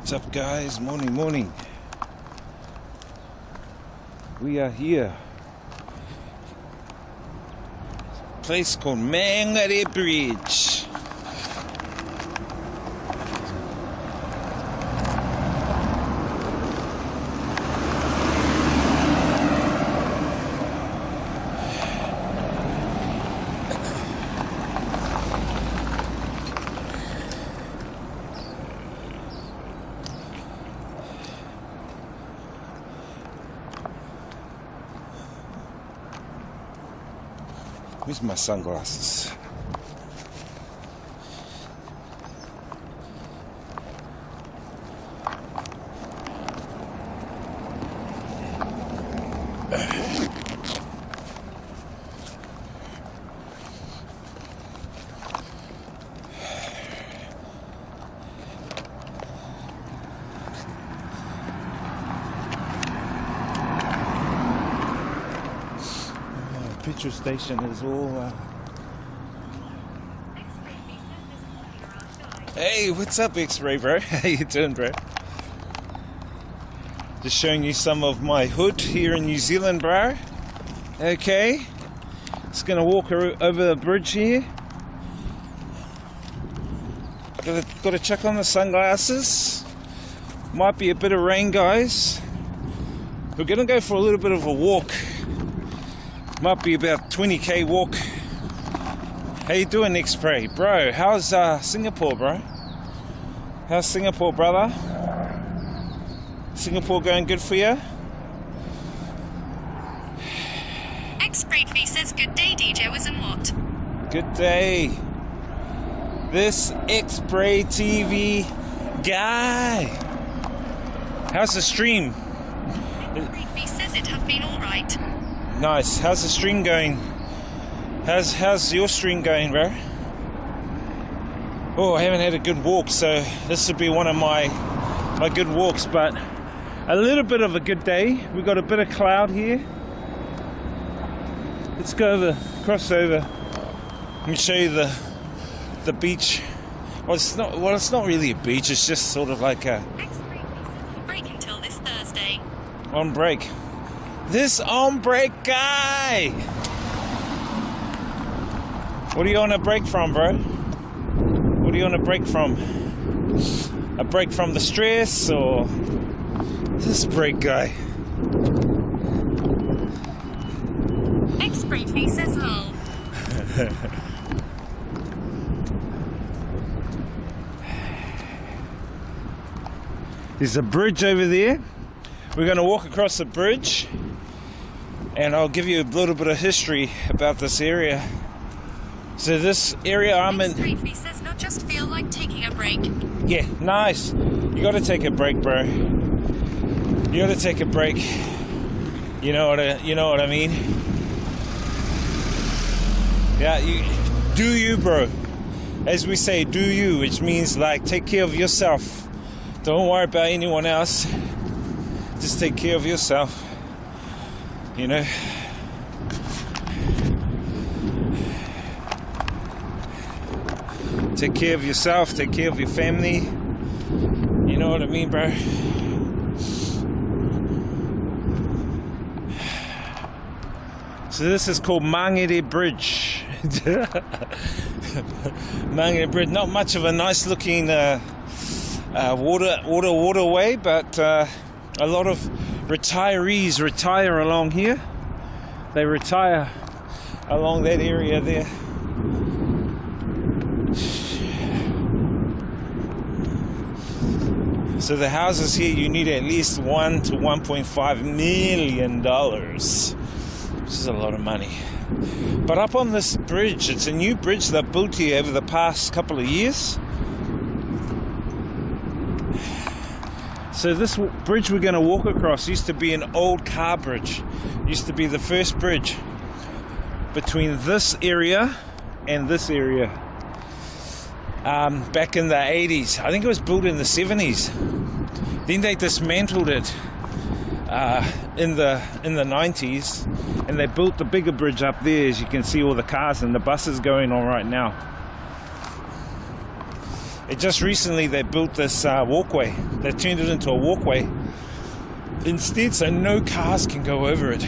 What's up, guys? Morning. We are here. A place called Mangere Bridge. Where's my sunglasses? Petrol station is all Hey, what's up, X-Ray, bro? How you doing, bro? Just showing you some of my hood here in New Zealand, bro. Okay, just gonna walk over the bridge here. Gotta check on the sunglasses. Might be a bit of rain, guys. We're gonna go for a little bit of a walk. Might be about 20k walk. How you doing, X-Ray? Bro, how's Singapore, bro? How's Singapore, brother? Singapore going good for you? X-Ray says good day, DJ was in what? Good day. This X-Ray TV guy. How's the stream? X-Ray says it have been alright. Nice. How's the stream going? How's your stream going, bro? Oh, I haven't had a good walk, so this would be one of my good walks, but a little bit of a good day. We've got a bit of cloud here. Let's go cross over. Let me show you the beach. Well, it's not really a beach. It's just sort of like a break until this Thursday. On break. This on break guy. What are you on a break from, bro? What are you on a break from? A break from the stress or this break guy? X-Ray says lol. There's a bridge over there. We're going to walk across the bridge and I'll give you a little bit of history about this area. So this area I'm in... X-Ray says not just feel like taking a break. Yeah, nice. You got to take a break, bro. You got to take a break. You know what I mean? Yeah, do you, bro. As we say, do you, which means like take care of yourself. Don't worry about anyone else. Just take care of yourself. You know? Take care of yourself, take care of your family. You know what I mean, bro? So this is called Mangere Bridge. Mangere Bridge, not much of a nice looking waterway, but a lot of retirees retire along here. They retire along that area there. So the houses here, you need at least $1 to $1.5 million, which is a lot of money. But up on this bridge, it's a new bridge they built here over the past couple of years. So this bridge we're going to walk across used to be an old car bridge. Used to be the first bridge between this area and this area. Back in the 80s. I think it was built in the 70s. Then they dismantled it in the 90s, and they built the bigger bridge up there. As you can see, all the cars and the buses going on right now. just recently they built this walkway. They turned it into a walkway instead, so no cars can go over it,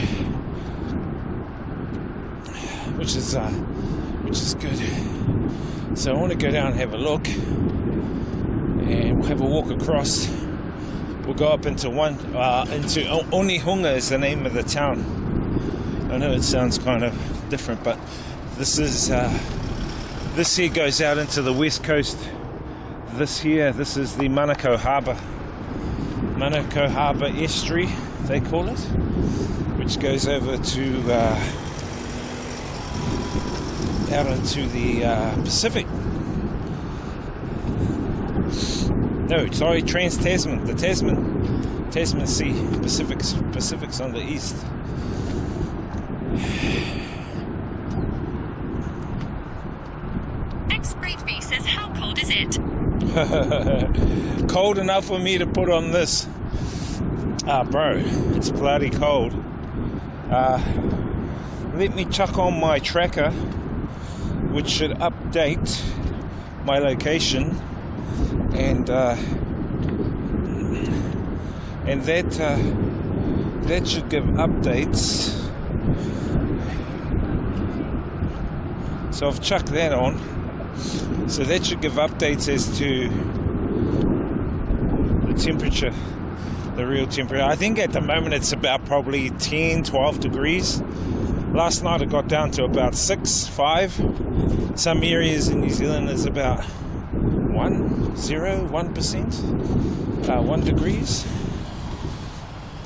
which is good. So I want to go down and have a look, and we'll have a walk across. We'll go up into Onehunga is the name of the town. I know it sounds kind of different, but this here goes out into the west coast. This is the Manukau Harbour estuary, they call it, which goes over to out into the Pacific. No, sorry, Trans-Tasman, the Tasman Sea, Pacific's on the east. X-Great says, how cold is it? Cold enough for me to put on this. Bro, it's bloody cold. Let me chuck on my tracker, which should update my location, and that should give updates. So I've chucked that on, so that should give updates as to the temperature, the real temperature. I think at the moment it's about probably 10-12 degrees. Last night it got down to about 6-5. Some areas in New Zealand is about 1 degrees.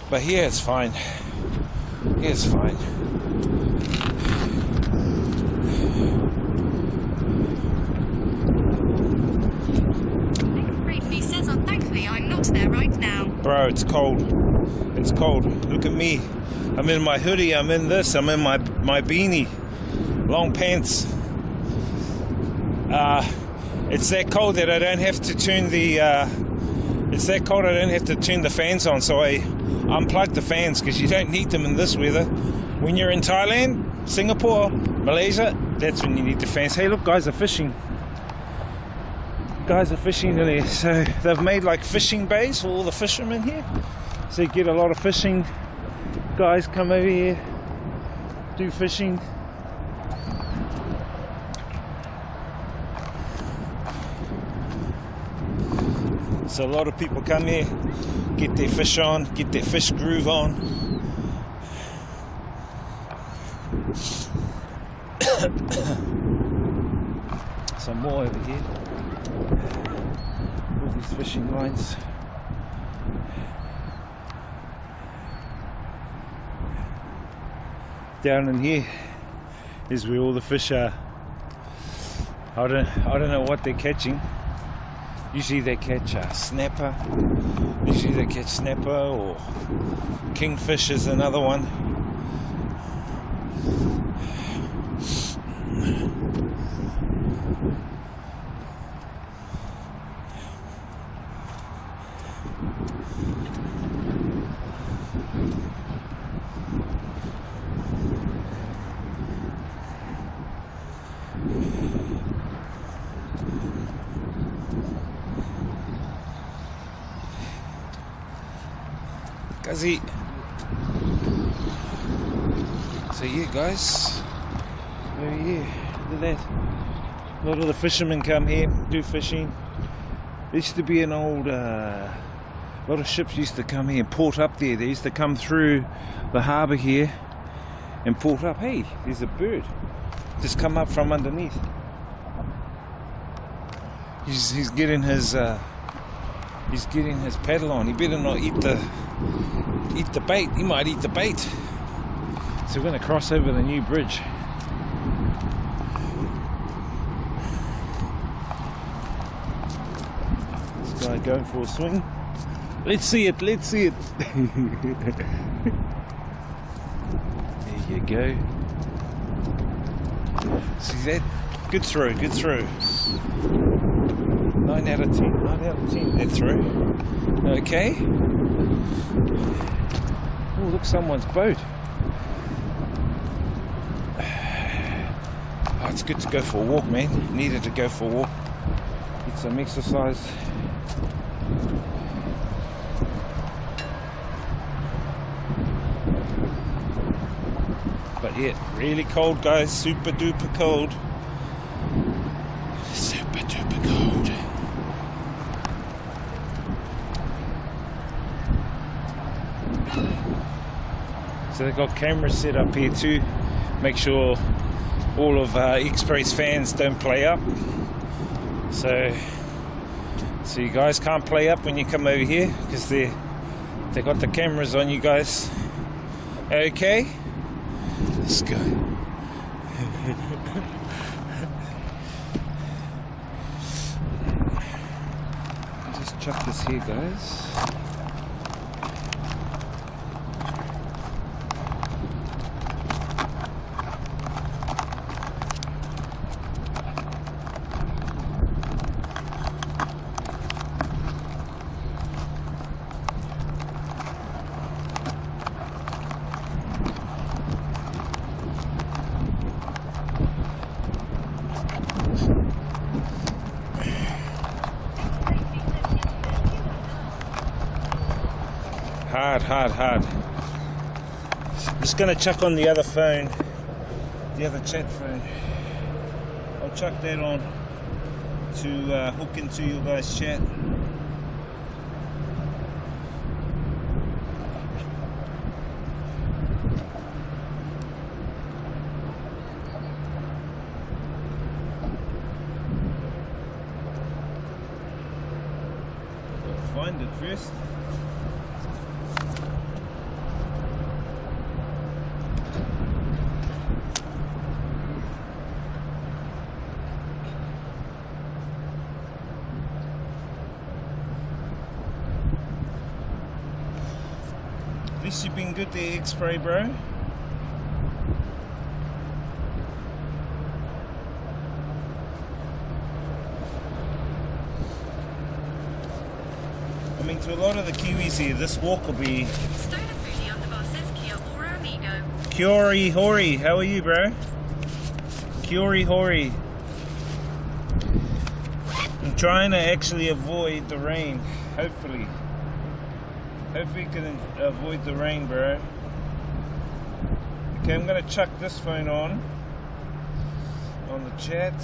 But here it's fine. Here it's fine. X-Great says, thankfully I'm not there right now. Bro, it's cold. It's cold. Look at me. I'm in my hoodie, I'm in this, I'm in my beanie, long pants. It's that cold that I don't have to turn the fans on, so I unplug the fans, because you don't need them in this weather. When you're in Thailand, Singapore, Malaysia, that's when you need the fans. Hey look, guys are fishing. Guys are fishing in there. So they've made like fishing bays for all the fishermen here. So you get a lot of fishing. Guys come over here, do fishing. So a lot of people come here, get their fish on, get their fish groove on. Some more over here. All these fishing lines. Down in here is where all the fish are. I don't know what they're catching. Usually they catch snapper. Usually they catch snapper, or kingfish is another one. Kazi. So yeah guys, over here, look at that. A lot of the fishermen come here, do fishing. There used to be an old, a lot of ships used to come here and port up there. They used to come through the harbour here and port up. Hey, there's a bird just come up from underneath. He's getting his paddle on. He better not eat the bait. He might eat the bait. So we're going to cross over the new bridge. This guy going for a swing. Let's see it. Let's see it. There you go. See that? Good throw. Good throw. 9 out of 10. 9 out of 10. That throw. Okay. Oh, look, someone's boat. Oh, it's good to go for a walk, man. Needed to go for a walk. Get some exercise. But yeah, really cold, guys. Super duper cold. Super duper cold. So they've got cameras set up here too. Make sure all of X-Race fans don't play up. So you guys can't play up when you come over here because they got the cameras on you guys. Okay, let's go. Just chuck this here, guys. Hard. Just gonna chuck on the other phone, the other chat phone. I'll chuck that on to hook into your guys' chat. Find it first. At least you've been good there, X-Spray, bro. I mean, to a lot of the Kiwis here, this walk will be... Kiori Hori, how are you, bro? Kiori Hori. I'm trying to actually avoid the rain, hopefully. Hopefully you can avoid the rain, bro. Okay, I'm gonna chuck this phone on the chat.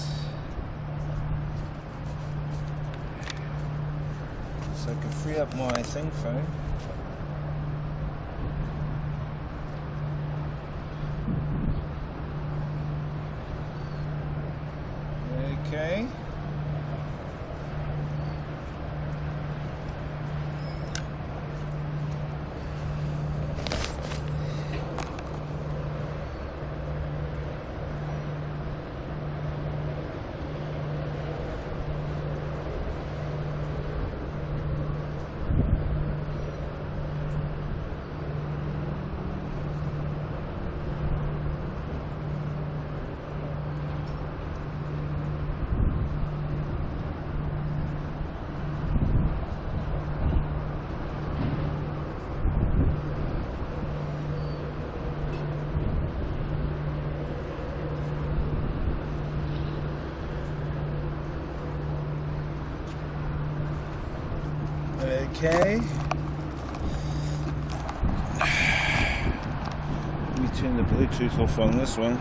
So I can free up my thing phone. Okay. Okay. Let me turn the Bluetooth off on this one.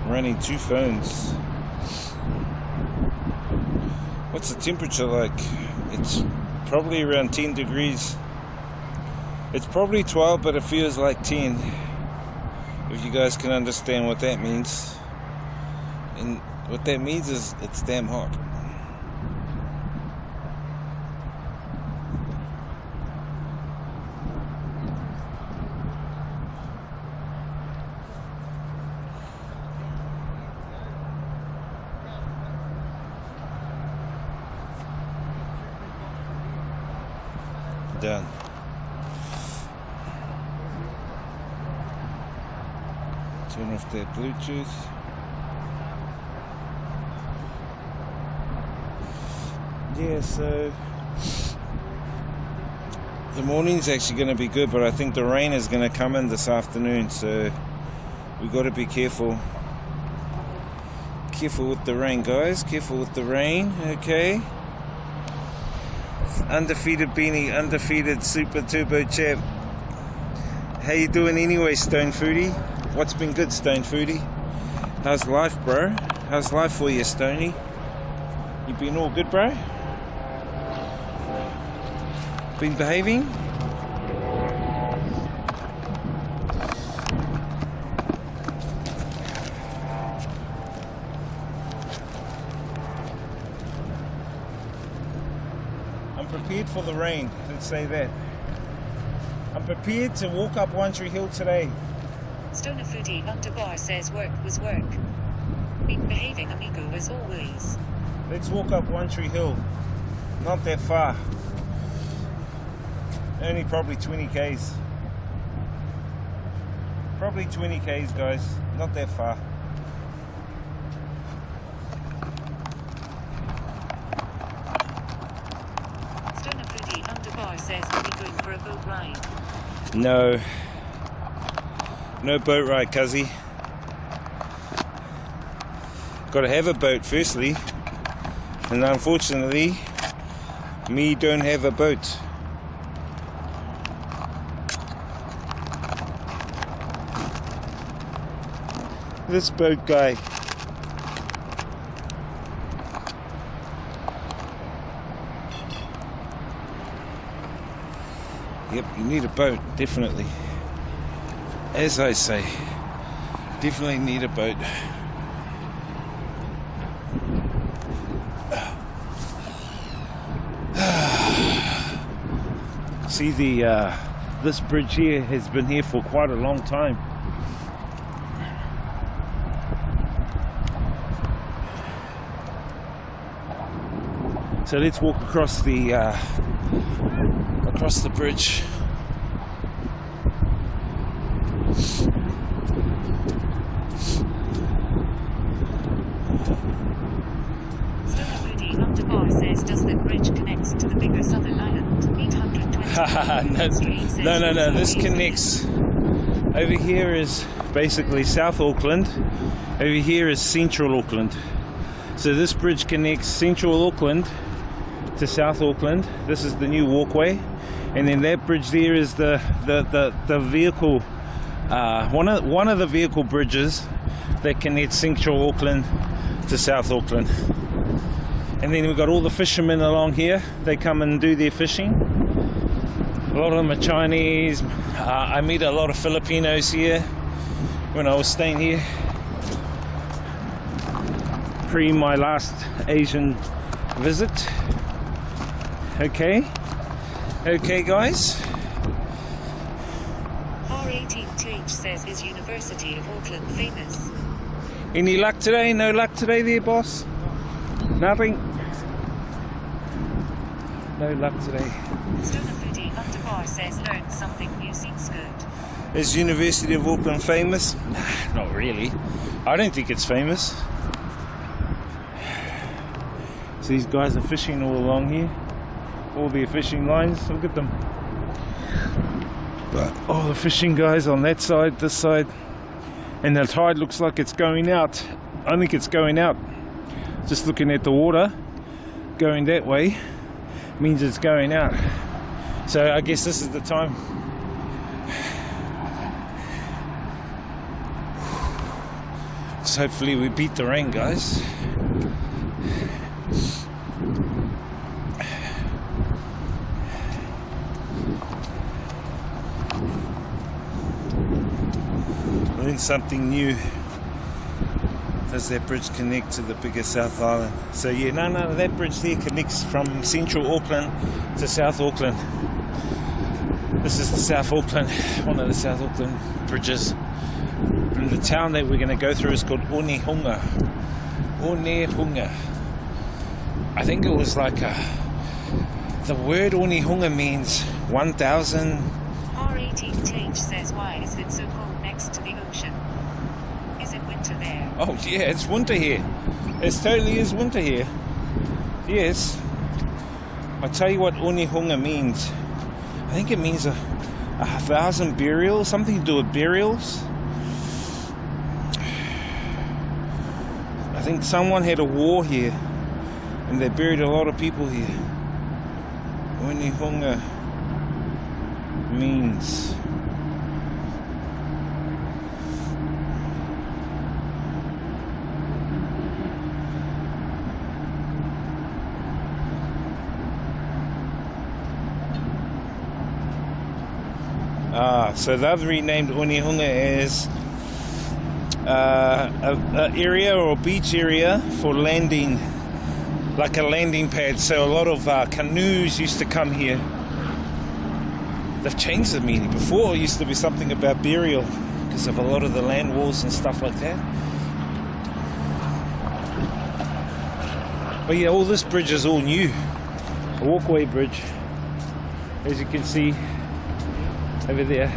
Running two phones. What's the temperature like? It's probably around 10 degrees. It's probably 12, but it feels like 10. If you guys can understand what that means. And what that means is it's damn hot. Done. Turn off that Bluetooth. Yeah, so the morning's actually going to be good, but I think the rain is going to come in this afternoon, so we've got to be careful. Careful with the rain, guys. Careful with the rain. Okay. Undefeated Beanie, undefeated Super Turbo Champ. How you doing anyway, Stone Foodie? What's been good, Stone Foodie? How's life, bro? How's life for you, Stoney? You been all good, bro? Been behaving? I'm prepared for the rain, let's say that. I'm prepared to walk up One Tree Hill today. Stoner Foodie underbar says work was work. Been behaving, amigo, as always. Let's walk up One Tree Hill. Not that far. Only probably 20 k's. Probably 20 k's, guys. Not that far. Stoner Foodie underbar says, are we going for a boat ride? No. No boat ride, cuzzy. Gotta have a boat firstly. And unfortunately, me don't have a boat. This boat guy. Yep, you need a boat, definitely. As I say, definitely need a boat. See this bridge here has been here for quite a long time. So let's walk across the bridge. Stoner Foodie underbar says, does the bridge connects to the bigger southern island? 820 no. This connects. Over here is basically South Auckland. Over here is Central Auckland. So this bridge connects Central Auckland to South Auckland. This is the new walkway, and then that bridge there is the vehicle, one of the vehicle bridges that connects Central Auckland to South Auckland. And then we've got all the fishermen along here. They come and do their fishing. A lot of them are Chinese. I meet a lot of Filipinos here when I was staying here pre my last Asian visit. Okay guys. R18TH says, is University of Auckland famous? Any luck today? No luck today there, boss? Nothing? No luck today. Stoner Foodie underbar says, learned something new, seems good. Is University of Auckland famous? Nah, not really. I don't think it's famous. So these guys are fishing all along here. All their fishing lines, look at them. But all the fishing guys on that side, this side. And the tide looks like it's going out. I think it's going out. Just looking at the water going that way means it's going out. So I guess this is the time. So hopefully we beat the rain, guys. Learn something new. Does that bridge connect to the bigger South Island? So yeah, no, that bridge there connects from Central Auckland to South Auckland. This is the South Auckland, one of the South Auckland bridges. And the town that we're going to go through is called Onehunga. Onehunga. I think it was like the word Onehunga means 1,000. R18TH says, why is it so cold next to the ocean? Is it winter there? Oh yeah, it's winter here. It totally is winter here. Yes. I'll tell you what Onehunga means. I think it means a 1,000 burials, something to do with burials. I think someone had a war here and they buried a lot of people here. Onehunga means so they've renamed Onehunga as an area or a beach area for landing, like a landing pad. So a lot of canoes used to come here. They've changed the meaning. Before it used to be something about burial because of a lot of the land wars and stuff like that. But yeah, all this bridge is all new. A walkway bridge, as you can see over there.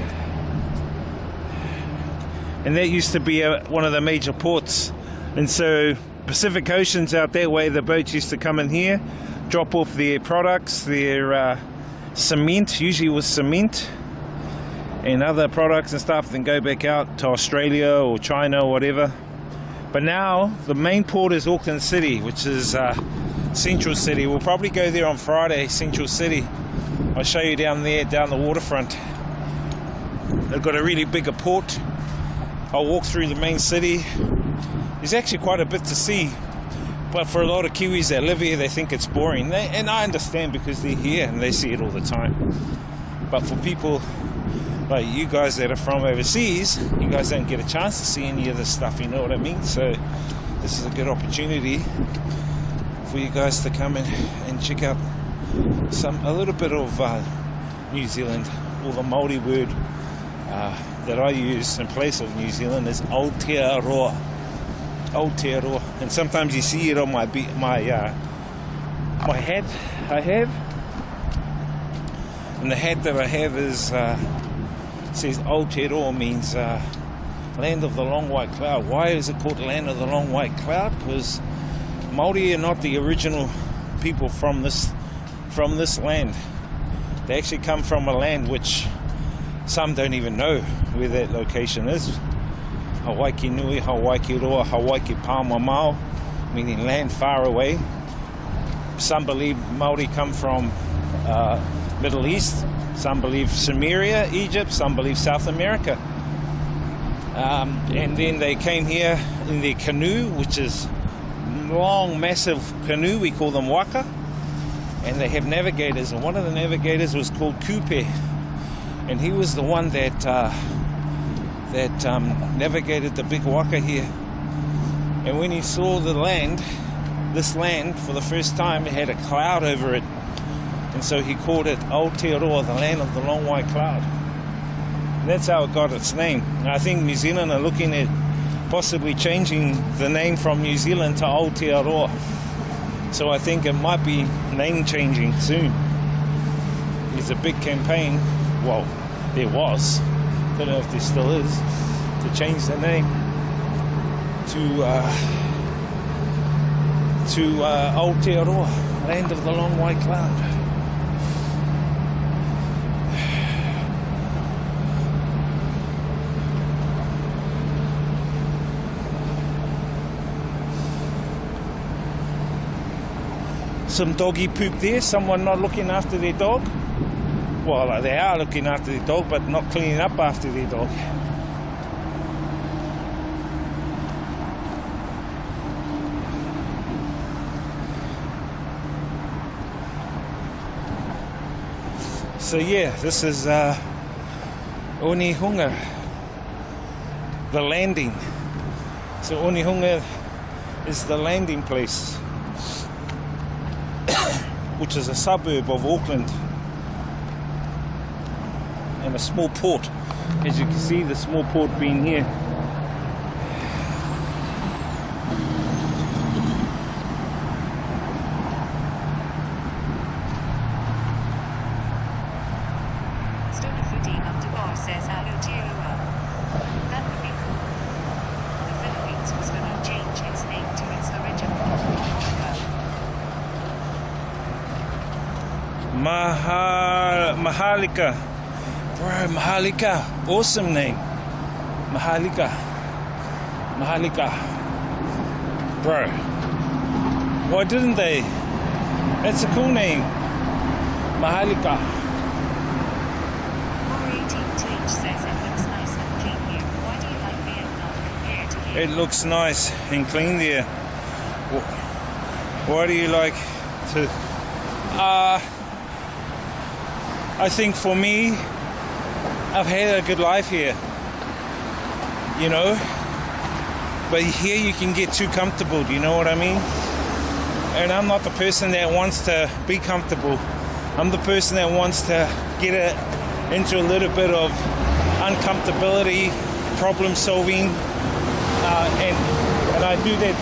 And that used to be one of the major ports. And so Pacific Ocean's out that way, the boats used to come in here, drop off their products, their cement, usually was cement, and other products and stuff, then go back out to Australia or China or whatever. But now the main port is Auckland City, which is Central City. We'll probably go there on Friday, Central City. I'll show you down there, down the waterfront. They've got a really bigger port. I'll walk through the main city. There's actually quite a bit to see, but for a lot of Kiwis that live here, they think it's boring. And I understand because they're here and they see it all the time. But for people like you guys that are from overseas, you guys don't get a chance to see any of this stuff, you know what I mean? So this is a good opportunity for you guys to come in and check out a little bit of New Zealand. Or the Māori word that I use in place of New Zealand is Aotearoa. Aotearoa. And sometimes you see it on my hat I have. And the hat that I have is says Aotearoa, means land of the long white cloud. Why is it called land of the long white cloud? Because Māori are not the original people from this land. They actually come from a land which some don't even know where that location is. Hawaii Nui, Hawaii Roa, Hawaii Pāmamao, meaning land far away. Some believe Māori come from Middle East. Some believe Sumeria, Egypt. Some believe South America. And then they came here in their canoe, which is long, massive canoe. We call them waka. And they have navigators, and one of the navigators was called Kupe, and he was the one that navigated the big waka here. And when he saw this land for the first time, it had a cloud over it, and so he called it Aotearoa, the land of the long white cloud. And that's how it got its name. And I think New Zealand are looking at possibly changing the name from New Zealand to Aotearoa. So I think it might be name changing soon. There's a big campaign, well, there was, don't know if there still is, to change the name to Aotearoa, land of the long white cloud. Some doggy poop there, someone not looking after their dog. Well, they are looking after their dog, but not cleaning up after their dog. So yeah, this is Onehunga, the landing. So Onehunga is the landing place, which is a suburb of Auckland and a small port. As you can see, the small port being here. Stoner Footy under bar says Aotearoa. That would be cool. The Philippines was going to change its name to its original Mahalika. Bro, Mahalika. Awesome name. Mahalika. Bro, why didn't they? That's a cool name. Mahalika. 418 says it looks nice and clean here. Why do you like Vietnam compared to here? It looks nice and clean there. Why do you like to... I think for me, I've had a good life here, you know, but here you can get too comfortable, do you know what I mean? And I'm not the person that wants to be comfortable. I'm the person that wants to get into a little bit of uncomfortability, problem solving, and I do that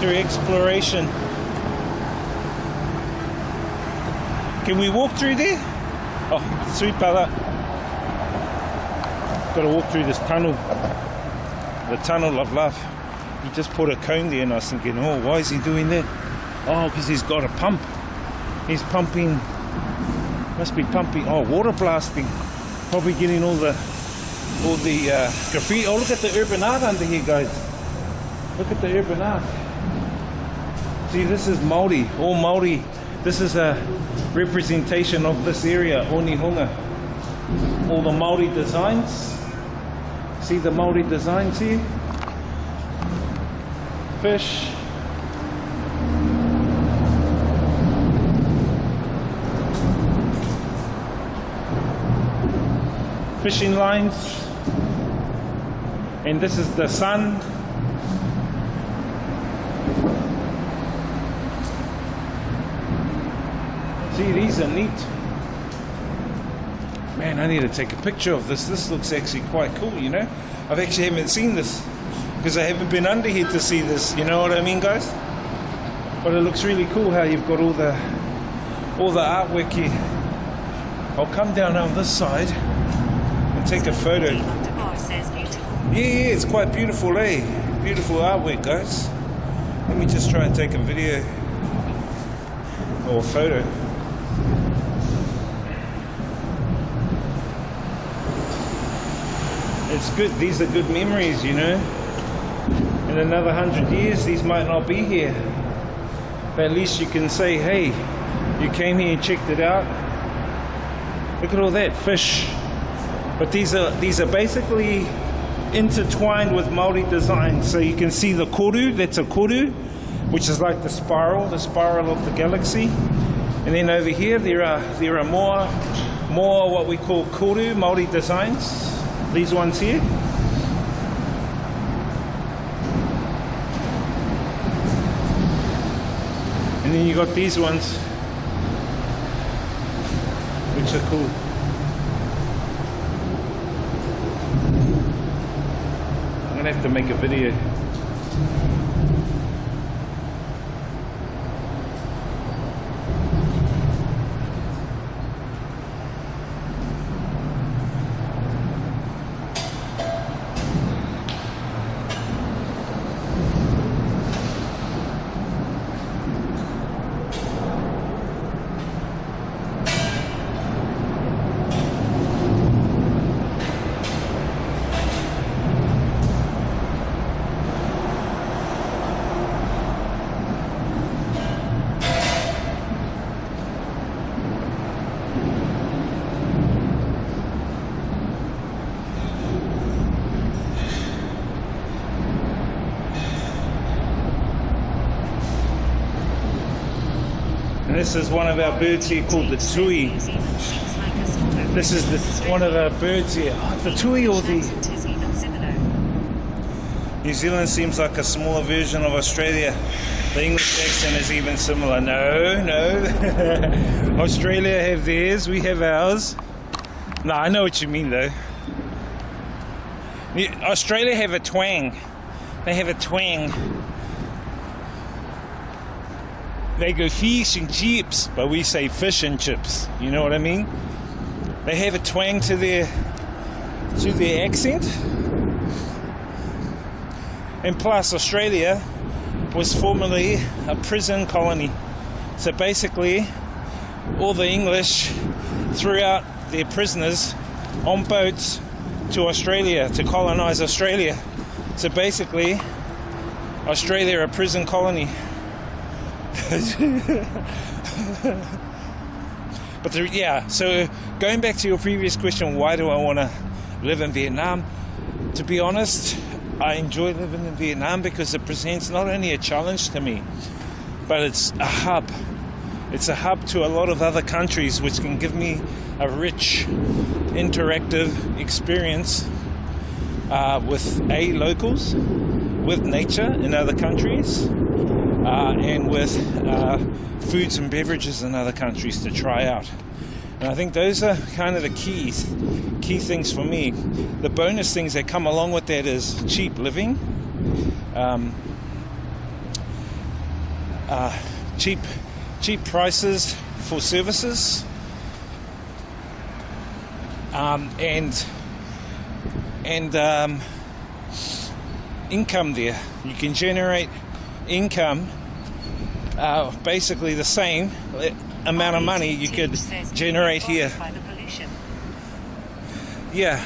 through exploration. Can we walk through there? Oh, sweet brother. Got to walk through this tunnel, the tunnel of love. He just put a cone there, and I was thinking, oh, why is he doing that? Oh, because he's got a pump. He's pumping, must be pumping, oh, water blasting. Probably getting all the graffiti. Oh, look at the urban art under here, guys. Look at the urban art. See, this is Māori, all Māori. This is a representation of this area, Onihunga. All the Māori designs. See the Māori designs here? Fish. Fishing lines. And this is the sun. See, these are neat. Man, I need to take a picture of this. This looks actually quite cool, you know. I've actually haven't seen this because I haven't been under here to see this, you know what I mean, guys? But it looks really cool how you've got all the artwork here. I'll come down on this side and take a photo. Yeah, it's quite beautiful, eh? Beautiful artwork, guys. Let me just try and take a video or a photo. It's good, these are good memories, you know. In another 100 years, these might not be here. But at least you can say, hey, you came here and checked it out. Look at all that fish. But these are basically intertwined with Māori designs. So you can see the koru, that's a koru, which is like the spiral of the galaxy. And then over here, there are more what we call koru, Māori designs. These ones here. And then you got these ones, which are cool. I'm gonna have to make a video. And this is one of our birds here called the tui. This is one of our birds here. Oh, the tui or the... New Zealand seems like a smaller version of Australia. The English accent is even similar. No. Australia have theirs, we have ours. No, I know what you mean though. Australia have a twang. They have a twang. They go fish and chips, but we say fish and chips. You know what I mean? They have a twang to their accent. And plus, Australia was formerly a prison colony. So basically, all the English threw out their prisoners on boats to Australia to colonize Australia. So basically, Australia a prison colony. But yeah, so going back to your previous question, why do I want to live in Vietnam? To be honest, I enjoy living in Vietnam because it presents not only a challenge to me, but it's a hub. It's a hub to a lot of other countries, which can give me a rich, interactive experience with locals, with nature in other countries, and with foods and beverages in other countries to try out. And I think those are kind of the key things for me. The bonus things that come along with that is cheap living, cheap prices for services, and income there. You can generate income, basically the same amount of money you could generate here. Yeah.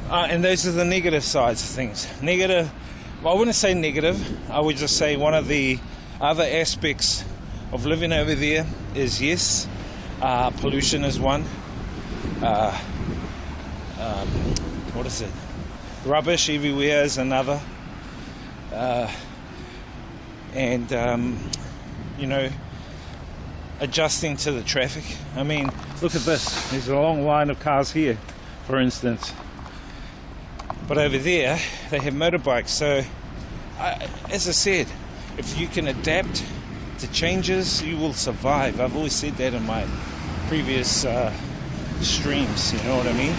And those are the negative sides of things. Negative, well, I wouldn't say negative, I would just say one of the other aspects of living over there is, yes, pollution is one. What is it? Rubbish everywhere is another. And adjusting to the traffic. I mean, look at this. There's a long line of cars here, for instance. But over there, they have motorbikes. So, as I said, if you can adapt to changes, you will survive. I've always said that in my previous streams, you know what I mean?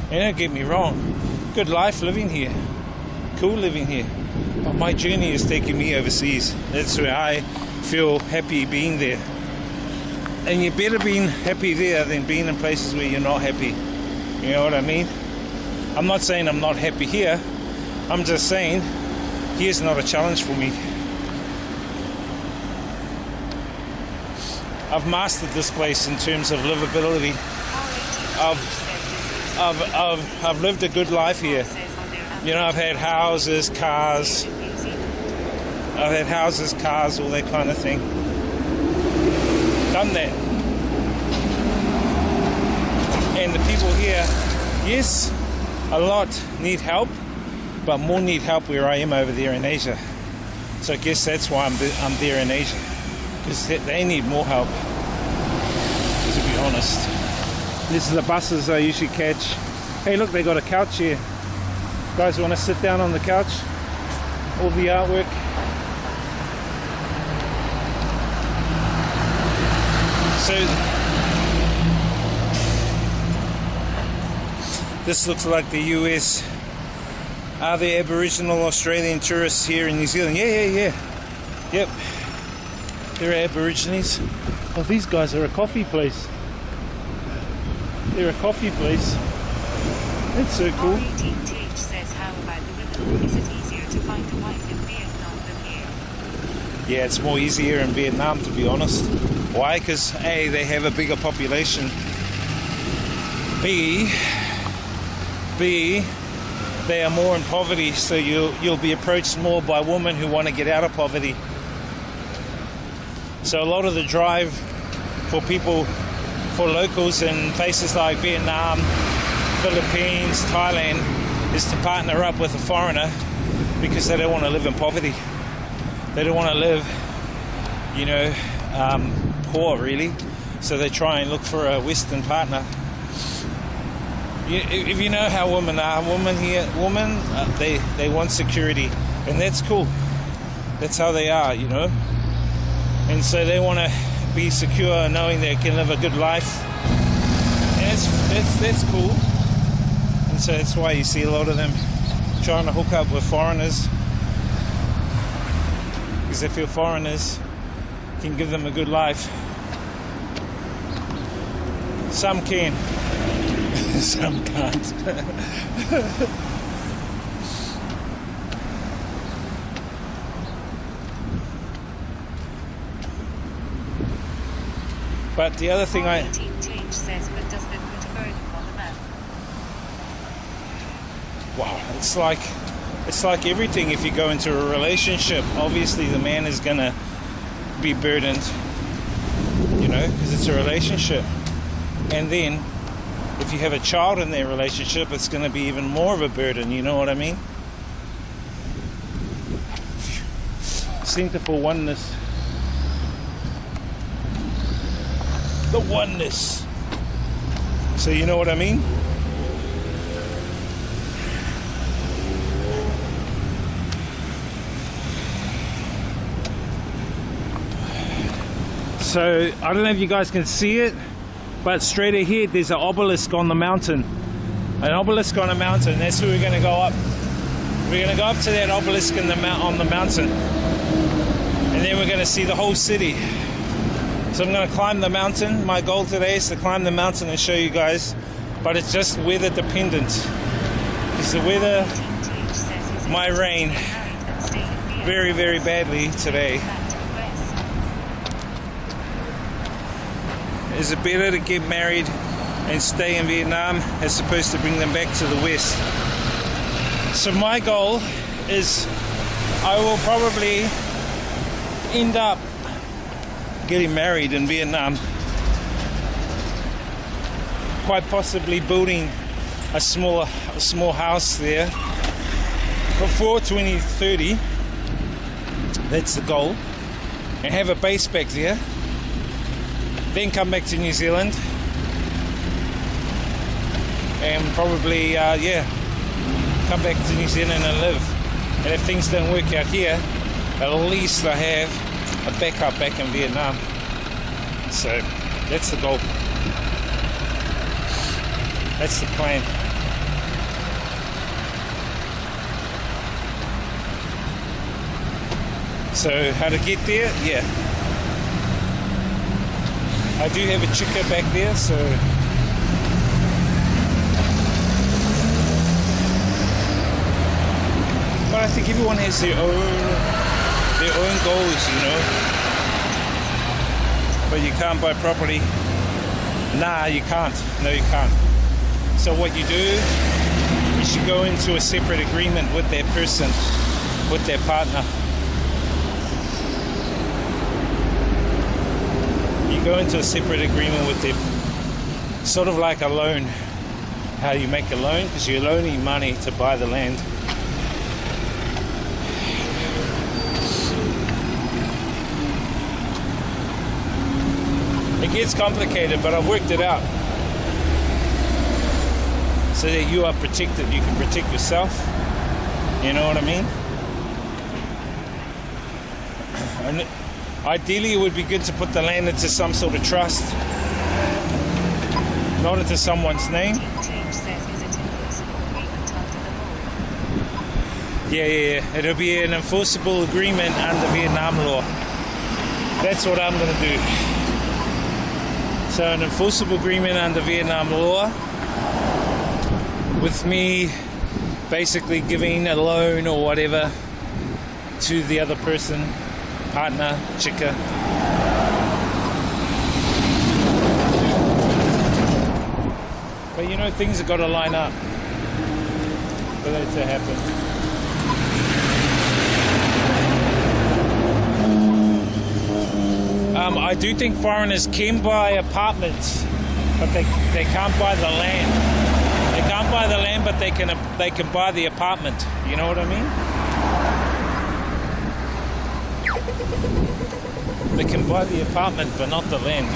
And don't get me wrong, good life living here, cool living here. But my journey is taking me overseas. That's where I feel happy being there. And you're better being happy there than being in places where you're not happy. You know what I mean? I'm not saying I'm not happy here. I'm just saying here's not a challenge for me. I've mastered this place in terms of livability. I've lived a good life here. You know, I've had houses, cars. I've had houses, cars, all that kind of thing. Done that. And the people here, yes, a lot need help, but more need help where I am over there in Asia. So I guess that's why I'm there in Asia, because they need more help, to be honest. These are the buses I usually catch. Hey, look, they got a couch here. Guys want to sit down on the couch? All the artwork. So this looks like the US. Are there Aboriginal Australian tourists here in New Zealand? Yeah. Yep. There are Aborigines. Oh, these guys are a coffee place. They're a coffee place. That's so cool. RETTH says, how about the women? Is it easier to find a wife in Vietnam than here? Yeah, it's more easier in Vietnam, to be honest. Why? Because A, they have a bigger population. B, they are more in poverty, so you'll be approached more by women who want to get out of poverty. So a lot of the drive for people, for locals in places like Vietnam, Philippines, Thailand, is to partner up with a foreigner because they don't want to live in poverty. They don't want to live, poor, really. So they try and look for a Western partner. If you know how women are, they want security, and that's cool. That's how they are, And so they want to be secure, knowing they can live a good life, and that's cool. And so that's why you see a lot of them trying to hook up with foreigners, because they feel foreigners can give them a good life. Some can. Some can't. But the other thing RETTH says, but does that put a burden on the man? wow, it's like everything. If you go into a relationship, obviously the man is gonna be burdened, you know, because it's a relationship. And then if you have a child in their relationship, it's going to be even more of a burden, you know what I mean? Center for oneness. The oneness. So you know what I mean? So I don't know if you guys can see it, but straight ahead there's an obelisk on the mountain. An obelisk on a mountain. That's where we're going to go up. We're going to go up to that obelisk on the mountain, and then we're going to see the whole city. So I'm going to climb the mountain. My goal today is to climb the mountain and show you guys, but it's just weather dependent. Because the weather might rain very, very badly today. Is it better to get married and stay in Vietnam as opposed to bring them back to the West? So my goal is I will probably end up getting married in Vietnam, quite possibly building a small house there before 2030. That's the goal, and have a base back there. Then come back to New Zealand and probably come back to New Zealand and live. And if things don't work out here, at least I have a backup back in Vietnam. So that's the goal. That's the plan. So how to get there? Yeah. I do have a chica back there, so but I think everyone has their own goals, you know. But you can't buy property. Nah, you can't. No, you can't. So what you do is you go into a separate agreement with that person, with their partner. Go into a separate agreement with them, sort of like a loan. How you make a loan, because you're loaning money to buy the land. It gets complicated, but I've worked it out so that you are protected. You can protect yourself, you know what I mean? And ideally, it would be good to put the land into some sort of trust, not into someone's name. Yeah. It'll be an enforceable agreement under Vietnam law. That's what I'm going to do. So an enforceable agreement under Vietnam law, with me basically giving a loan or whatever to the other person. Partner, chica. But you know, things have got to line up for that to happen. I do think foreigners can buy apartments, but they can't buy the land. They can't buy the land, but they can buy the apartment. You know what I mean? They can buy the apartment, but not the land.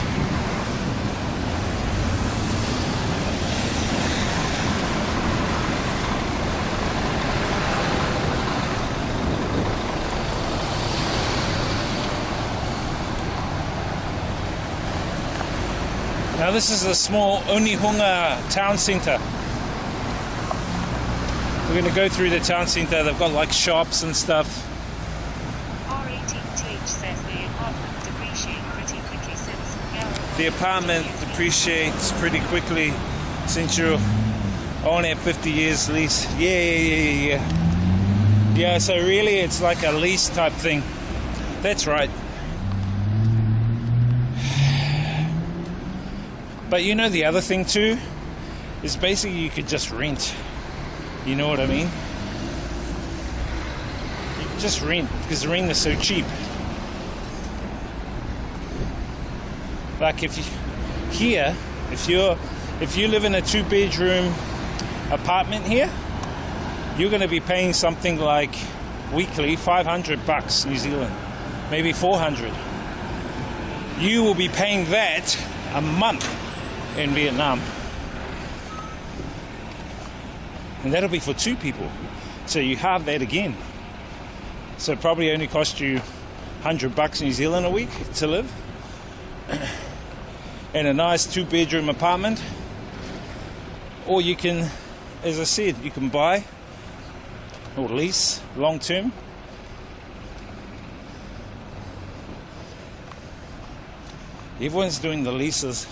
Now this is a small Onihunga town centre. We're going to go through the town centre. They've got like shops and stuff. The apartment depreciates pretty quickly since you're only at 50 years lease. Yeah. Yeah, so really it's like a lease type thing. That's right. But you know the other thing too is basically you could just rent. You know what I mean? You can just rent, because rent is so cheap. Like if you live in a 2-bedroom apartment here, you're going to be paying something like weekly $500 New Zealand, maybe 400. You will be paying that a month in Vietnam, and that'll be for 2 people. So you halve that again. So it probably only cost you $100 New Zealand a week to live in a nice 2-bedroom apartment. Or you can, as I said, you can buy or lease long term. Everyone's doing the leases.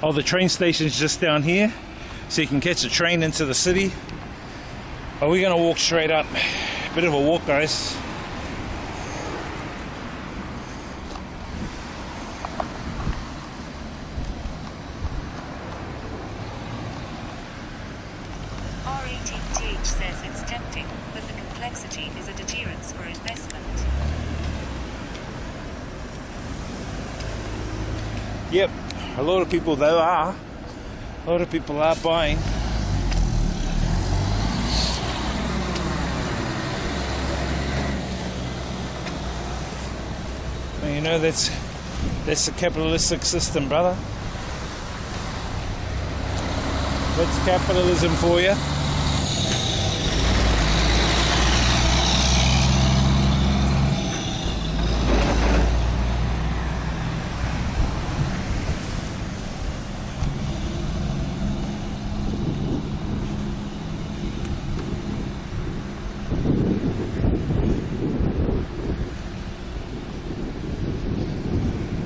Oh, the train station's just down here, so you can catch a train into the city. Are we gonna walk straight up? Bit of a walk, guys. R18TH says it's tempting, but the complexity is a deterrence for investment. Yep, a lot of people though are. A lot of people are buying. Well, you know, that's the capitalistic system, brother. That's capitalism for you.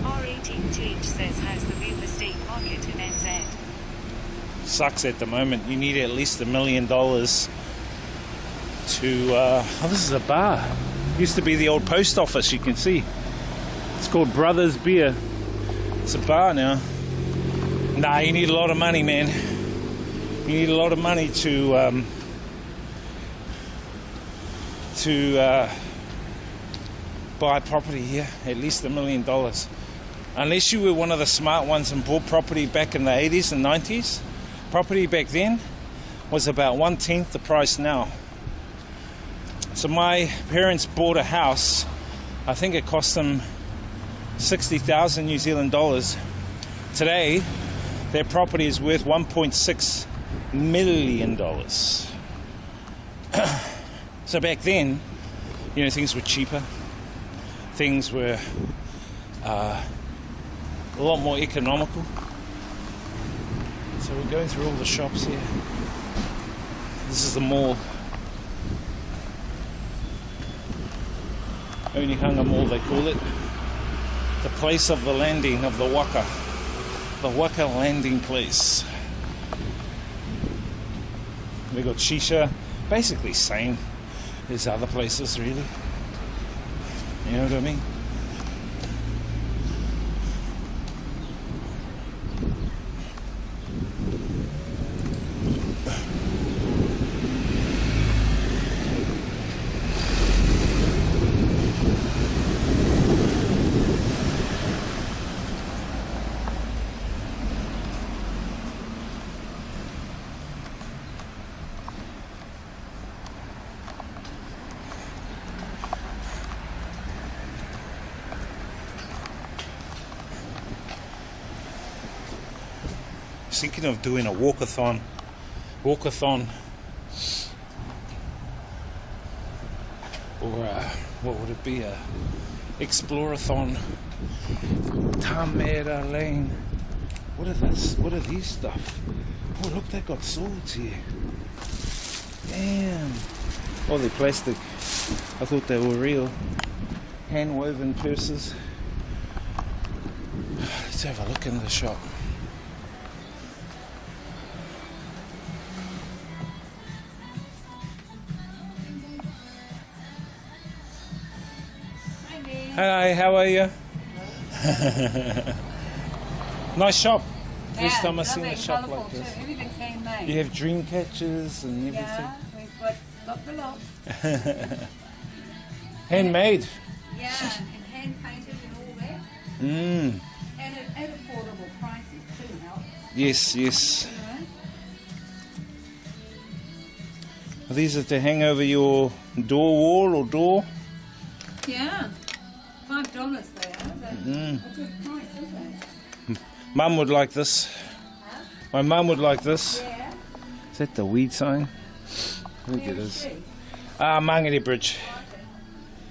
R18TH says how's the real estate market in NZ? Sucks at the moment. You need at least $1 million to oh, this is a bar. Used to be the old post office, you can see. It's called Brothers Beer. It's a bar now. Nah, you need a lot of money, man. You need a lot of money to buy property here. At least $1 million. Unless you were one of the smart ones and bought property back in the 80s and 90s. Property back then was about 1/10 the price now. So my parents bought a house. I think it cost them 60,000 New Zealand dollars. Today, their property is worth $1.6 million. So back then, you know, things were cheaper. Things were a lot more economical. So we're going through all the shops here. This is the mall. Onehunga Mall, they call it. The place of the landing of the waka. The waka landing place. We got shisha, basically same as other places, really. You know what I mean? Thinking of doing a walkathon, or what would it be? A explorathon. Tamera Lane. What are this? What are these stuff? Oh look, they got swords here. Damn. Oh, they're plastic. I thought they were real. Hand woven purses. Let's have a look in the shop. Hi, how are you? Nice shop. First time I've seen lovely, a shop colourful like this. Too. Everything's handmade. You have dream catchers and everything. Yeah, we've got lot the lot. Handmade. Yeah, and hand painted and all that. Mm. And at affordable prices too, help. Yes, yes. You know? These are to hang over your door wall or door. Yeah, $5 they are. That's a good price, isn't it? Mum would like this. Huh? My mum would like this. Yeah. Is that the weed sign? I think Where it is is. she? Mangere Bridge.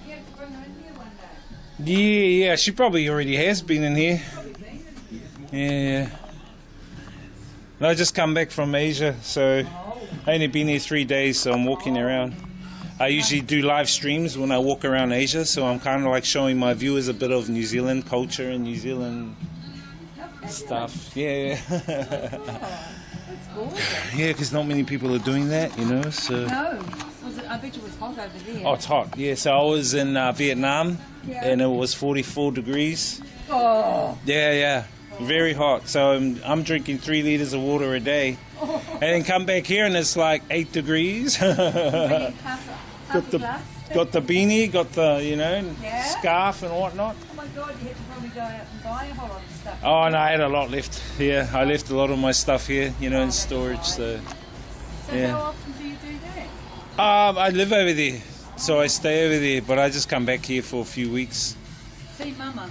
You have to bring her in here one day. Yeah, she probably already has been in here. Probably been in here. Yeah. No, I just come back from Asia, so I only been here 3 days, so I'm walking around. I usually do live streams when I walk around Asia, so I'm kind of like showing my viewers a bit of New Zealand culture and New Zealand stuff. Yeah, Oh, that's gorgeous. yeah, because not many people are doing that, you know. So. No, I bet you it was hot over there. Oh, it's hot. Yeah, so I was in Vietnam, Yeah. and it was 44 degrees. Oh, Yeah, very hot. So I'm drinking 3 liters of water a day, and then come back here and it's like 8 degrees. half a glass. got the beanie, got the Yeah. scarf and whatnot. Oh my God, you had to probably go out and buy a whole lot of stuff. Oh, and I had a lot left. Yeah, I left a lot of my stuff here, in storage. So So yeah. how often do you do that? I live over there, so I stay over there. But I just come back here for a few weeks. See Mama.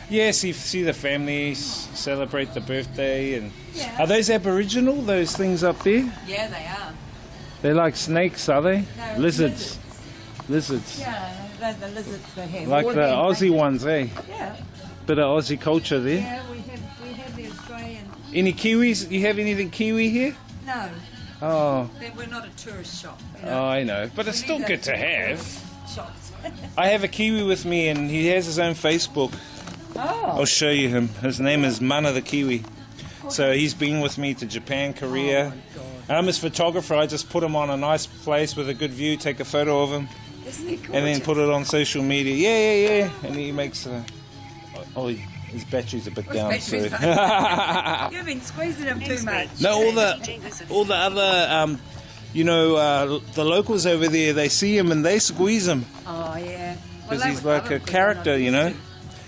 Yeah, see the families, celebrate the birthday, and Yeah. are those Aboriginal? Those things up there? Yeah, they are. They're like snakes, are they? No, Lizards. Lizards. Yeah, they're the lizards they have. Like All the them Aussie things. ones, eh? Yeah, Bit of Aussie culture there. yeah, we have the Australian. Any Kiwis? You have anything Kiwi here? No, Oh, we're not a tourist shop. You oh, know? I know. But it's We still need good those to have. shops. I have a Kiwi with me and he has his own Facebook. Oh, I'll show you him. His name is Mana the Kiwi. So he's been with me to Japan, Korea. Oh my God. And I'm his photographer. I just put him on a nice place with a good view, take a photo of him, Isn't it gorgeous? and then put it on social media. Yeah. And he makes his battery's a bit His down. battery's So. You've been squeezing them too much. No, all the other, the locals over there, they see him and they squeeze him. Oh yeah. Because he's like a character, you know.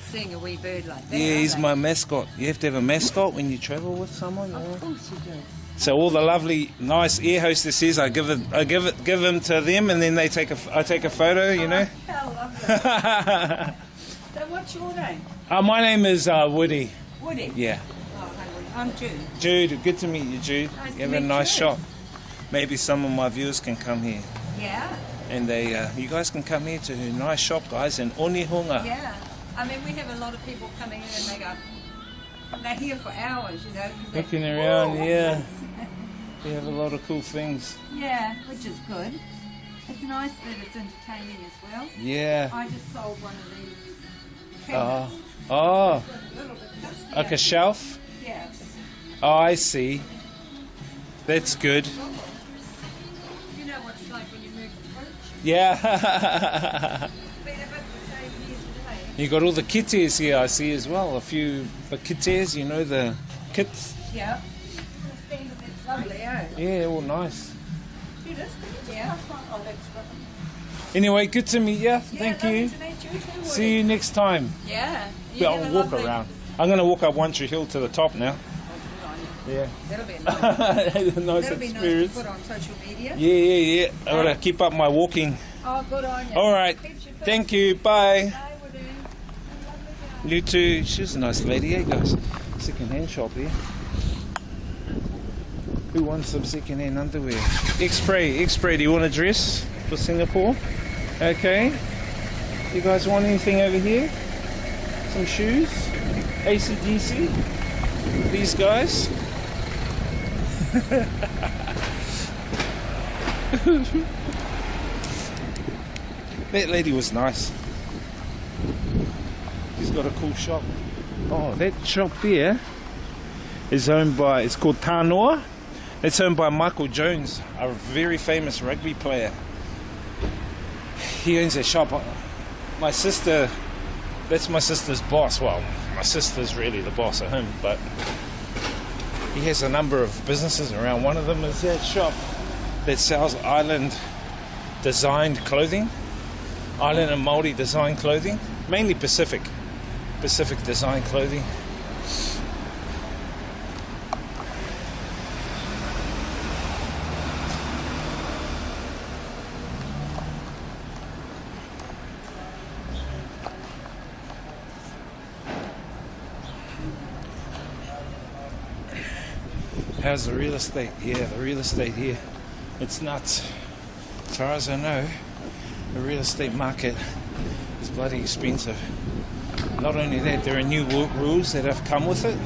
Seeing a wee bird like that. Yeah, he's aren't my mascot. You have to have a mascot when you travel with someone. You they? know? Of course you do. So all the lovely, nice air hostesses, I give them to them, and then I take a photo. You know. How lovely. So what's your name? My name is Woody. Woody. Yeah, Oh, hi, Woody. I'm Jude. Jude. Good to meet you, Jude. Nice to You have a meet nice you. shop. Maybe some of my viewers can come here, Yeah. and you guys can come here to a nice shop, guys, in Onehunga. Yeah. I mean, we have a lot of people coming in and they go, they're here for hours, you know. Looking around, "Whoa, yeah. what's this?" We have a lot of cool things. Yeah, which is good. It's nice that it's entertaining as well. Yeah. I just sold one of these Oh, cabinets. oh, It's a little bit dusty. like a shelf. Yeah. Oh, I see. That's good. You know what it's like when you move the fridge? Yeah. Been a bit the same here today. You got all the kites here, I see as well. A few the kites, the kits. Yeah. It's lovely, eh? Yeah, all nice. It is. Yeah. Oh, that's good. Anyway, good to meet you. Yeah, Thank lovely you. to meet you too, See you next time. Yeah. Yeah, I'll walk around. I'm going to walk up One Tree Hill to the top now. Yeah. That'll be nice. Nice That'll be nice to experience. put on social media. Yeah. I got to keep up my walking. Oh, good on you. All right. Keeps you fit. Thank you. Bye. Bye, Woody. Have a lovely day. You too. She's a nice lady, eh, guys? Second-hand shop here. Who wants some second-hand underwear? X-Spray, do you want a dress for Singapore? Okay. You guys want anything over here? Some shoes? AC/DC? These guys? That lady was nice. She's got a cool shop. Oh, that shop there is owned by, it's called Tanoa. It's owned by Michael Jones, a very famous rugby player. He owns that shop. My sister, that's my sister's boss. Well, my sister's really the boss at home, but He has a number of businesses around. One of them is that shop that sells island designed clothing, island and Māori designed clothing, mainly Pacific designed clothing. How's the real estate? Yeah, the real estate here, it's nuts. As far as I know, the real estate market is bloody expensive. Not only that, there are new rules that have come with it.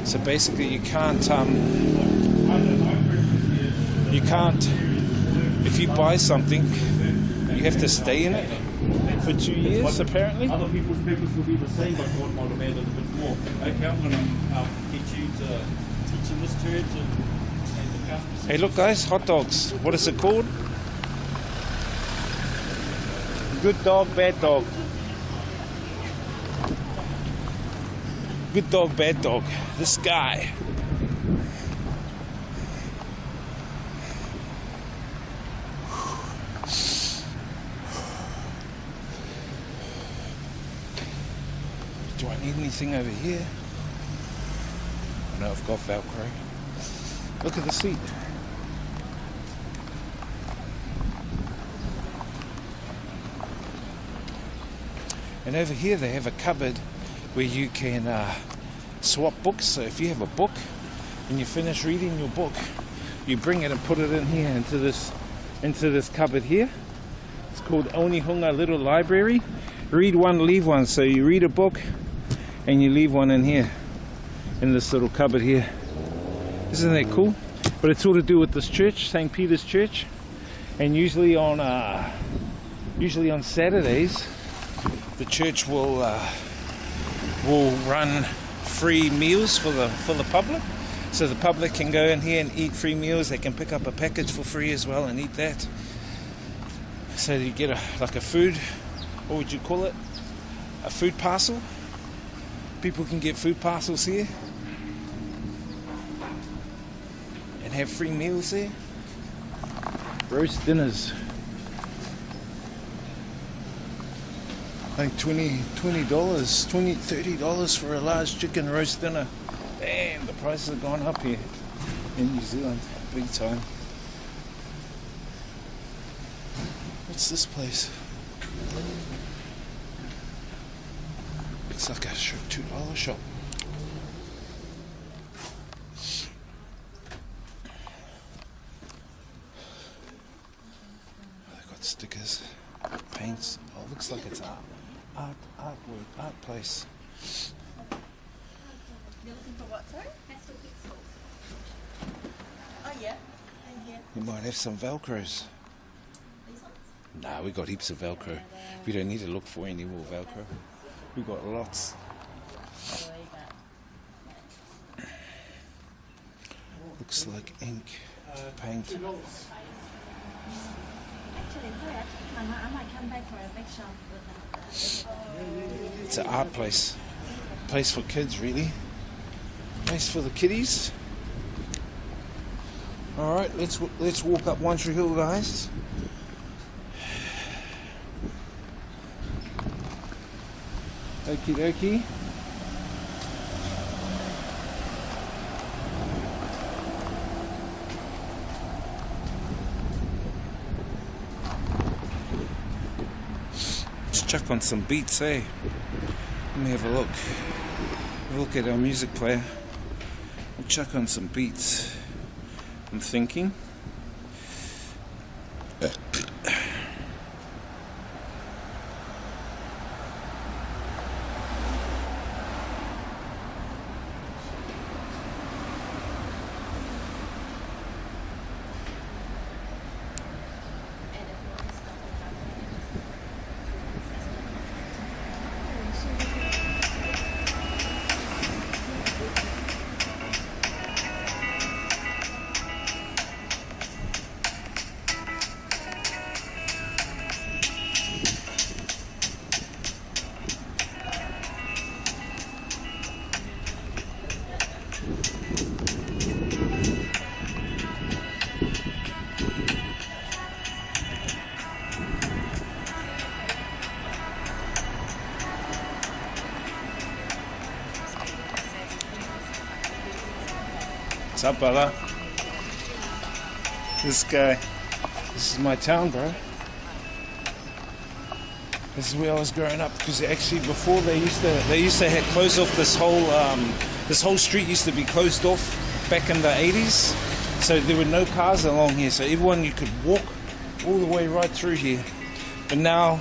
So basically, you can't, if you buy something, you have to stay in it for 2 years, apparently. Other people's papers will be the same, but God might have made it a bit more. Okay, I'm going to get you to teach in this church and the customers. Hey, look, guys, hot dogs. What is it called? Good dog, bad dog. Good dog, bad dog. This guy. Do I need anything over here? No, I've got Velcro. Look at the seat. And over here they have a cupboard where you can swap books. So if you have a book and you finish reading your book, you bring it and put it in here into this cupboard here. It's called Onihunga Little Library. Read one, leave one. So you read a book and you leave one in here, in this little cupboard here. Isn't that cool? But it's all to do with this church, St. Peter's Church. And usually on Saturdays, the church will run free meals for the public. So the public can go in here and eat free meals. They can pick up a package for free as well and eat that. So you get like a food, what would you call it? A food parcel. People can get food parcels here and have free meals there. Roast dinners. Like $30 for a large chicken roast dinner. Damn, the prices have gone up here in New Zealand, big time. What's this place? It's like a $2 shop. They got stickers, paints. Oh, it looks like it's art place. You're looking for what, sorry? Pastel pixels. Oh, yeah. And here. You might have some Velcros. These ones? Nah, we got heaps of Velcro. We don't need to look for any more Velcro. We got lots. Looks like ink, paint. Actually, sorry, I might come back for a big shop with It's an art place. Place for kids, really. Place for the kiddies. All right, let's walk up One Tree Hill, guys. Okie dokie. Let's check on some beats, eh? Let me have a look. Have a look at our music player. We'll check on some beats. I'm thinking. What's up, brother? This guy. This is my town, bro. This is where I was growing up, because actually before they used to have close off this whole street used to be closed off back in the 80s. So there were no cars along here, so everyone, you could walk all the way right through here. But now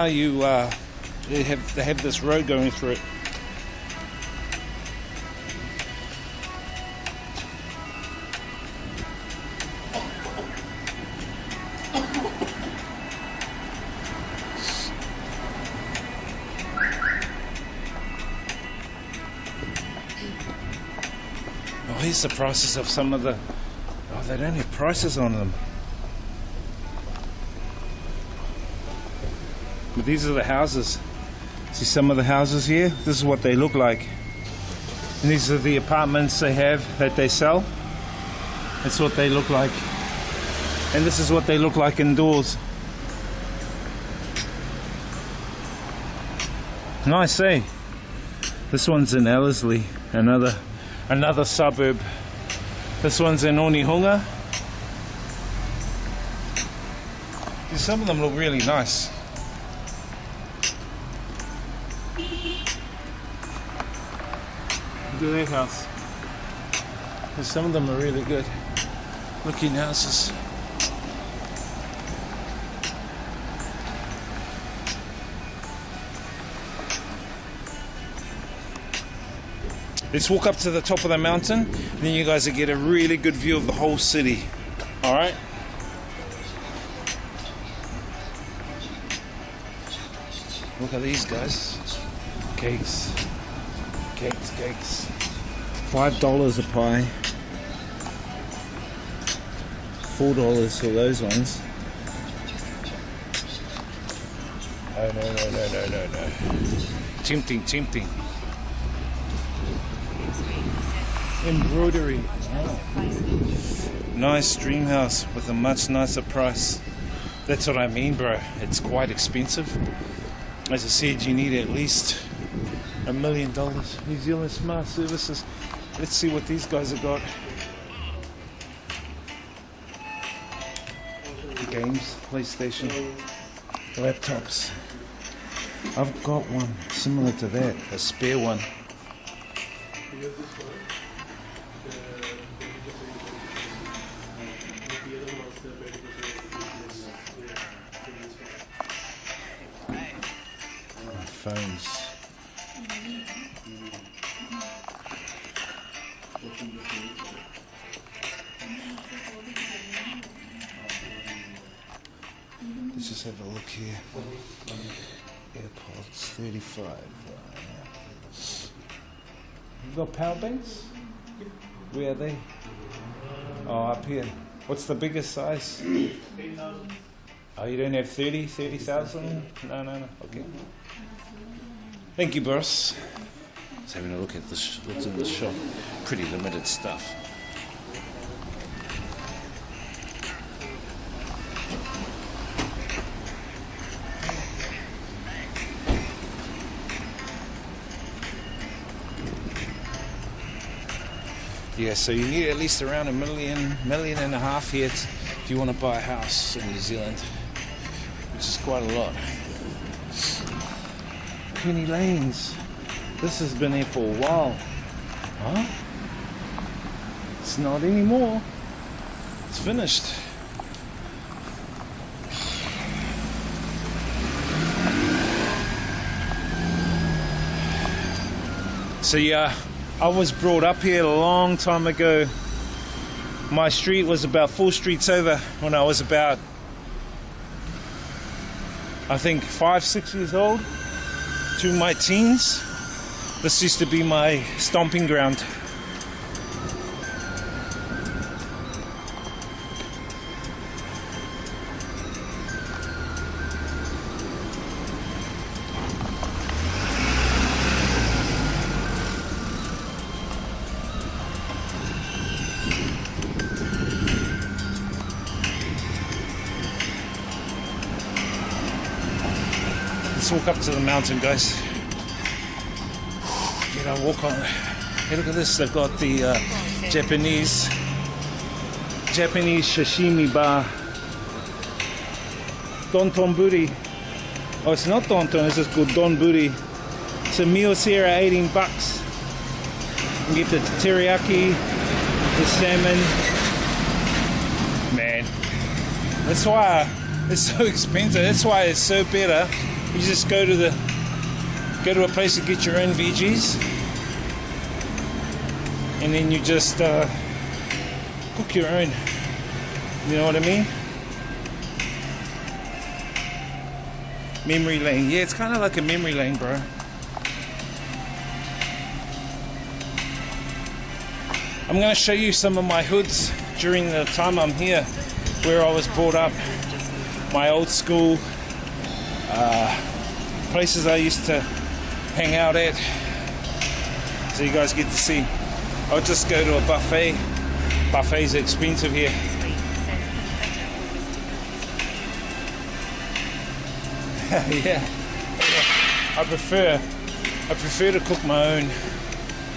you they have this road going through it. Oh, here's the prices of some of the... Oh, they don't have prices on them. But these are the houses. See some of the houses here? This is what they look like. And these are the apartments they have that they sell. That's what they look like. And this is what they look like indoors. Nice, eh? This one's in Ellerslie, another suburb. This one's in Onehunga. Some of them look really nice. Look at that house. Some of them are really good looking houses. Let's walk up to the top of the mountain, and then you guys will get a really good view of the whole city. Alright? Look at these guys. Cakes. Cakes. $5 a pie. $4 for those ones. Oh, no. Tempting. Embroidery. Oh. Nice dream house with a much nicer price. That's what I mean, bro. It's quite expensive. As I said, you need at least $1 million. New Zealand Smart Services. Let's see what these guys have got. Games, PlayStation, laptops. I've got one similar to that, a spare one. Phones. Let's just have a look here. AirPods 35. You got power banks? Where are they? Oh, up here. What's the biggest size? 8,000. Oh, you don't have 30,000? No. Okay. Thank you, boss. Just having a look at this. What's in the shop? Pretty limited stuff. Yeah, so you need at least around $1 million and a half here if you want to buy a house in New Zealand, which is quite a lot. Penny Lanes. This has been here for a while. Huh? It's not anymore. It's finished. So yeah, I was brought up here a long time ago. My street was about 4 streets over when I was about, I think, 5-6 years old. To my teens. This used to be my stomping ground. Let's walk up to the mountain, guys. Get our walk on. Hey, look at this. They've got the Japanese sashimi bar. Don Buri. Oh, it's not Don. It's just called Don Buri. It's a meal's here at $18. You can get the teriyaki, the salmon. Man, that's why it's so expensive. That's why it's so better. You just go to a place to get your own veggies, and then you just cook your own. You know what I mean? Memory lane. Yeah, it's kind of like a memory lane, bro. I'm going to show you some of my hoods during the time I'm here, where I was brought up, my old school, places I used to hang out at, so you guys get to see. I'll just go to a buffet. Buffets are expensive here. Yeah, I prefer to cook my own.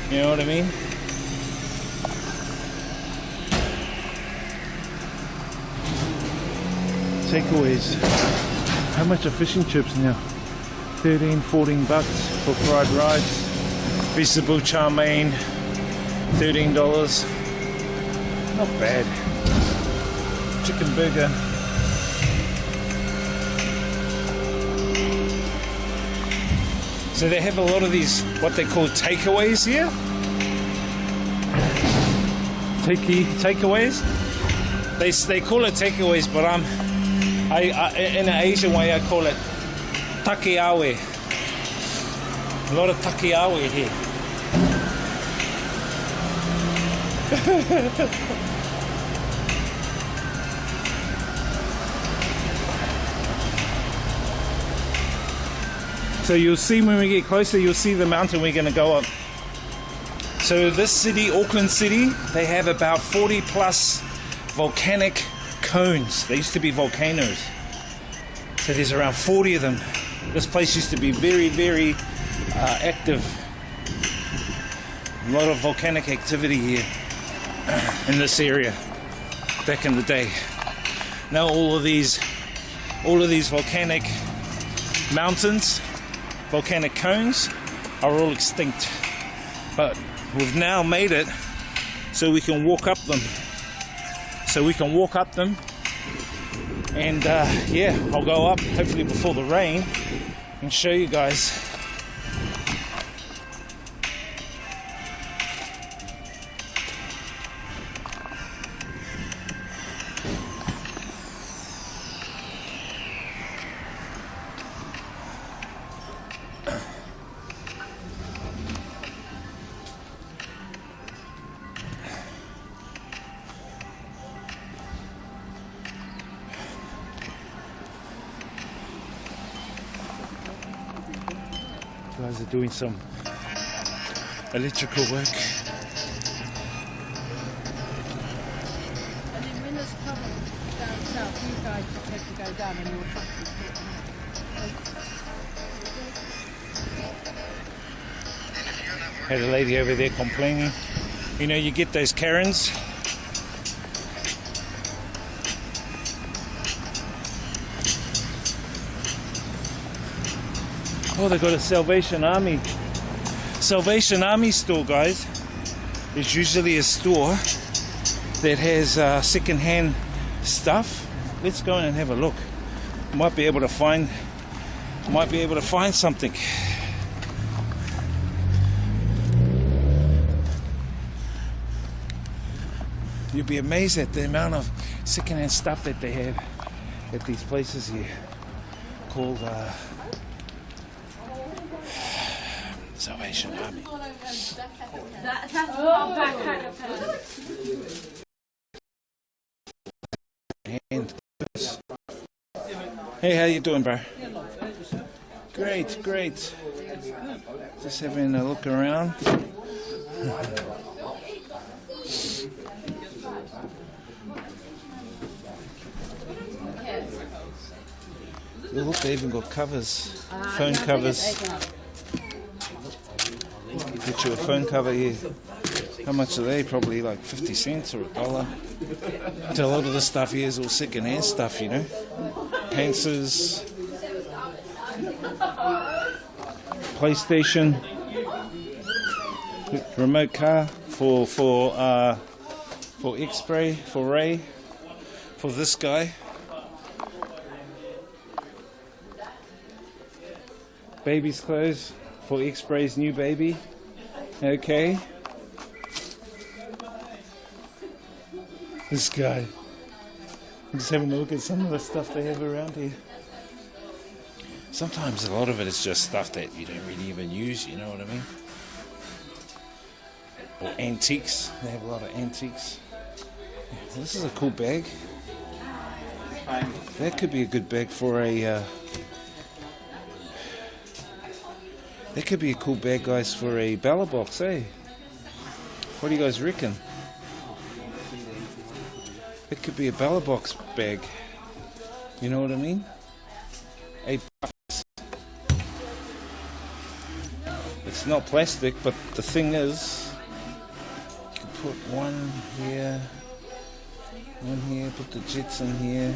You know what I mean? Takeaways. How much are fish and chips now? $13-14 for fried rice. Vegetable chow mein, $13. Not bad. Chicken burger. So they have a lot of these, what they call takeaways here. Takeaways. They call it takeaways, but in an Asian way I call it takeawe. A lot of takeawe here. So you'll see when we get closer, you'll see the mountain we're going to go up. So this city, Auckland City, they have about 40 plus volcanic cones. They used to be volcanoes. So there's around 40 of them. This place used to be very, very active. A lot of volcanic activity here in this area back in the day. Now all of these volcanic mountains, volcanic cones are all extinct, but we've now made it so we can walk up them. And yeah, I'll go up hopefully before the rain and show you guys. Guys are doing some electrical work. And then when there's trouble down south, you guys just have to go down and your truck will Had a lady over there complaining. You know, you get those Karens. Oh, they got a Salvation Army store, guys. It's usually a store that has second-hand stuff. Let's go in and have a look. Might be able to find something. You'll be amazed at the amount of second-hand stuff that they have at these places here called Salvation Army. And hey, how you doing, bro? Great. Just having a look around. Look, they even got covers, phone covers. The get you a phone cover here. How much are they? Probably like 50 cents or $1. A lot of the stuff here is all second-hand stuff, you know. Pencils, PlayStation, remote car for X-Spray, for Ray, for this guy. Baby's clothes for X-Spray's new baby. Okay. This guy. I'm just having a look at some of the stuff they have around here. Sometimes a lot of it is just stuff that you don't really even use, you know what I mean? Or antiques. They have a lot of antiques. This is a cool bag. That could be a good bag for a... that could be a cool bag, guys, for a bella box, eh? What do you guys reckon? It could be a bella box bag. You know what I mean? $8. It's not plastic, but the thing is, you can put one here, put the jets in here.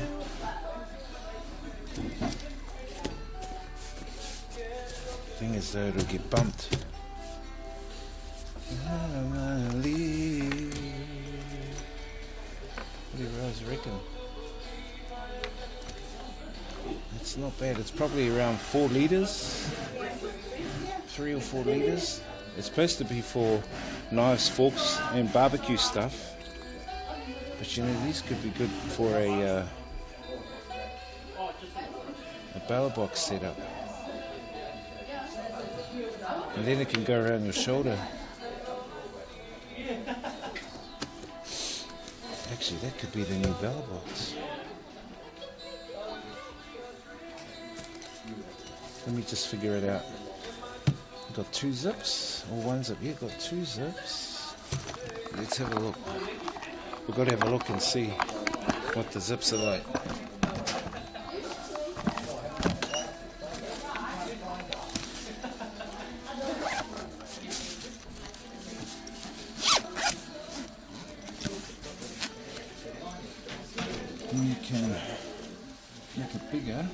Thing is though, it'll get bumped. What do you guys reckon? It's not bad. It's probably around 4 litres, 3 or 4 litres. It's supposed to be for knives, forks, and barbecue stuff. But you know, these could be good for a bella box setup. And then it can go around your shoulder. Actually, that could be the new bella box. Let me just figure it out. Got 2 zips, or 1 zip. Yeah, got 2 zips. Let's have a look. We've got to have a look and see what the zips are like. You can make it bigger.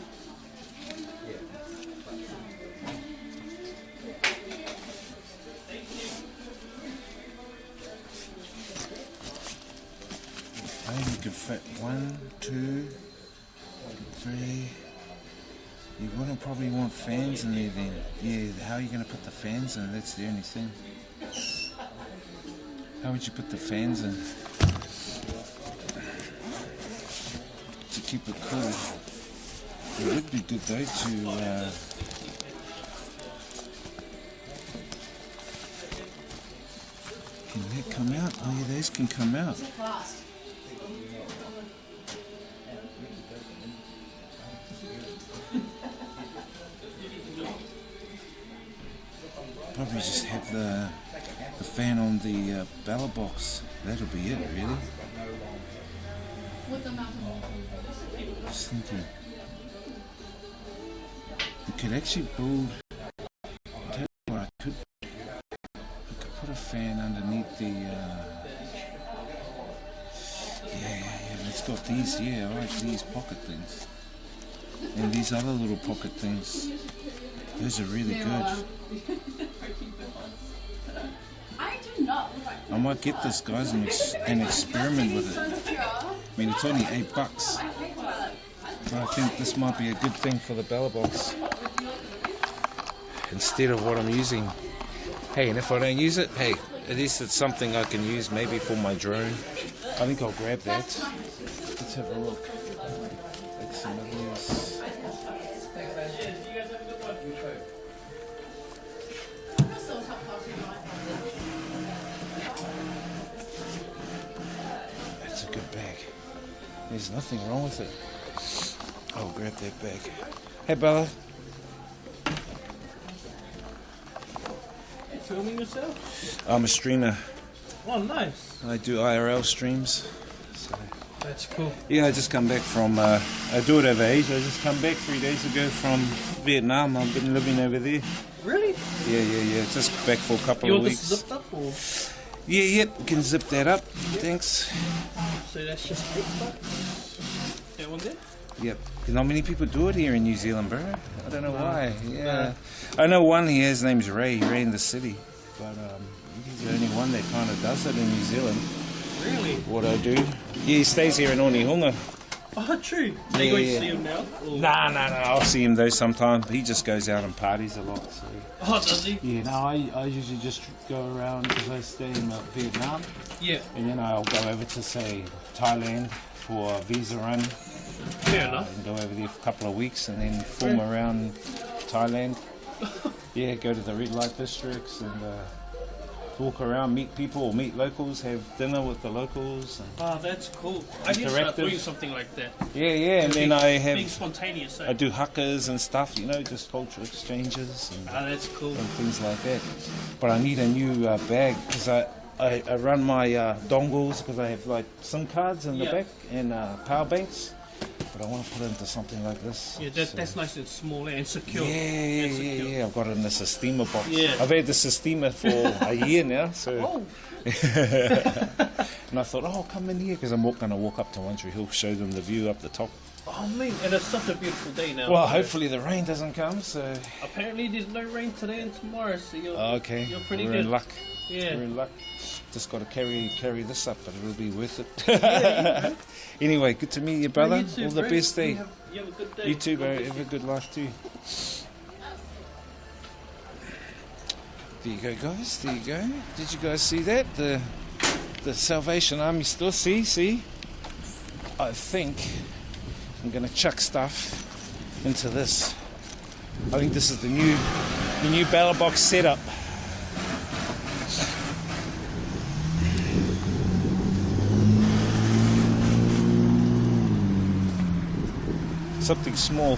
And you can fit 1, 2, 3. You wouldn't probably want fans in there then. Yeah, how are you going to put the fans in? That's the only thing. How would you put the fans in? To keep it cool. It would be good though to can that come out? Oh yeah, those can come out. Probably just have the fan on the bella box. That'll be it, really. Just thinking, you could actually build. I tell you what, I could put a fan underneath the. Yeah. It's got these. Yeah, I like these pocket things, and these other little pocket things. Those are really good. I might get this, guys, and experiment with it. I mean, it's only $8. But I think this might be a good thing for the bella box instead of what I'm using. Hey, and if I don't use it, hey, at least it's something I can use maybe for my drone. I think I'll grab that. Let's have a look at some of these. That's a good bag. There's nothing wrong with it. I'll grab that bag. Hey, Bella. You filming yourself? I'm a streamer. Oh, nice. I do IRL streams. So. That's cool. Yeah, I just come back from, I do it over Asia. I just come back 3 days ago from Vietnam. I've been living over there. Really? Yeah. Just back for a couple You of want this weeks. zipped up or? Yeah, you can zip that up. Thanks. So that's just $8. That one there? Yep. 'Cause not many people do it here in New Zealand, bro. I don't know why. Yeah. I know one here, his name's Ray in the city. But he's the only one that kind of does it in New Zealand. Really? What I do. Yeah, he stays here in Onehunga. Oh, true. Are you going to see him now? Or? Nah. I'll see him though sometime. He just goes out and parties a lot. So. Oh, does he? Yeah, no, I usually just go around because I stay in Vietnam. Yeah. And then I'll go over to, say, Thailand for a visa run. Fair enough. And go over there for a couple of weeks and then film around Thailand. Yeah, go to the red light districts and walk around, meet people or meet locals, have dinner with the locals. And Oh, that's cool. I need to start Interactive. doing something like that. yeah, and then I Being have, spontaneous. I do hakas and stuff, you know, just cultural exchanges and That's cool. things like that. But I need a new bag because I run my dongles because I have like SIM cards in the Yeah. back and power banks. But I want to put it into something like this. Yeah, that's nice and small and secure. Yeah. I've got it in the Sistema box. Yeah. I've had the Sistema for a year now. So. Oh, And I thought, oh, come in here because I'm going to walk up to One Tree Hill, show them the view up the top. oh man, and it's such a beautiful day now. Well, hopefully the rain doesn't come. So. Apparently there's no rain today and tomorrow, so you're Okay. You're pretty We're good. in luck. Yeah. We're in luck. Just got to carry this up, but it'll be worth it. Anyway, good to meet you, brother. You too, All the bro. best, eh? You have a good day. You too, bro. God bless Have you. a good life too. There you go, guys. There you go. Did you guys see that? The Salvation Army store. See? I think I'm going to chuck stuff into this. I think this is the new ballot box setup. Something small.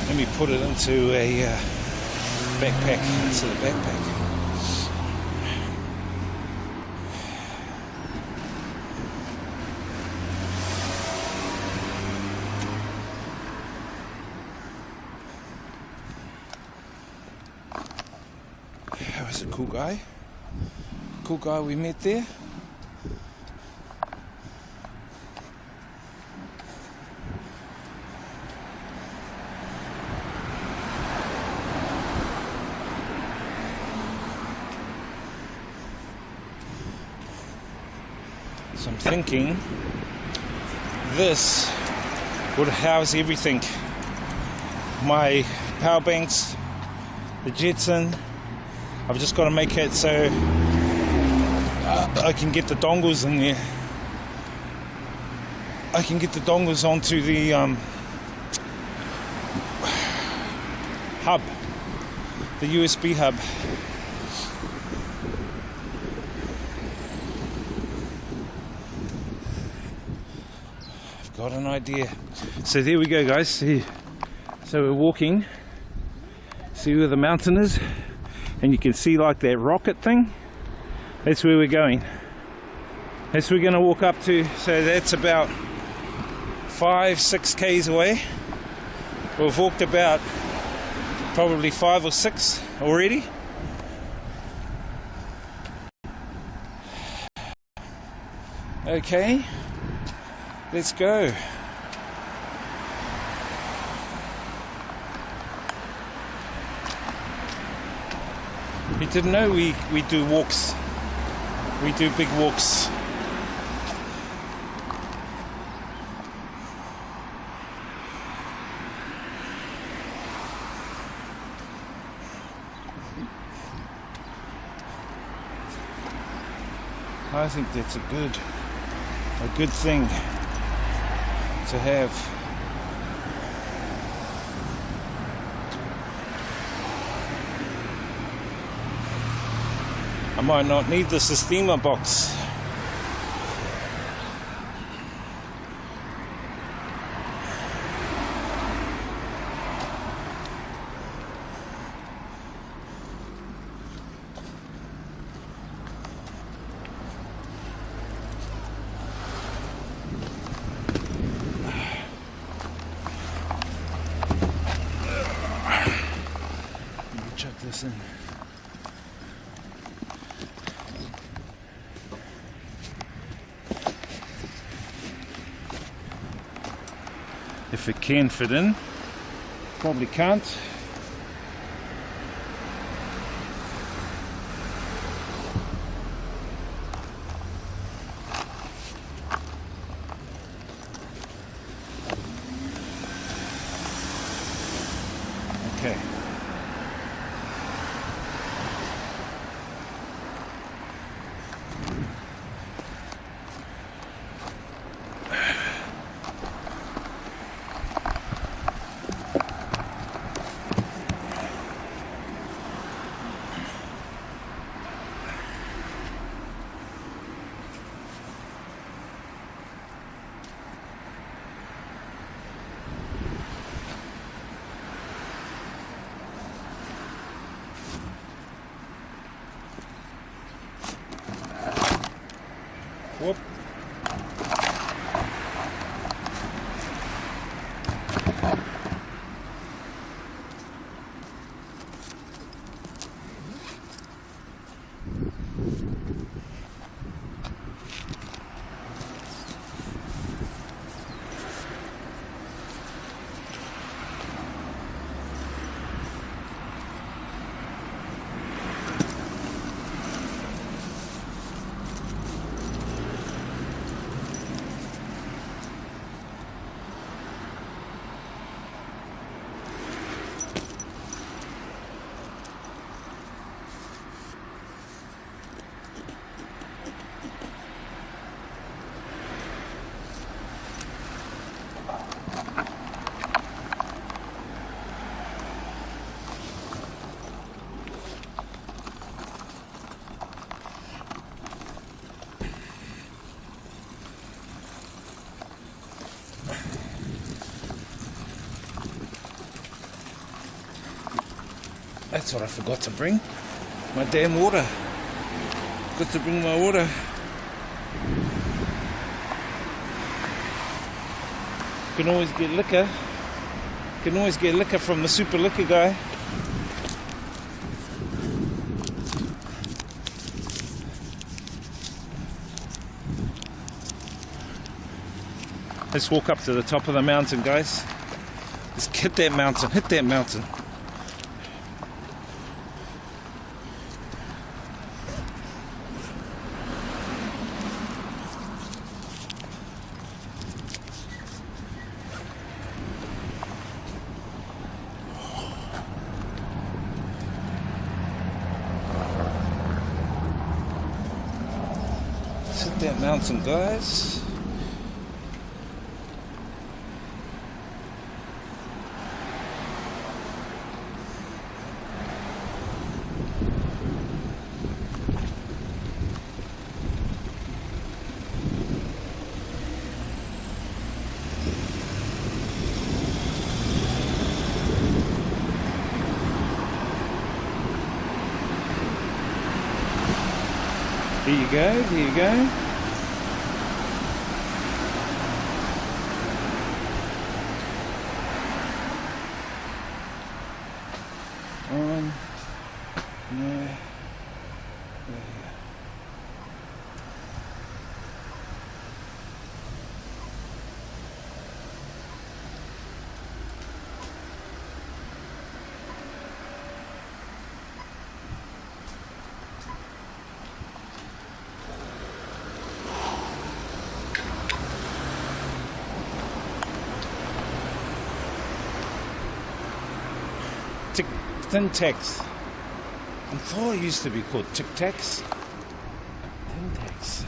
Let me put it into a backpack, into the backpack. That was a cool guy. Cool guy we met there. So I'm thinking this would house everything. My power banks, the Jetson. I've just got to make it so I can get the dongles in there. I can get the dongles onto the hub, the USB hub. I've got an idea. So there we go, guys. See, so we're walking. See where the mountain is? And you can see like that rocket thing. That's where we're going. That's where we're going to walk up to. So that's about 5-6 k's away. We've walked about probably 5 or 6 already. Okay, let's go. You didn't know we do walks. We do big walks. I think that's a good thing to have. I might not need the Sistema box. this in. If it can fit in, probably can't. Okay. Whoop. That's what I forgot to bring. My damn water. Got to bring my water. Can always get liquor. Can always get liquor from the super liquor guy. Let's walk up to the top of the mountain, guys. Let's hit that mountain, hit that mountain. Let's hit that mountain, guys. There you go, there you go. On, no, Tin Tacs. I thought it used to be called Tic Tacs. Tin Tacs.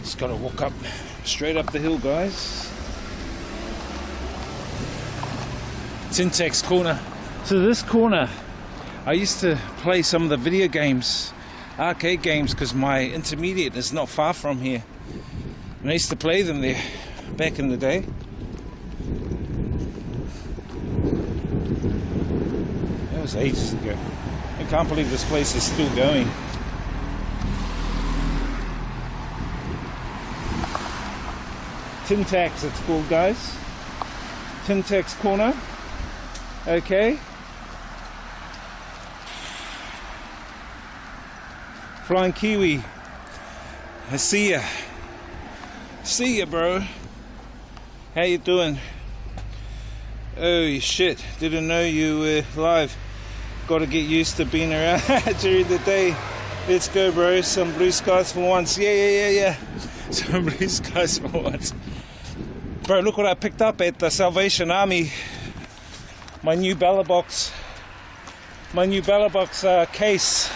Just gotta walk up, straight up the hill, guys. Tin Tacs corner. So this corner, I used to play some of the video games, arcade games, because my intermediate is not far from here. And I used to play them there back in the day. That was ages ago. I can't believe this place is still going. Tin Tax it's called, guys. Tin Tax Corner. Okay. Flying Kiwi. I see ya. See ya, bro. How you doing? Oh shit, didn't know you were live. Gotta get used to being around during the day. Let's go, bro. Some blue skies for once. Yeah. Some blue skies for once. Bro, look what I picked up at the Salvation Army. My new Bella Box. My new Bella Box case.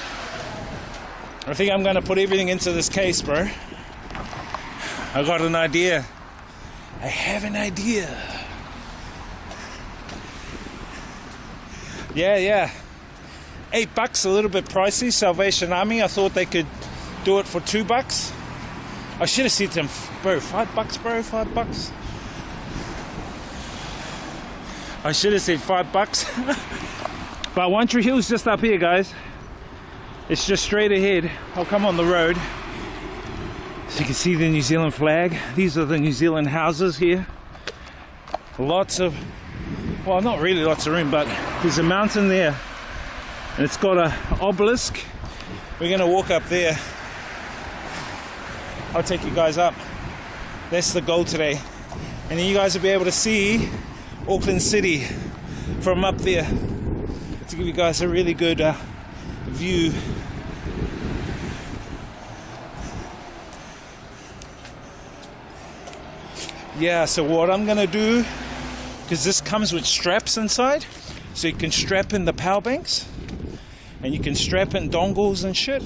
I think I'm gonna put everything into this case, bro. I got an idea. I have an idea. Yeah. $8, a little bit pricey. Salvation Army, I thought they could do it for $2. I should have said to them, bro, $5, bro, $5. I should have said $5. But One Tree Hill's just up here, guys. It's just straight ahead. I'll come on the road so you can see the New Zealand flag. These are the New Zealand houses here. Lots of, well, not really lots of room, but there's a mountain there and it's got an obelisk. We're gonna walk up there. I'll take you guys up. That's the goal today. And then you guys will be able to see Auckland City from up there to give you guys a really good view. Yeah, so what I'm gonna do, because this comes with straps inside, so you can strap in the power banks and you can strap in dongles and shit.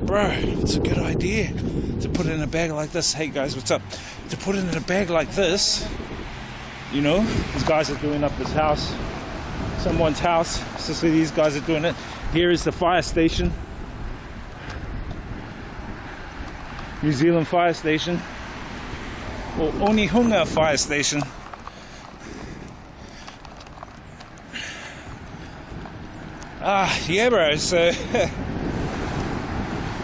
Bro, it's a good idea to put it in a bag like this. Hey guys, what's up? To put it in a bag like this, you know, these guys are doing up this house, someone's house. So see, these guys are doing it. Here is the fire station, New Zealand fire station, or Onehunga fire station. Yeah, bro. So I'm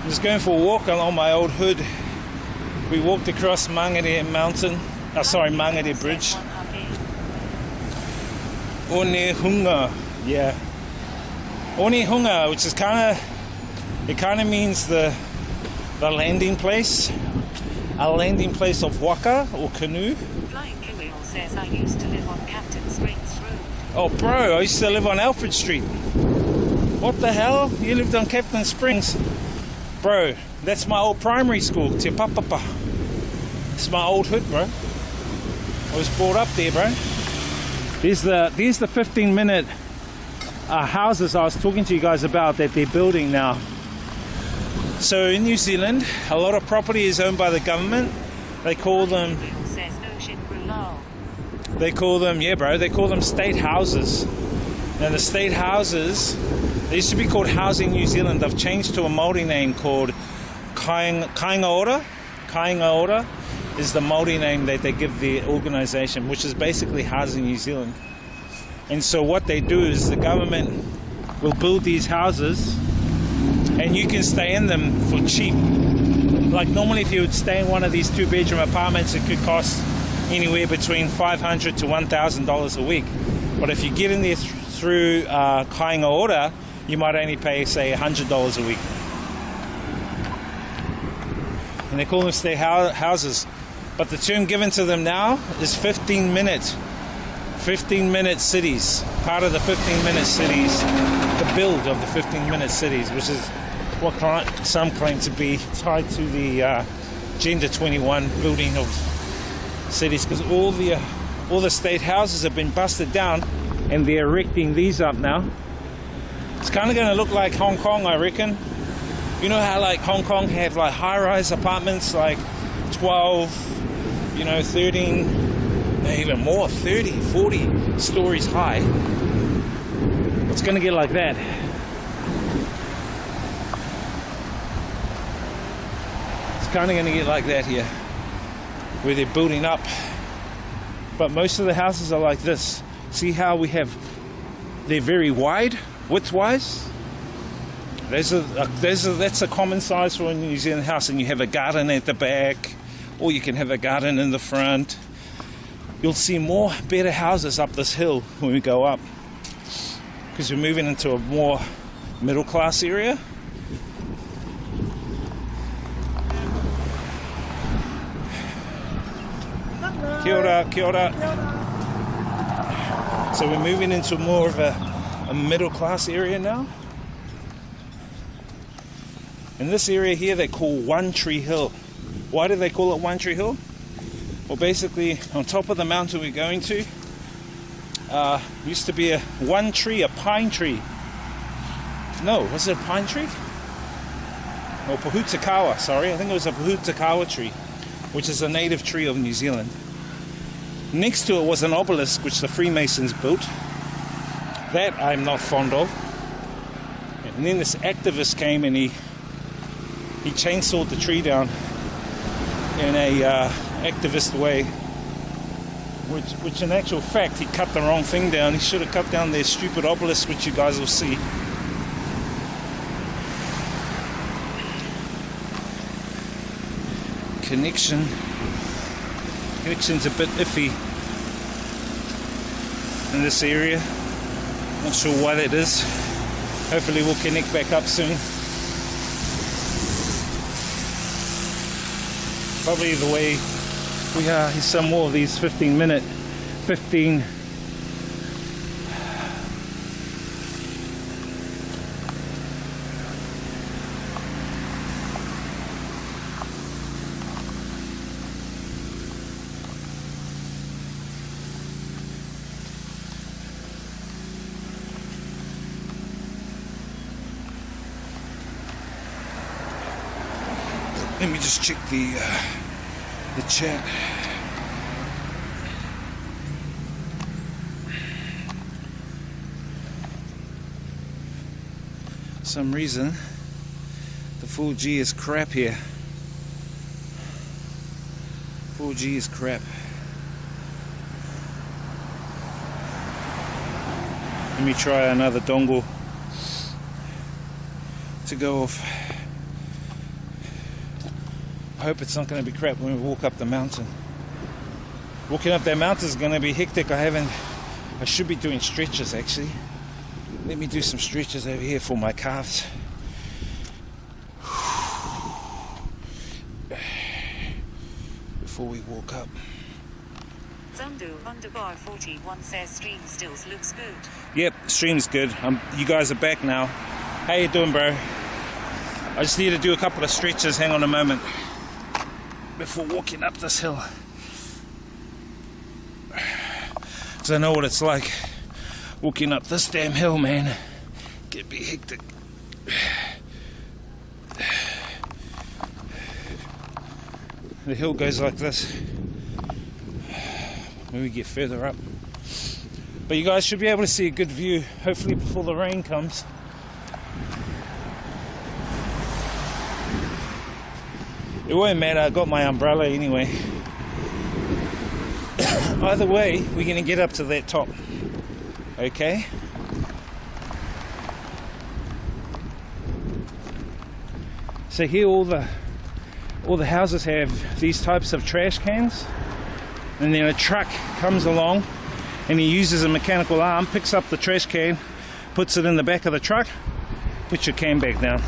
just going for a walk on my old hood. We walked across Mangere Mountain. Mangere Bridge. Onehunga, yeah. Onehunga, which is kind of means the landing place, a landing place of waka or canoe. Flying Kiwi says I used to live on Captain Springs Road. Oh, bro, I used to live on Alfred Street. What the hell? You lived on Captain Springs? Bro, that's my old primary school, Te Papapa. It's my old hood, bro. I was brought up there, bro. There's the 15-minute houses I was talking to you guys about that they're building now. So in New Zealand, a lot of property is owned by the government. They call them, yeah, bro, they call them state houses. Now the state houses, they used to be called Housing New Zealand. They've changed to a Māori name called Kaingaora. Kaingaora is the Māori name that they give the organisation, which is basically Housing New Zealand. And so what they do is the government will build these houses and you can stay in them for cheap. Like normally if you would stay in one of these 2-bedroom apartments, it could cost anywhere between $500 to $1,000 a week. But if you get in there through Kaingaora, you might only pay, say, $100 a week. And they call them state houses. But the term given to them now is 15-minute cities. Part of the 15-minute cities, the build of the 15-minute cities, which is what some claim to be tied to the Gender 21 building of cities, because all the state houses have been busted down and they're erecting these up now. It's kind of going to look like Hong Kong, I reckon. You know how like Hong Kong have like high-rise apartments, like 12, 13, even more, 30, 40 stories high. It's going to get like that. It's kind of going to get like that here. where they're building up. But most of the houses are like this. See how they're very wide, width-wise. That's a common size for a New Zealand house, and you have a garden at the back, or you can have a garden in the front. You'll see more better houses up this hill when we go up, because we're moving into a more middle class area. Kia ora, kia ora. So we're moving into more of a middle class area now. And this area here they call One Tree Hill. Why do they call it One Tree Hill? Well, basically on top of the mountain we're going to used to be a pine tree. No, was it a pine tree? Or Pohutakawa, sorry. I think it was a Pohutakawa tree, which is a native tree of New Zealand. Next to it was an obelisk which the Freemasons built. That I'm not fond of. And then this activist came and he chainsawed the tree down in a activist way, which in actual fact he cut the wrong thing down. He should have cut down their stupid obelisk, which you guys will see. Connection's a bit iffy in this area. Not sure why that is. Hopefully we'll connect back up soon. Probably the way we are, here's some more of these 15. Let me just check the chat. For some reason, the full G is crap here. Full G is crap. Let me try another dongle to go off. I hope it's not going to be crap when we walk up the mountain. Walking up that mountain is going to be hectic. I should be doing stretches actually. Let me do some stretches over here for my calves. Before we walk up. Zundu underbar 41 says stream still looks good. Yep, stream's good. You guys are back now. How you doing, bro? I just need to do a couple of stretches. Hang on a moment. Before walking up this hill, because I know what it's like walking up this damn hill, man. It can be hectic. The hill goes like this when we get further up, but you guys should be able to see a good view hopefully before the rain comes. It won't matter, I got my umbrella anyway. Either way, we're going to get up to that top. Okay? So here all the houses have these types of trash cans. And then a truck comes along and he uses a mechanical arm, picks up the trash can, puts it in the back of the truck, puts your can back down.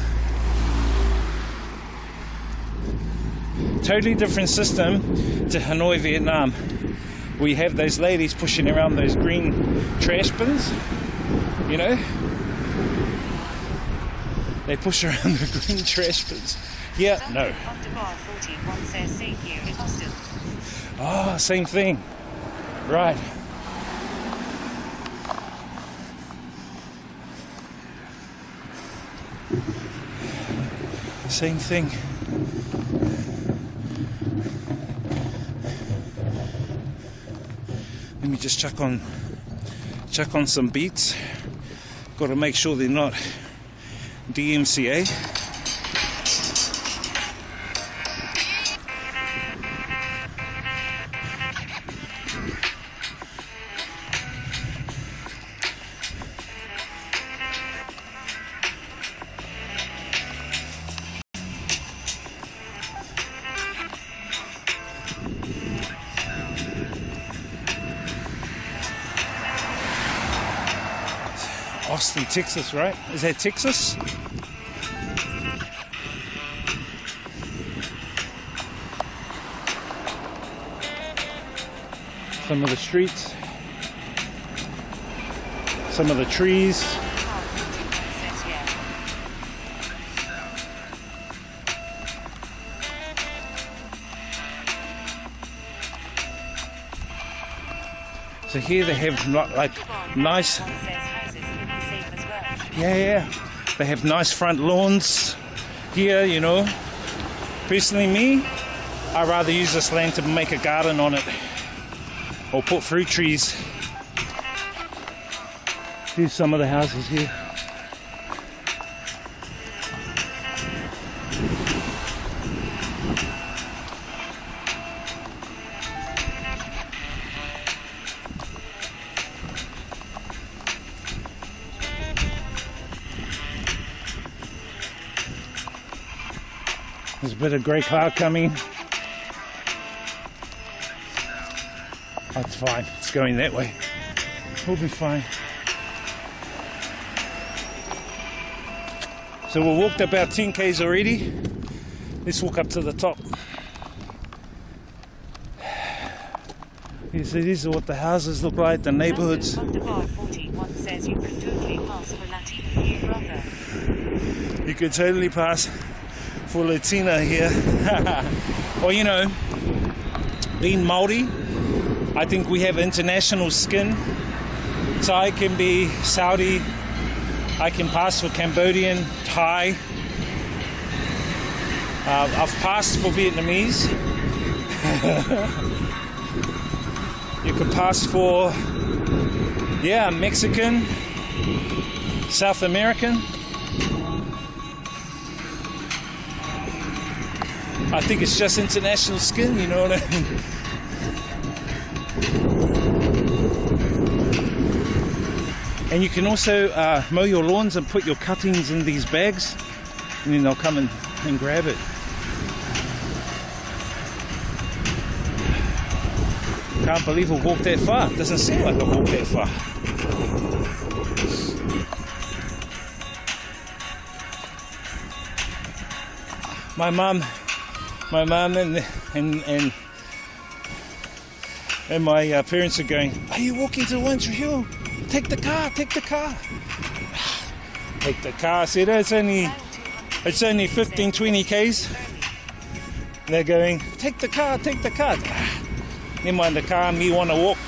Totally different system to Hanoi, Vietnam. We have those ladies pushing around those green trash bins, you know? They push around the green trash bins. Yeah, no. Underbar 41 says same here in Austin. Oh, same thing. Right. Same thing. Let me just check on some beats. Got to make sure they're not DMCA. Austin, Texas, right? Is that Texas? Some of the streets, some of the trees. So here they have like nice, yeah, they have nice front lawns here, you know. Personally me, I'd rather use this land to make a garden on it or put fruit trees. Here's some of the houses here. There's a bit of grey cloud coming. That's fine, it's going that way. We'll be fine. So we walked about 10 k's already. Let's walk up to the top. Yes, it is what the houses look like, the neighbourhoods. Says you could totally pass for Latino here, brother. You could totally pass for Latina here. Well, you know, being Māori, I think we have international skin. So I can be Saudi, I can pass for Cambodian, Thai. I've passed for Vietnamese. You can pass for, yeah, Mexican, South American. I think it's just international skin, you know what I mean? And you can also mow your lawns and put your cuttings in these bags, and then they'll come and grab it. Can't believe I walked that far. Doesn't seem like I walked that far. My mum and my parents are going, are you walking to One Tree Hill? Take the car, take the car. Take the car. I said, it's only 15, 20 k's. They're going, take the car, take the car. Never mind the car, me want to walk.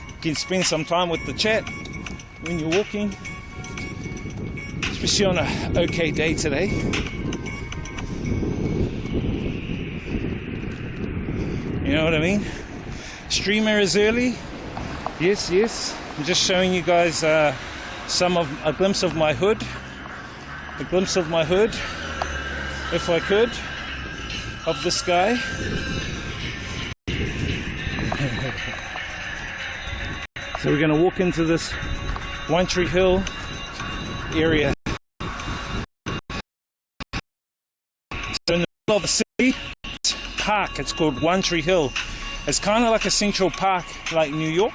You can spend some time with the chat when you're walking, especially on an okay day today. You know what I mean? Streamer is early. Yes, yes. I'm just showing you guys a glimpse of my hood. A glimpse of my hood, if I could, of the sky. So we're going to walk into this One Tree Hill area. So in the middle of the city, park, it's called One Tree Hill. It's kind of like a central park like New York,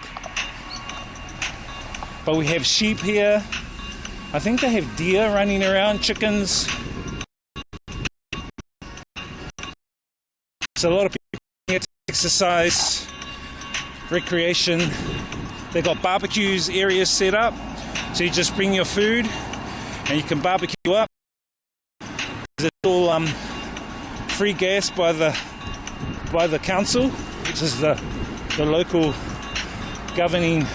but we have sheep here. I think they have deer running around, chickens. So a lot of people here to exercise, recreation. They've got barbecues areas set up, so you just bring your food and you can barbecue up. It's all free gas by the council, which is the local governing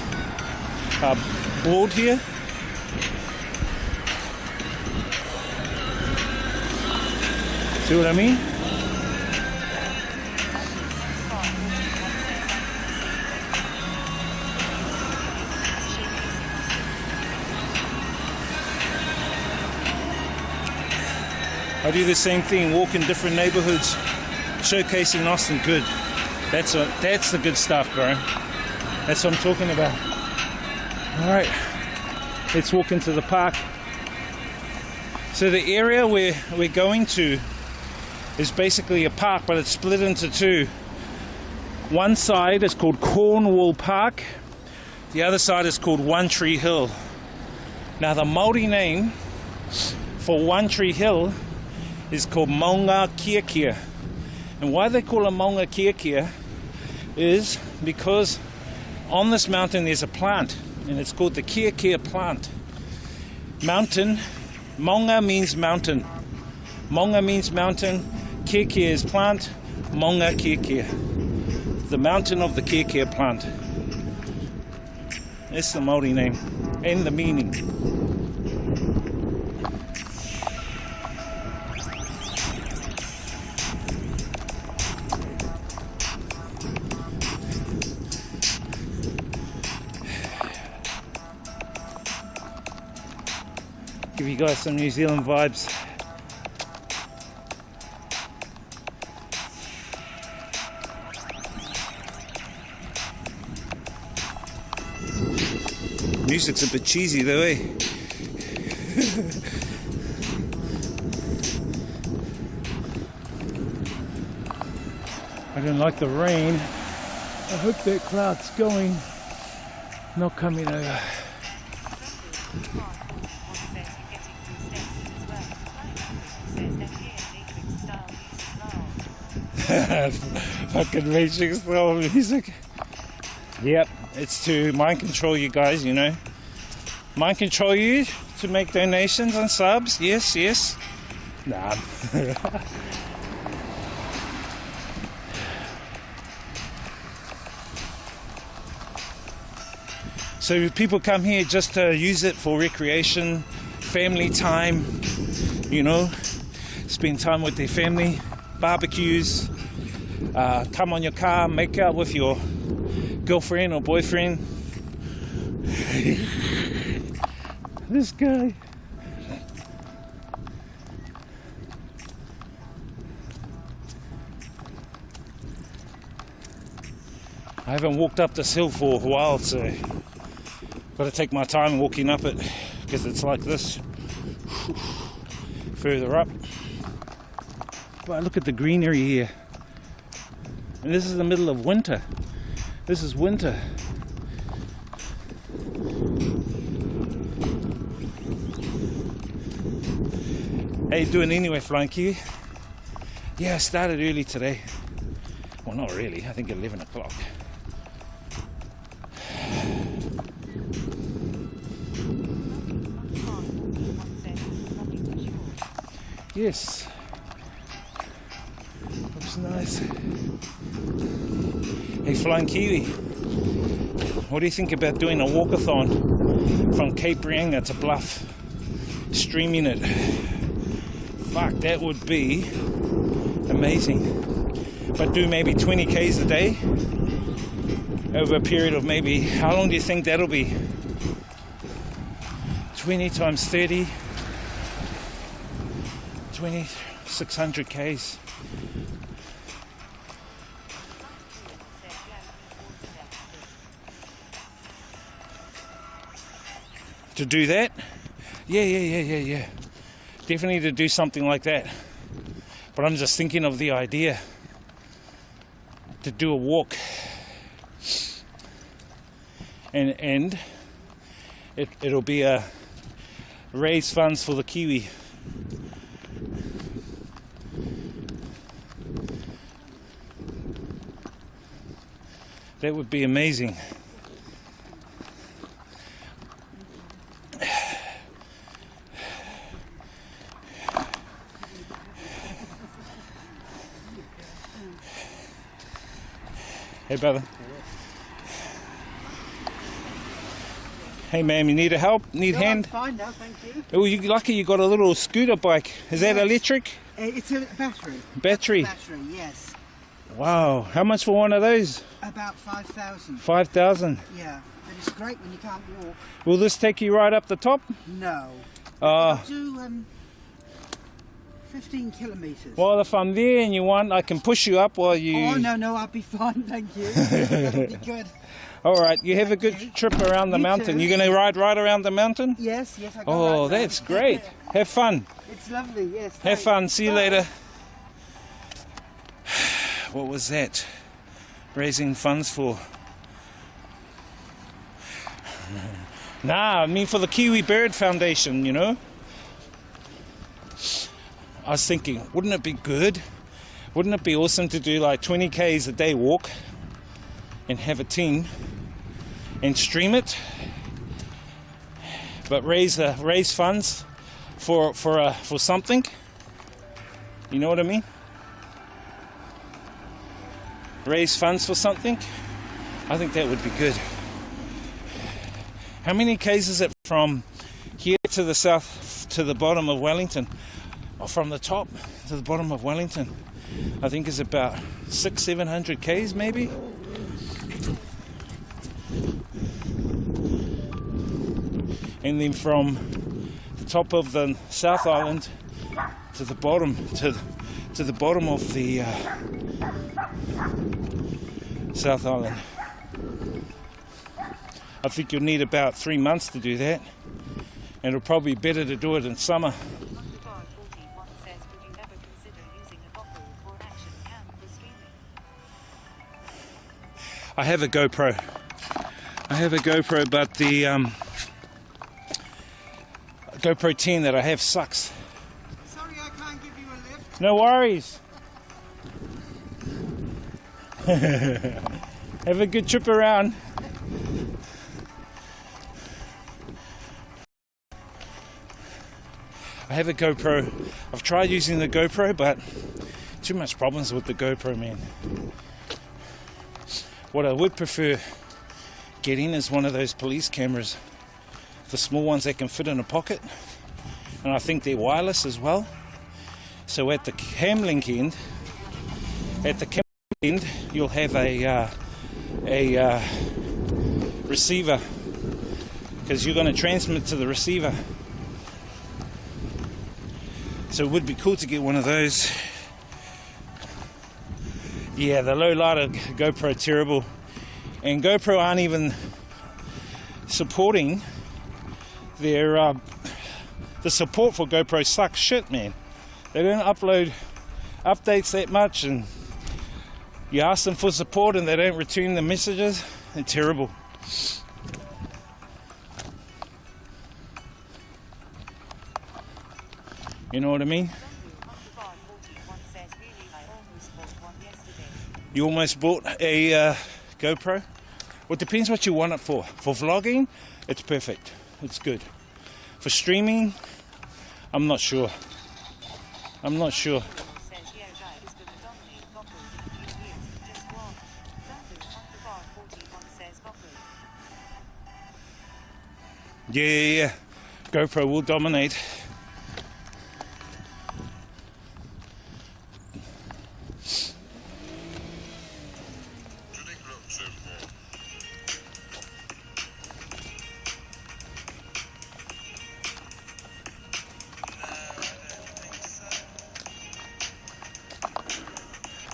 board here. See what I mean? I do the same thing, walk in different neighborhoods, showcasing Austin. Good. That's the good stuff, bro. That's what I'm talking about. All right, let's walk into the park. So the area we're going to is basically a park, but it's split into two. One side is called Cornwall Park, the other side is called One Tree Hill. Now the Māori name for One Tree Hill is called Maunga Kia. And why they call it Maunga Kia is because on this mountain there's a plant, and it's called the Kia plant. Mountain, Maunga means mountain. Maunga means mountain, Kia is plant, Maunga Kia. The mountain of the Kia plant. That's the Māori name and the meaning. Give you guys some New Zealand vibes. Music's a bit cheesy though, eh? I don't like the rain. I hope that cloud's going, not coming over. Fucking racing style music. Yep, it's to mind control you guys, you know. Mind control you to make donations and subs. Yes, yes. Nah. So people come here just to use it for recreation, family time, you know, spend time with their family, barbecues, come on your car, make out with your girlfriend or boyfriend. This guy. I haven't walked up this hill for a while, so got to take my time walking up it because it's like this further up. But look at the greenery here, and this is the middle of winter. This is winter. How you doing anyway, Flying Kiwi? Yeah, I started early today. Well, not really, I think 11 o'clock. Yes. Looks nice. Hey, Flying Kiwi, what do you think about doing a walkathon from Cape Reinga to Bluff, streaming it? Fuck, that would be amazing. But do maybe 20 Ks a day over a period of maybe, how long do you think that'll be? 20 times 30, 600 Ks. To do that? Yeah. Definitely to do something like that. But I'm just thinking of the idea to do a walk. And it'll be a raise funds for the Kiwi. That would be amazing. Hey, brother. Hey, ma'am, you need a help? Need hand? I'm fine now, thank you. Oh, you're lucky you got a little scooter bike. Is that electric? It's a battery. Battery? Battery, yes. Wow. How much for one of those? About 5,000. 5,000. Yeah, but it's great when you can't walk. Will this take you right up the top? No. Uh, I'll do 15 kilometres. Well, if I'm there and you want, I can push you up while you... Oh, no, I'll be fine, thank you. That'll be good. All right, you have a good trip around the mountain. too. You're going to ride right around the mountain? Yes, I got Oh, that that's now. great. Have fun. It's lovely, yes. Have thanks. fun. See you Bye. later. What was that? raising funds for. Nah, I mean for the Kiwi Bird Foundation, you know. I was thinking, wouldn't it be good? Wouldn't it be awesome to do like 20 Ks a day walk and have a team and stream it, but raise funds for something. You know what I mean? Raise funds for something. I think that would be good. How many Ks is it from here to the south to the bottom of Wellington? Or from the top to the bottom of Wellington? I think it's about 600-700 Ks maybe. And then from the top of the South Island to the bottom to the bottom of the South Island. I think you'll need about 3 months to do that, and it'll probably be better to do it in summer. I have a GoPro. But the GoPro 10 that I have sucks. Sorry, I can't give you a lift. No worries. Have a good trip around. I have a GoPro. I've tried using the GoPro, but too much problems with the GoPro, man. What I would prefer getting is one of those police cameras, the small ones that can fit in a pocket, and I think they're wireless as well. So at the cam link end, you'll have a receiver, because you're going to transmit to the receiver. So it would be cool to get one of those. Yeah, the low light of GoPro terrible, and GoPro aren't even supporting their the support for GoPro sucks shit, man. They don't upload updates that much, and you ask them for support and they don't return the messages. They're terrible. You know what I mean? You almost bought a GoPro? Well, it depends what you want it for. For vlogging, it's perfect. It's good. For streaming, I'm not sure. Yeah. GoPro will dominate.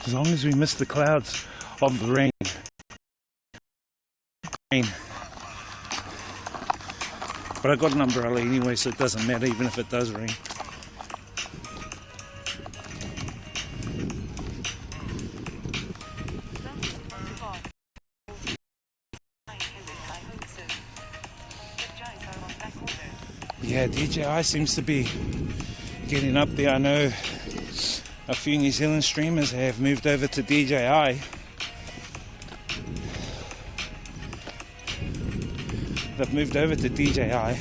As long as we miss the clouds of the rain. But I got an umbrella anyway, so it doesn't matter even if it does rain. Yeah, DJI seems to be getting up there. I know a few New Zealand streamers have moved over to DJI. They've moved over to DJI.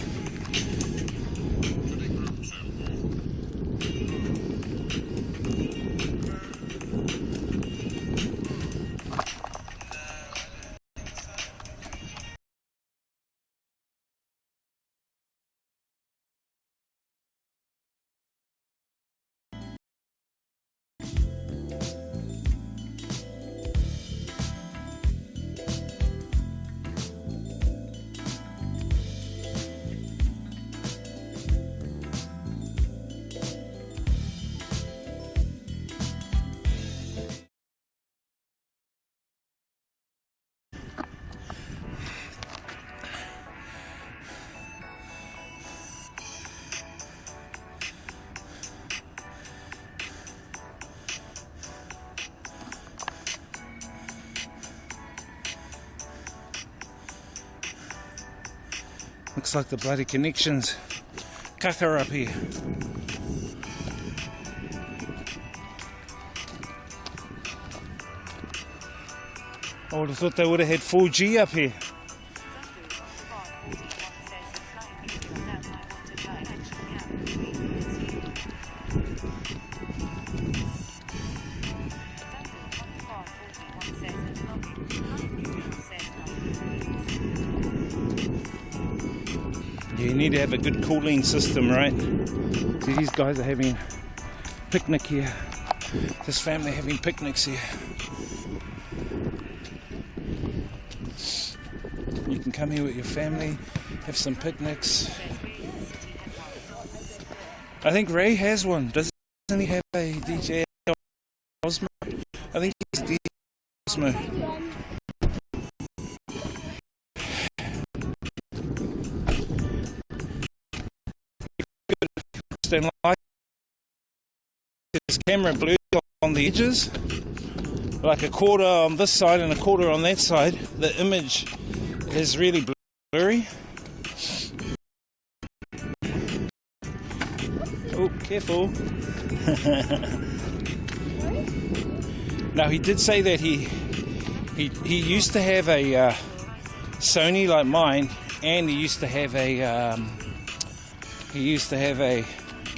Looks like the bloody connections kaka up here. I would have thought they would have had 4G up here. You need to have a good cooling system, right? See, these guys are having picnic here. This family having picnics here. You can come here with your family, have some picnics. I think Ray has one. Doesn't he have a DJ Osmo? I think he's a DJ Osmo. Don't like his camera blue on the edges, like a quarter on this side and a quarter on that side. The image is really blurry. Oh, careful. Now he did say that he used to have a Sony like mine, and he used to have a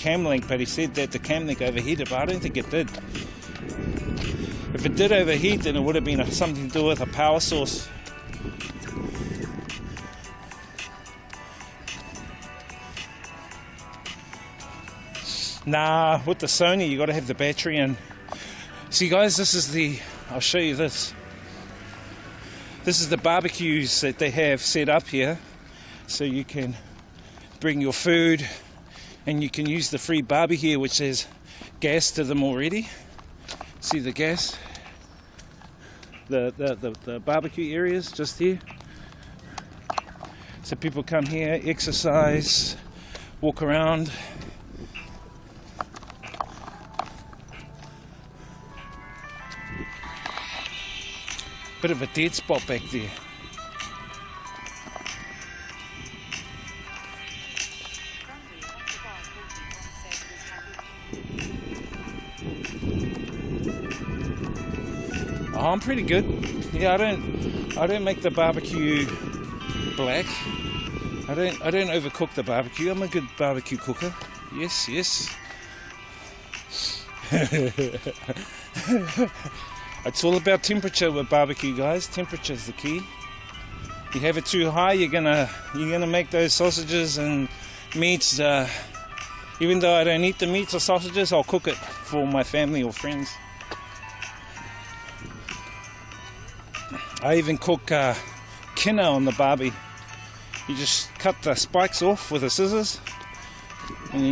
Camlink, but he said that the Camlink overheated, but I don't think it did. If it did overheat, then it would have been something to do with a power source. Nah, with the Sony you got to have the battery in. See guys, I'll show you this. This is the barbecues that they have set up here, so you can bring your food and you can use the free barbie here, which has gas to them already. See the gas? The barbecue areas just here. So people come here, exercise, walk around. Bit of a dead spot back there. Oh, I'm pretty good. Yeah, I don't make the barbecue black. I don't overcook the barbecue. I'm a good barbecue cooker. Yes, yes. It's all about temperature with barbecue, guys. Temperature's the key. You have it too high, you're gonna make those sausages and meats. Even though I don't eat the meats or sausages, I'll cook it for my family or friends. I even cook kina on the barbie. You just cut the spikes off with the scissors, and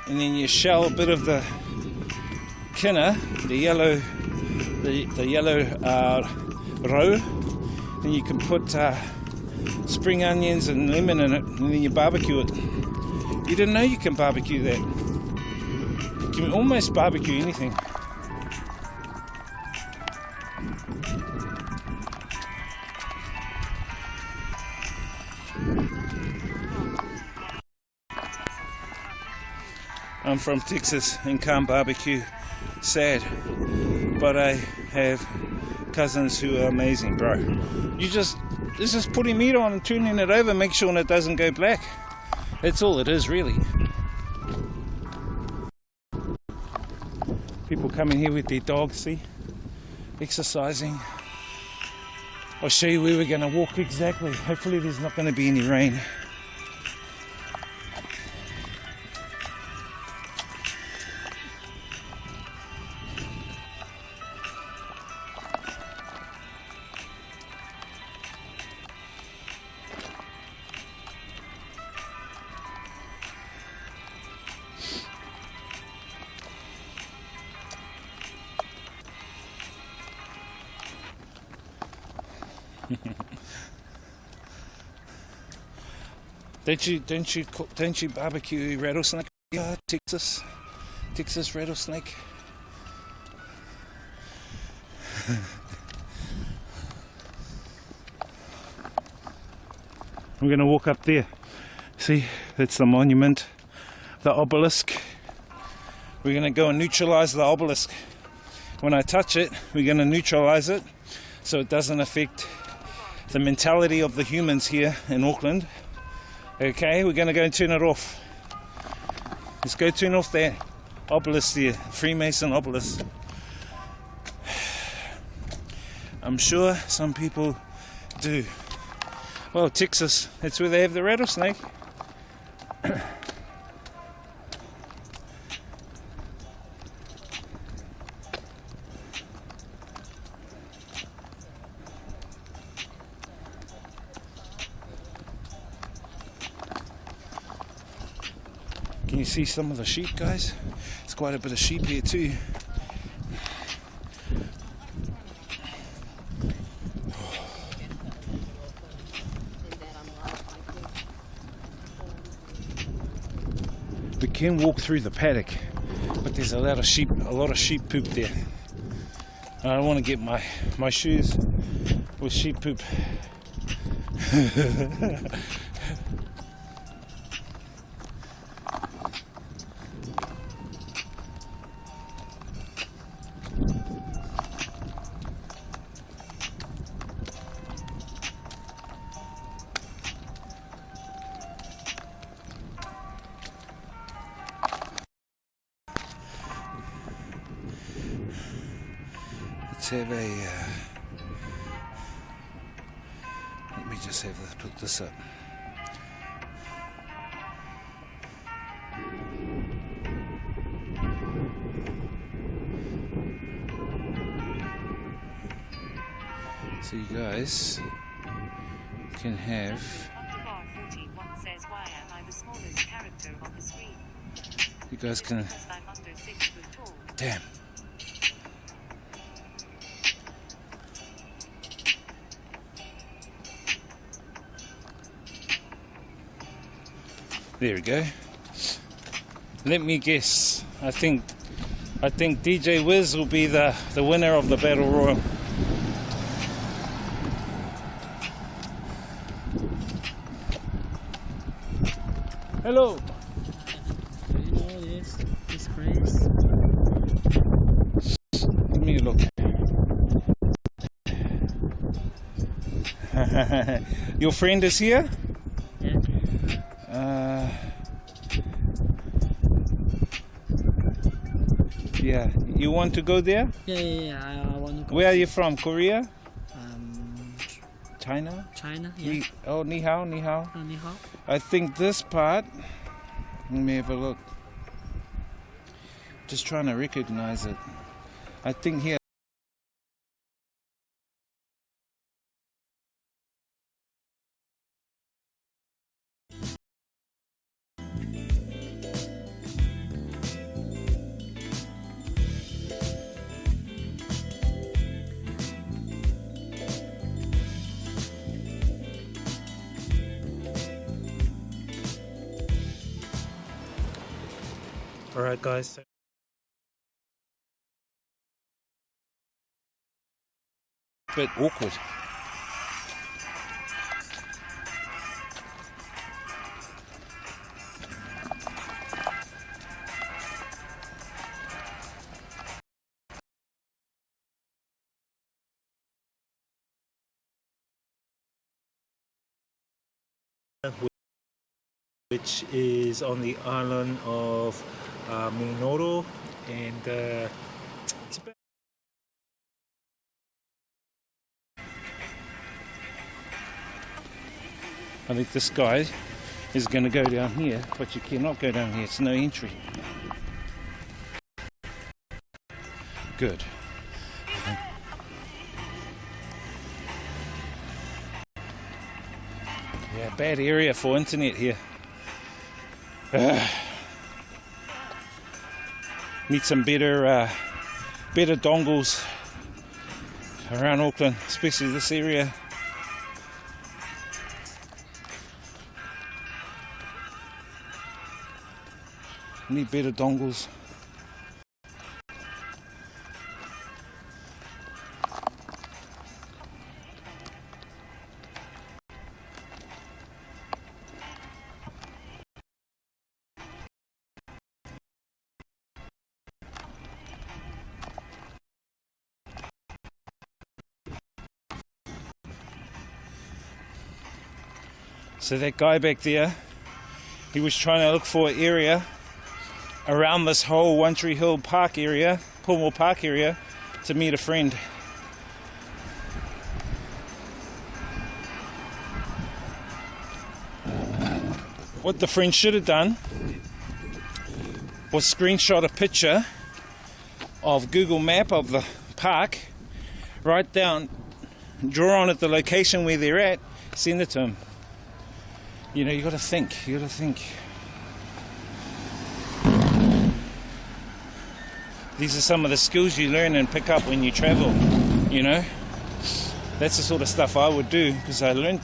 then you shell a bit of the kina, the yellow roe, and you can put spring onions and lemon in it, and then you barbecue it. You didn't know you can barbecue that. You can almost barbecue anything. I'm from Texas and can't barbecue. Sad. But I have cousins who are amazing, bro. It's just putting meat on and turning it over, make sure it doesn't go black. That's all it is, really. People coming here with their dogs, see? Exercising. I'll show you where we're going to walk exactly. Hopefully there's not going to be any rain. Don't you barbecue rattlesnake? Yeah, Texas rattlesnake. We're going to walk up there. See, that's the monument, the obelisk. We're going to go and neutralize the obelisk. When I touch it, we're going to neutralize it so it doesn't affect the mentality of the humans here in Auckland. Okay, we're going to go and turn it off. Let's go turn off that obelisk there, Freemason obelisk. I'm sure some people do. Well, Texas, that's where they have the rattlesnake. Can you see some of the sheep, guys? There's quite a bit of sheep here too. We can walk through the paddock, but there's a lot of sheep poop there. I don't want to get my shoes with sheep poop. Let's have a, let me just put this up. So you guys can have. Bar 41 says, why am I the smallest character on the screen? You guys can. Because I'm under 6 foot tall. Damn. There we go. Let me guess. I think DJ Wiz will be the winner of the Battle Royal. Hello. Do you know this place? Give me a look. Your friend is here? Yeah. Yeah. You want to go there? Yeah. I want to go. Where are you from? Korea? China? China. Yeah. Ni hao, ni hao. Ni hao. I think this part. Let me have a look. Just trying to recognize it. I think here. Alright guys, Bit awkward. which is on the island of Minoru, and it's about I think this guy is going to go down here, but you cannot go down here. It's no entry. Good. Yeah, bad area for internet here. Need some better dongles around Auckland, especially this area. Need better dongles. So that guy back there, he was trying to look for an area around this whole One Tree Hill Park area, Cornwall Park area, to meet a friend. What the friend should have done was screenshot a picture of Google Map of the park, write down, draw on it the location where they're at, send it to him. You know, you got to think. These are some of the skills you learn and pick up when you travel, you know. That's the sort of stuff I would do, because I learned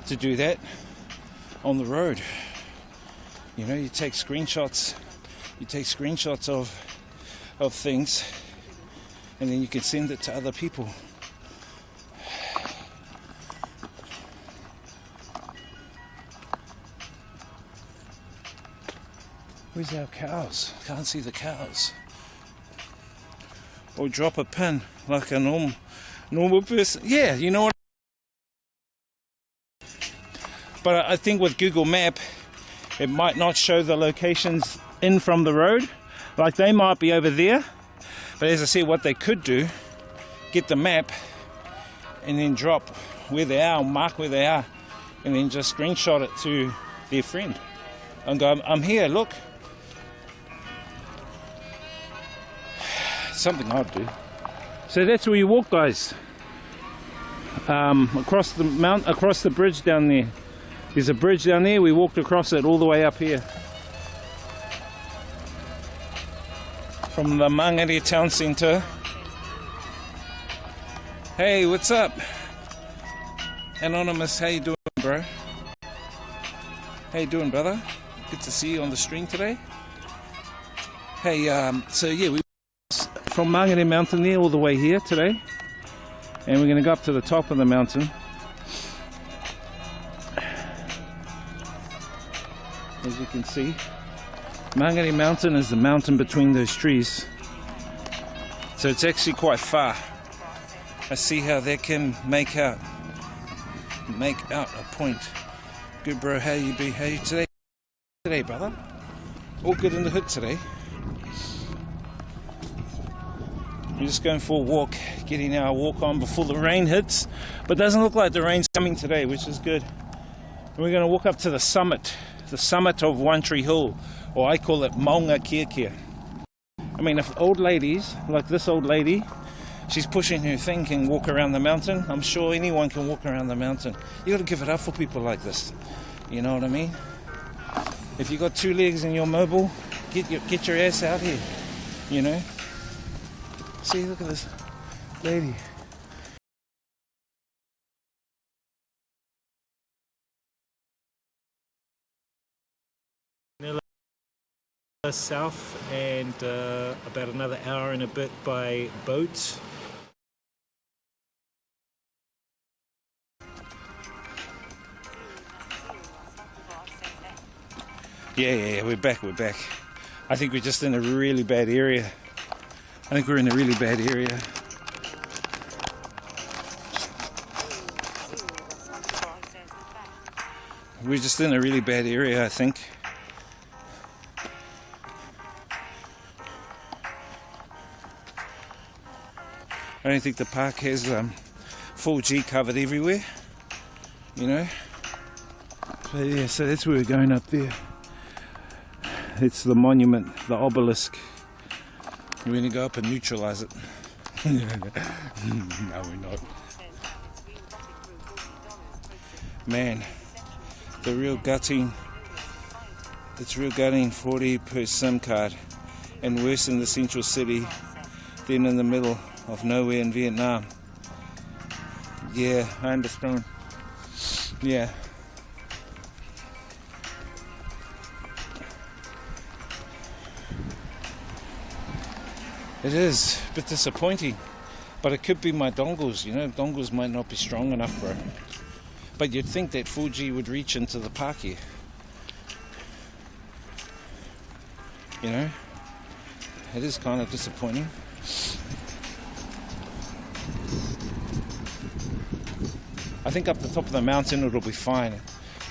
to do that on the road. You know, you take screenshots of things, and then you can send it to other people. Where's our cows? Can't see the cows. Or drop a pin like a normal person. Yeah, you know what? But I think with Google Map, it might not show the locations in from the road. Like they might be over there. But as I said, what they could do, get the map and then drop where they are, mark where they are, and then just screenshot it to their friend and go, I'm here, look. Something I'd do. So that's where you walk, guys. Across the bridge down there. There's a bridge down there. We walked across it all the way up here. From the Mangere town centre. Hey, what's up? Anonymous, how you doing, bro? How you doing, brother? Good to see you on the stream today. Hey, so yeah, we from Mangere Mountain there all the way here today, and we're going to go up to the top of the mountain. As you can see, Mangere Mountain is the mountain between those trees, so it's actually quite far. I see how that can make out a point. Good, bro. How you be? How you today, brother? All good in the hood today. We're just going for a walk, getting our walk on before the rain hits, but it doesn't look like the rain's coming today, which is good. And we're going to walk up to the summit of One Tree Hill, or I call it Maunga Kia. I mean, if old ladies, like this old lady, she's pushing her thing, can walk around the mountain, I'm sure anyone can walk around the mountain. You got to give it up for people like this, you know what I mean? If you got two legs and you're mobile, get your ass out here, you know? See, look at this lady. South, and about another hour and a bit by boat. Yeah, we're back. I think we're just in a really bad area. We're just in a really bad area, I think. I don't think the park has 4G covered everywhere, you know. So yeah, so that's where we're going up there. It's the monument, the obelisk. We're going to go up and neutralise it. No, we're not. Man, it's real gutting 40 per SIM card, and worse in the central city than in the middle of nowhere in Vietnam. Yeah, I understand. Yeah. It is a bit disappointing, but it could be my dongles, you know. Dongles might not be strong enough, bro. But you'd think that 4G would reach into the park here. You know? It is kind of disappointing. I think up the top of the mountain it'll be fine.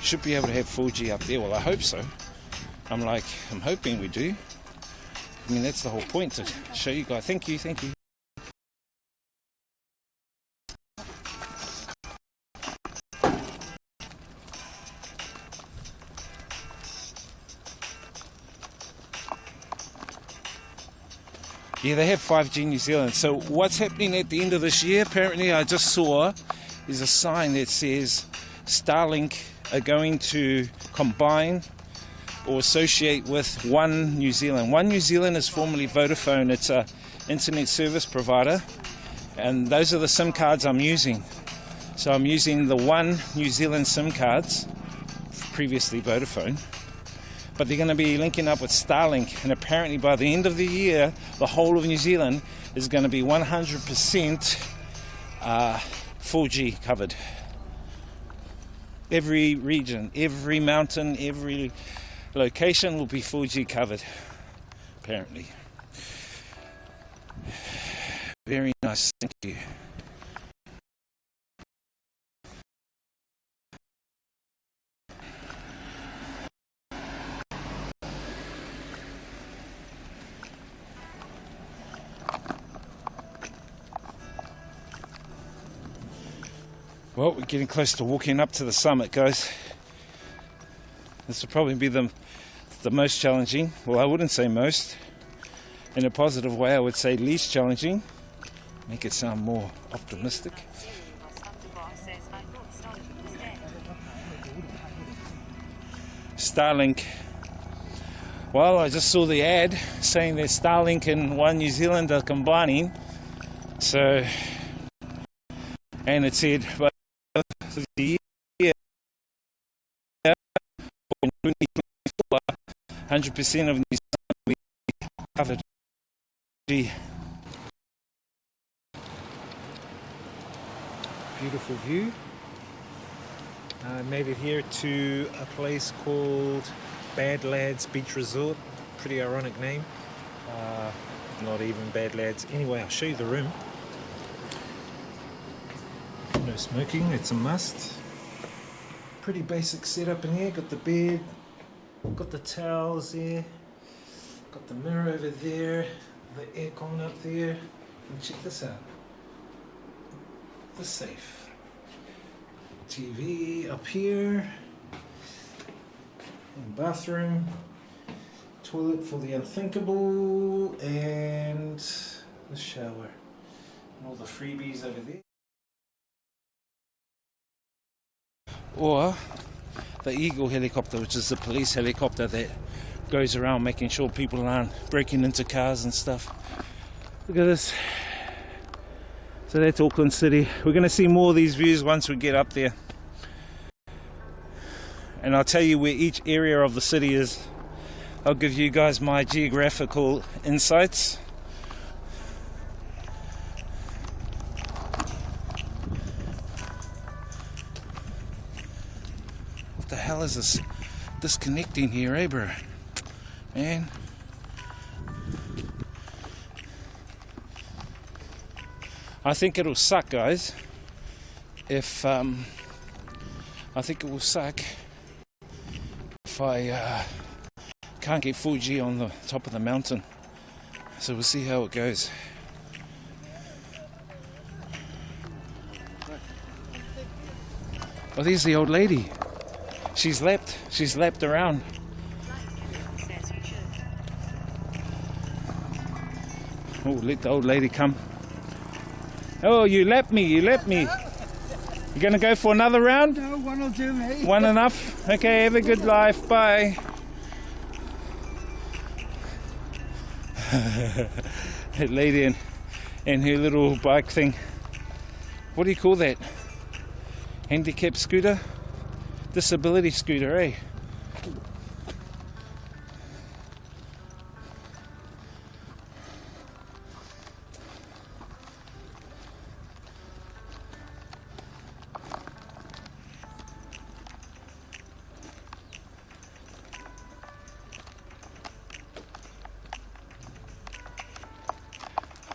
should be able to have 4G up there. Well, I hope so. I'm hoping we do. I mean, that's the whole point, to show you guys. Thank you. Yeah, they have 5G New Zealand. So what's happening at the end of this year, apparently I just saw, is a sign that says Starlink are going to combine or associate with One New Zealand. One New Zealand is formerly Vodafone. It's a internet service provider, and those are the SIM cards I'm using. So I'm using the One New Zealand SIM cards, previously Vodafone, but they're going to be linking up with Starlink, and apparently by the end of the year the whole of New Zealand is going to be 100% 4G covered. Every region, every mountain, every location will be 4G covered, apparently. Very nice, thank you. Well, we're getting close to walking up to the summit, guys. This will probably be the most challenging. Well, I wouldn't say most. In a positive way, I would say least challenging. Make it sound more optimistic. Starlink. Well, I just saw the ad saying that Starlink and One New Zealand are combining. So, and it said, but the year 2024, 100% of New Zealand will be covered. Beautiful view. I made it here to a place called Bad Lads Beach Resort. Pretty ironic name. Not even Bad Lads. Anyway, I'll show you the room. No smoking, it's a must. Pretty basic setup in here. Got the bed, got the towels there, got the mirror over there, the aircon up there, and check this out. The safe. TV up here, and bathroom, toilet for the unthinkable, and the shower. And all the freebies over there. Or the Eagle helicopter, which is the police helicopter that goes around making sure people aren't breaking into cars and stuff. Look at this. So that's Auckland City. We're going to see more of these views once we get up there. And I'll tell you where each area of the city is. I'll give you guys my geographical insights. What the hell is this disconnecting here, eh, bro? Man. I think it'll suck, guys. If I think it will suck if I can't get 4G on the top of the mountain. So we'll see how it goes. Oh, there's the old lady. She's lapped around. Oh, let the old lady come. Oh, you lapped me. You gonna go for another round? No, one will do me. One enough? Okay, have a good life. Bye. That lady and her little bike thing. What do you call that? Handicap scooter? Disability scooter, eh?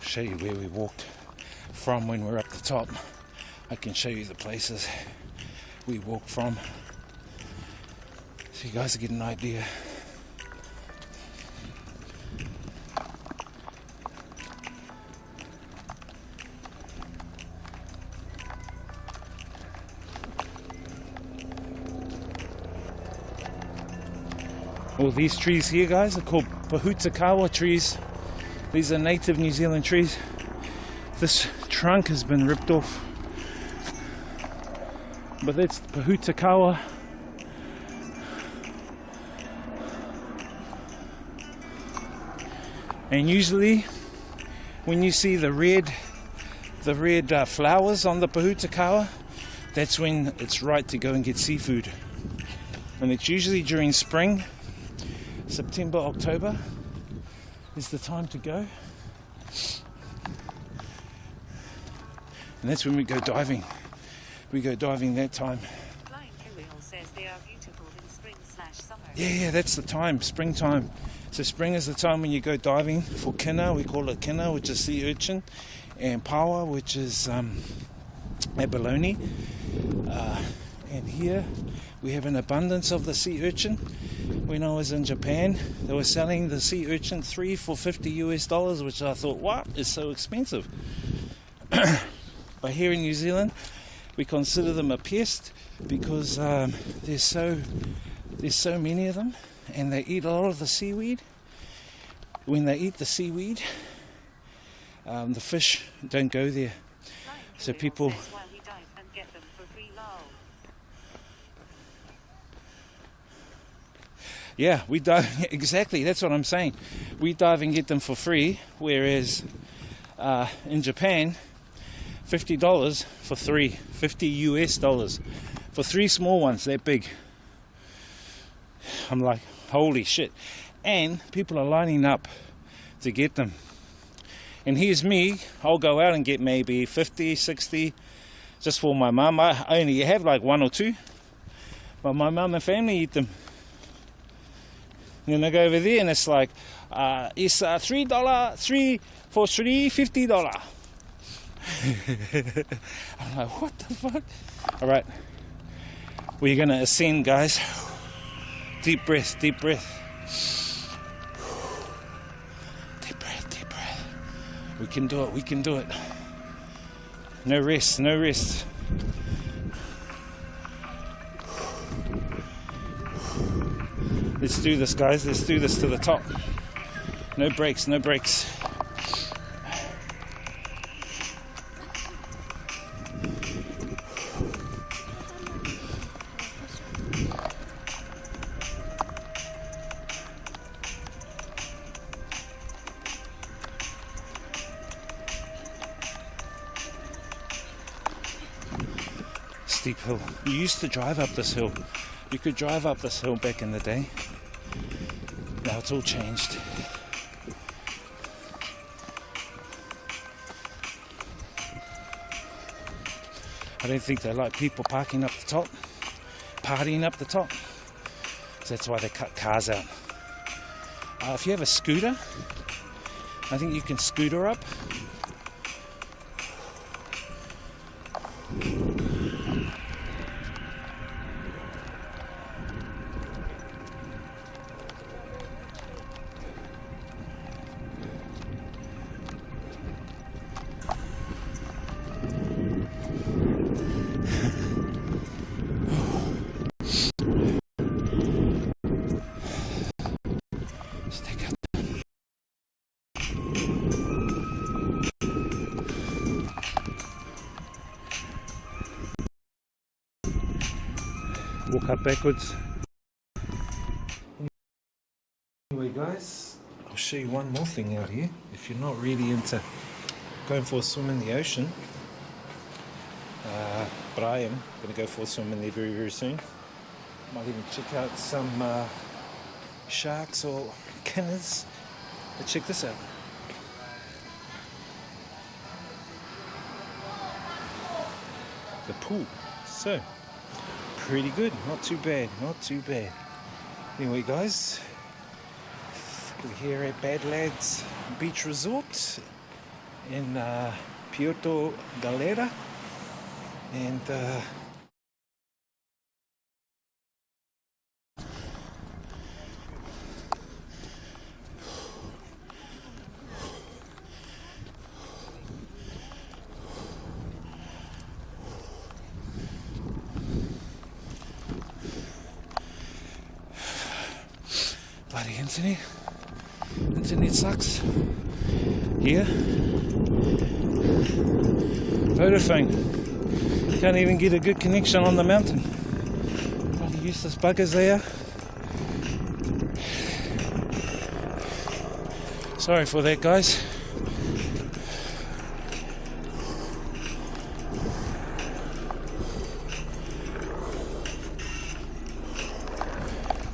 Show you where we walked from when we're up the top. I can show you the places we walked from. So you guys get an idea. All these trees here, guys, are called Pahutakawa trees. These are native New Zealand trees. This trunk has been ripped off, but that's Pahutakawa. And usually when you see the red flowers on the Pahutakawa, that's when it's right to go and get seafood. And it's usually during spring. September, October is the time to go. And that's when we go diving. We go diving that time. Flying Kirill says they are beautiful in spring/summer. Yeah, that's the time, springtime. So spring is the time when you go diving for kina. We call it kina, which is sea urchin, and pawa, which is abalone. And here we have an abundance of the sea urchin. When I was in Japan, they were selling the sea urchin 3 for $50 US, which I thought, what, is so expensive. But here in New Zealand, we consider them a pest because there's so many of them, and they eat a lot of the seaweed. When they eat the seaweed, the fish don't go there. So people. While he dive and get them for free, lol. Yeah, we dive, exactly, that's what I'm saying. We dive and get them for free, whereas in Japan, $50 for 3, $50 US for 3 small ones, that big. I'm like, holy shit. And people are lining up to get them. And here's me, I'll go out and get maybe 50, 60, just for my mum. I only have like 1 or 2, but my mum and family eat them. And then I go over there and it's like, it's $3, 3 for 3, $50. I'm like, what the fuck? All right, we're gonna ascend, guys. Deep breath, deep breath. Deep breath, deep breath. We can do it, we can do it. No rest, no rest. Let's do this, guys. Let's do this to the top. No breaks, no breaks. Steep hill. You used to drive up this hill. You could drive up this hill back in the day. Now it's all changed. I don't think they like people parking up the top, partying up the top. So that's why they cut cars out. If you have a scooter, I think you can scooter up. Walk up backwards. Anyway, guys, I'll show you one more thing out here. If you're not really into going for a swim in the ocean, but I am going to go for a swim in there very, very soon. Might even check out some sharks or kinners. But check this out. The pool. So, pretty good, not too bad, not too bad. Anyway, guys, we're here at Bad Lads Beach Resort in Puerto Galera, and Bloody internet. Internet sucks. Here. Vodafone. Can't even get a good connection on the mountain. Bloody useless buggers they are. Sorry for that, guys.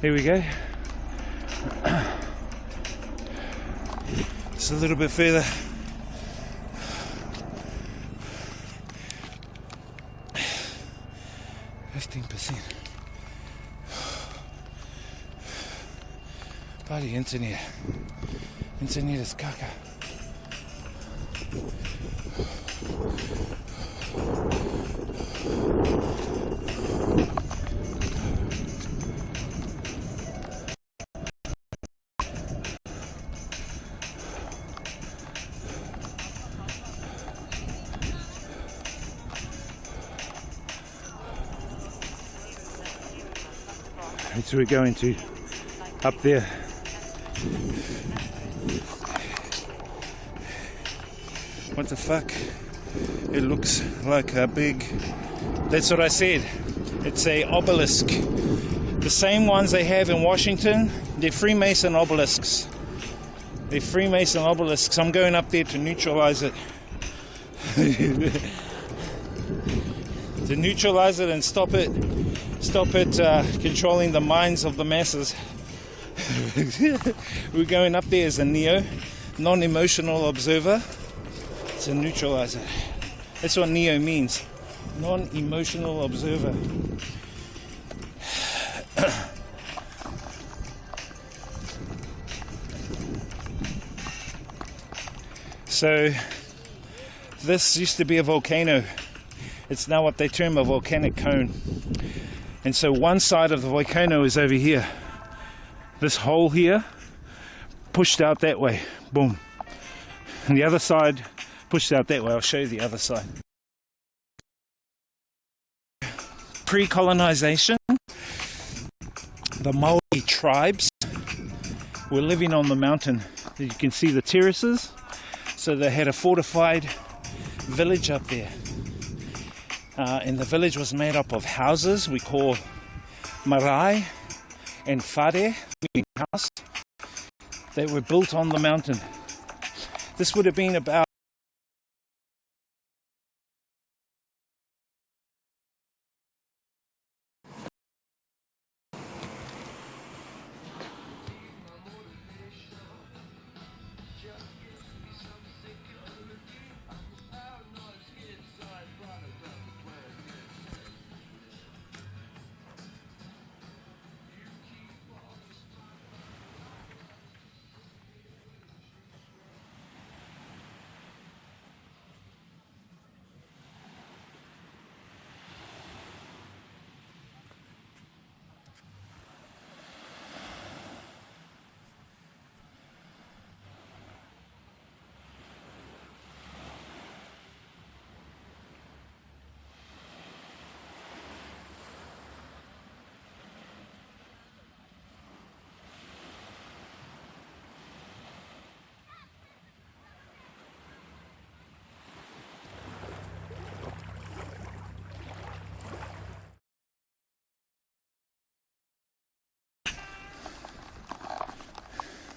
Here we go. Just a little bit further. Bloody internet. Internet is caca. That's where we're going to, up there. What the fuck? It looks like a big... That's what I said. It's a obelisk. The same ones they have in Washington. They're Freemason obelisks. They're Freemason obelisks. I'm going up there to neutralize it. To neutralize it and stop it controlling the minds of the masses. We're going up there as a non-emotional observer to neutralize it. That's what neo means, non-emotional observer. So this used to be a volcano. It's now what they term a volcanic cone. And so one side of the volcano is over here. This hole here pushed out that way. Boom. And the other side pushed out that way. I'll show you the other side. Pre-colonization, the Maori tribes were living on the mountain. You can see the terraces. So they had a fortified village up there. And the village was made up of houses we call marae and whare, meaning house, that were built on the mountain. This would have been about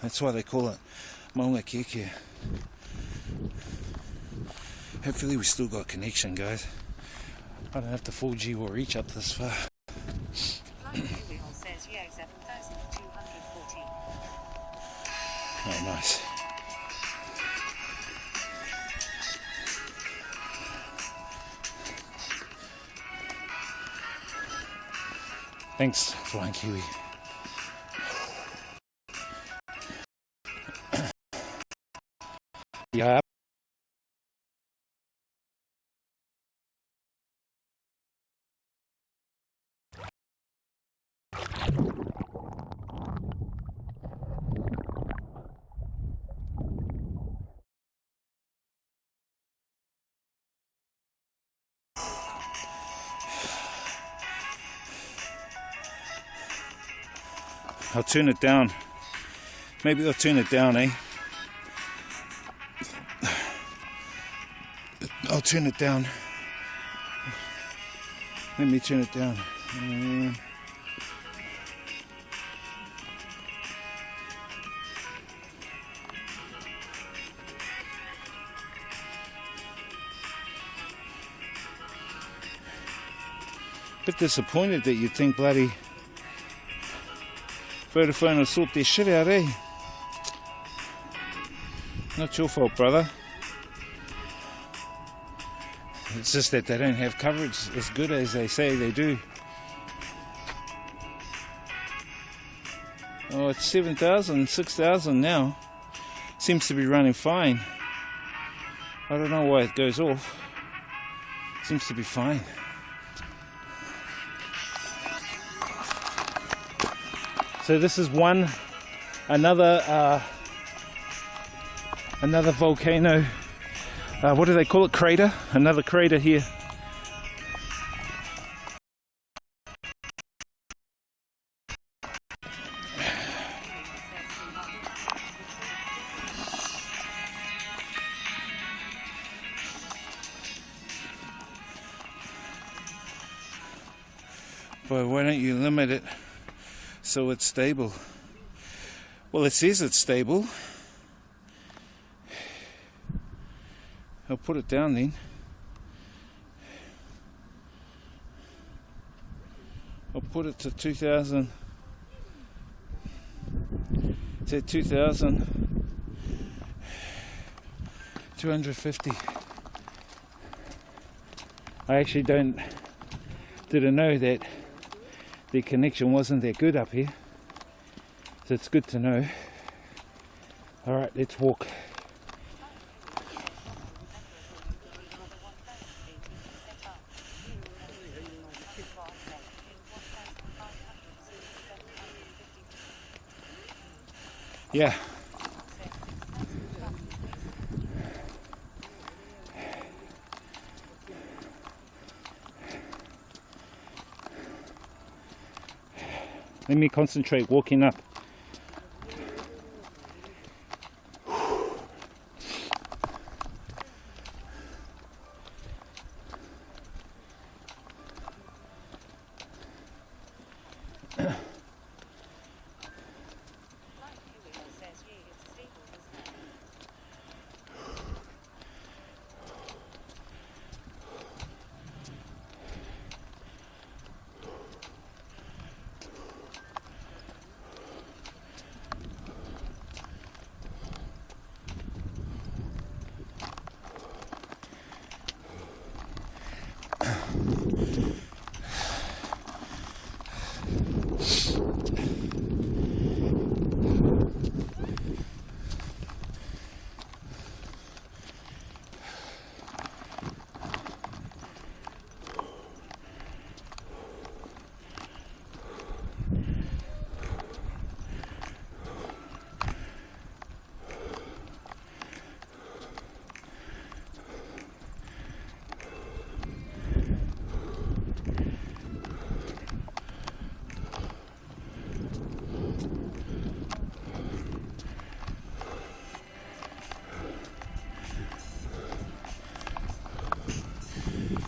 That's why they call it Maunga Keke. Hopefully we still got connection, guys. I don't have to 4G or reach up this far. Oh, nice. Thanks, Flying Kiwi. Yeah. I'll turn it down Maybe I'll turn it down, eh? I'll turn it down. Let me turn it down. Bit disappointed that you think bloody Vodafone will sort their shit out, eh? Not your fault, brother. It's just that they don't have coverage as good as they say they do. Oh, it's 7,000, 6,000 now. Seems to be running fine. I don't know why it goes off. Seems to be fine. So this is another volcano. What do they call it? Crater? Another crater here. But why don't you limit it so it's stable? Well, it says it's stable. I'll put it down then. I'll put it to 2,000. Say 2,250. I actually didn't know that the connection wasn't that good up here, so it's good to know. All right, let's walk. Yeah. Let me concentrate walking up.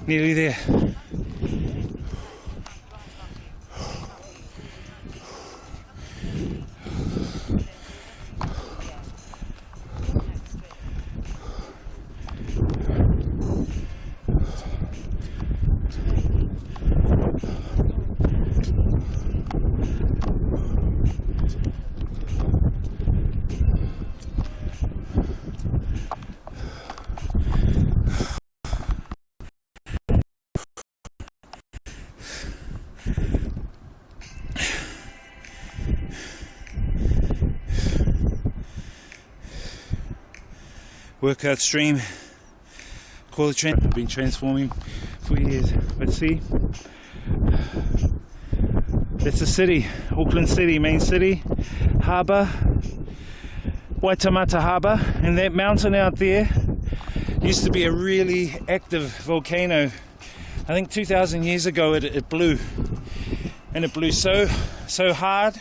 Nearly there. Workout stream, call it train. I've been transforming for years, but see, it's a city, Auckland City, main city, harbour, Waitemata Harbour, and that mountain out there used to be a really active volcano. I think 2,000 years ago it blew, and it blew so hard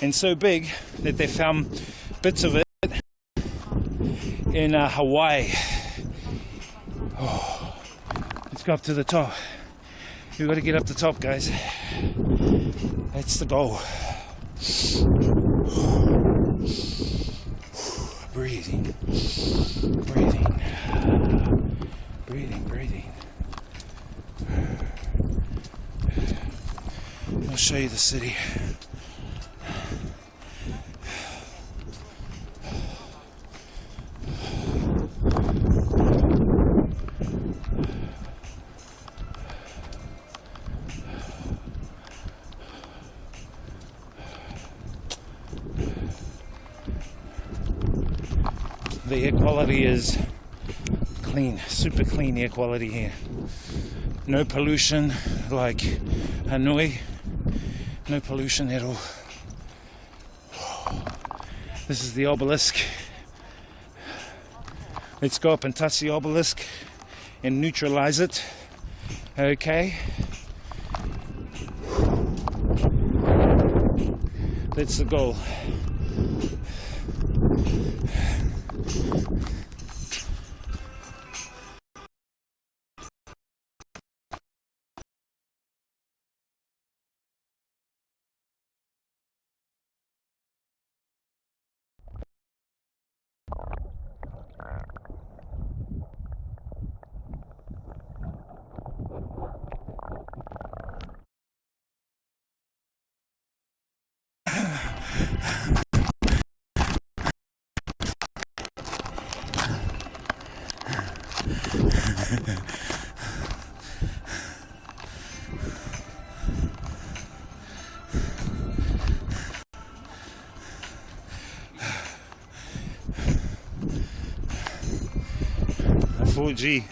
and so big that they found bits of it in Hawaii. Oh, let's go up to the top. We've got to get up the top, guys. That's the goal. Breathing, breathing, breathing, breathing. I'll show you the city. The air quality is clean, super clean air quality here. No pollution like Hanoi, no pollution at all. This is the obelisk. Let's go up and touch the obelisk and neutralize it. Okay. That's the goal. A 4G.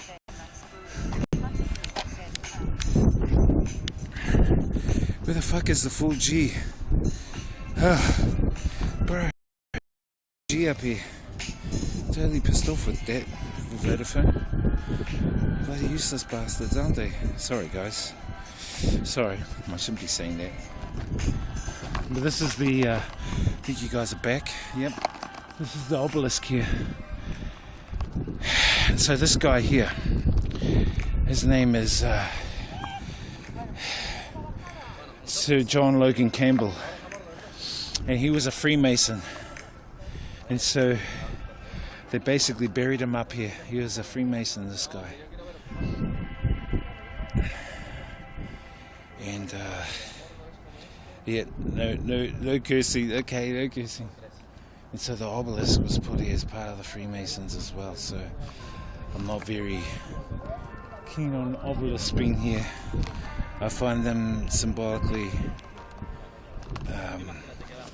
Where the fuck is the 4G? Bro, G up here. Totally pissed off with that Vodafone. Bloody useless bastards, aren't they? Sorry, guys. Sorry, I shouldn't be saying that. But this is the. I think you guys are back. Yep. This is the obelisk here. And so this guy here, his name is Sir John Logan Campbell, and he was a Freemason, and so they basically buried him up here. He was a Freemason, this guy, and yeah, no cursing. Okay, no cursing. And so the obelisk was put here as part of the Freemasons as well. So I'm not very keen on obelisks being here. I find them symbolically,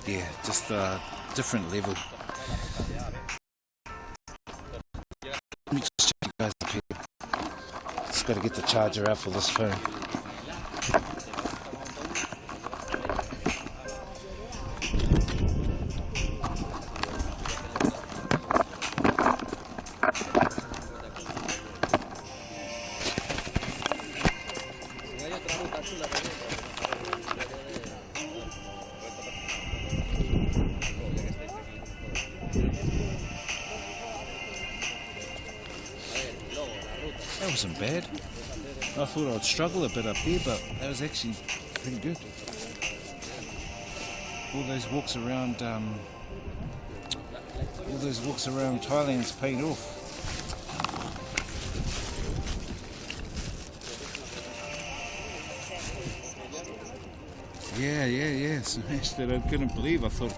yeah, just a different level. Let me just check you guys up here. Just got to get the charger out for this phone. That wasn't bad. I thought I'd struggle a bit up there, but that was actually pretty good. All those walks around, Thailand's paid off. Yeah, smashed it. I couldn't believe. I thought,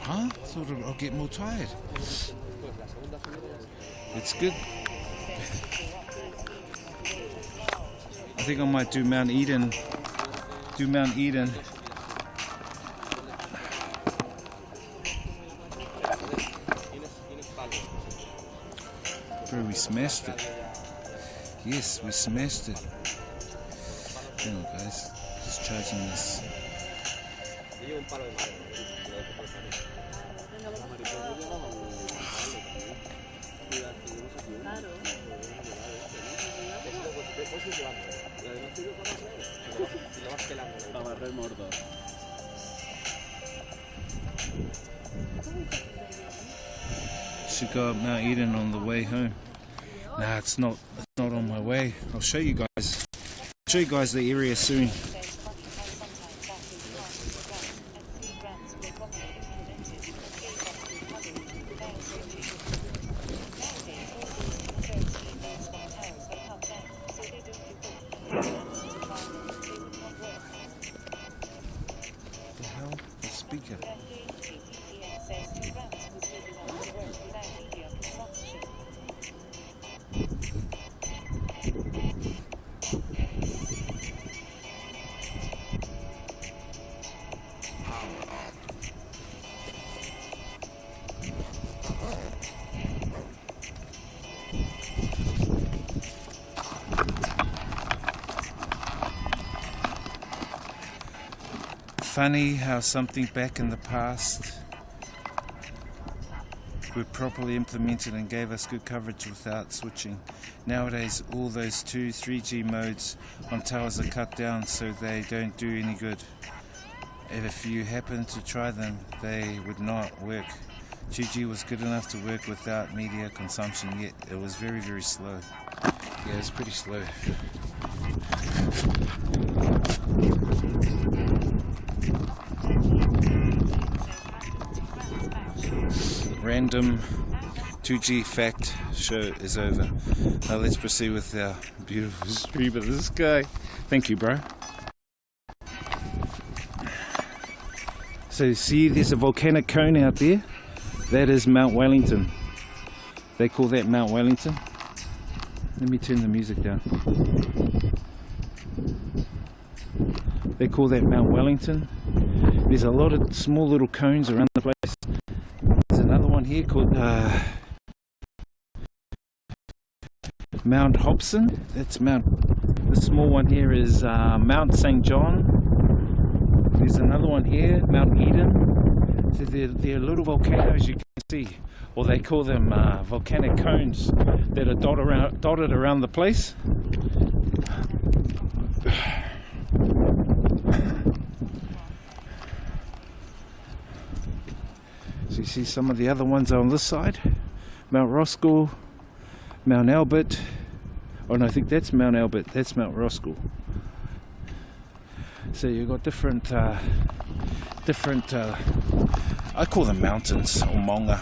huh? I thought I'll get more tired. It's good. I think I might do Mount Eden. Bro, we smashed it. Yes, we smashed it. Hang on, guys. Just charging this. Should go up Mount Eden on the way home. Nah, it's not on my way. I'll show you guys. Show you guys the area soon. The hell? The speaker. Funny how something back in the past were properly implemented and gave us good coverage without switching. Nowadays all those 2, 3G modes on towers are cut down, so they don't do any good. If you happen to try them, they would not work. 2G was good enough to work without media consumption, yet it was very, very slow. Yeah, it's pretty slow. Random 2G fact show is over. Now let's proceed with our beautiful stream of the sky. Thank you, bro. So see, there's a volcanic cone out there. That is Mount Wellington. They call that Mount Wellington. Let me turn the music down. They call that Mount Wellington. There's a lot of small little cones around the place. There's another one here called Mount Hobson. That's Mount. The small one here is Mount St. John. There's another one here, Mount Eden. So they're little volcanoes you can see, or they call them volcanic cones that are dotted around the place. So you see some of the other ones on this side. Mount Roskill, Mount Albert. Oh no, I think that's Mount Albert, that's Mount Roskill. So you've got different, I call them mountains, or monga.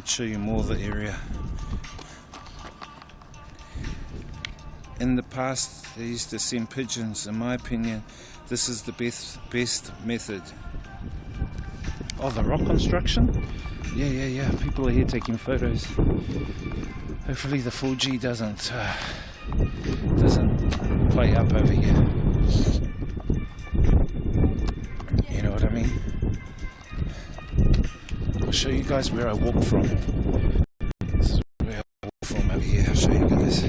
Show you more of the area. In the past they used to send pigeons. In my opinion, this is the best method. Oh, the rock construction? Yeah, people are here taking photos. Hopefully the 4G doesn't play up over here. You know what I mean? I'll show you guys where I walk from. This is where I walk from over here. I'll show you guys.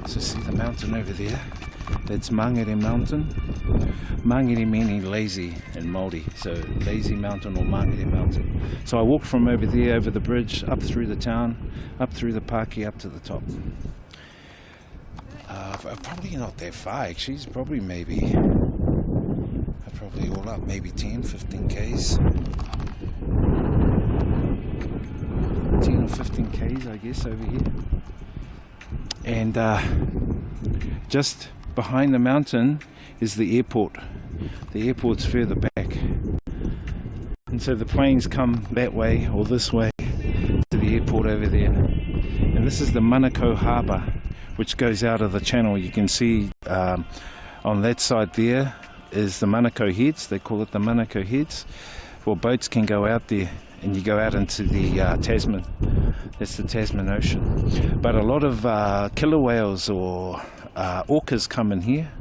So see the mountain over there? That's Mangere Mountain. Mangere meaning lazy in Māori. So lazy mountain or Mangere Mountain. So I walk from over there, over the bridge, up through the town, up through the parky, up to the top. Probably not that far actually. It's probably maybe all up, maybe 10, 15 Ks. 10 or 15 Ks, I guess, over here. And just behind the mountain is the airport. The airport's further back. And so the planes come that way or this way to the airport over there. And this is the Manukau Harbour, which goes out of the channel. You can see on that side there is the Manukau Heads. They call it the Manukau Heads. Well, boats can go out there and you go out into the Tasman. That's the Tasman Ocean. But a lot of killer whales or orcas come in here.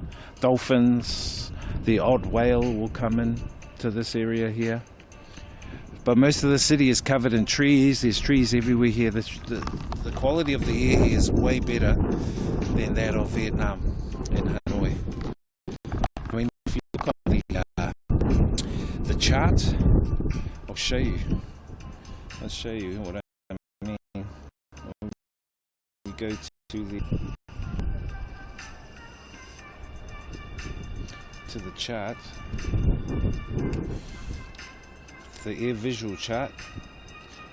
Dolphins, the odd whale will come in to this area here. But most of the city is covered in trees. There's trees everywhere here. The quality of the air here is way better than that of Vietnam and Hanoi. I mean, if you look on the chart, I'll show you. I'll show you what I mean. We go to the chart, the air visual chart,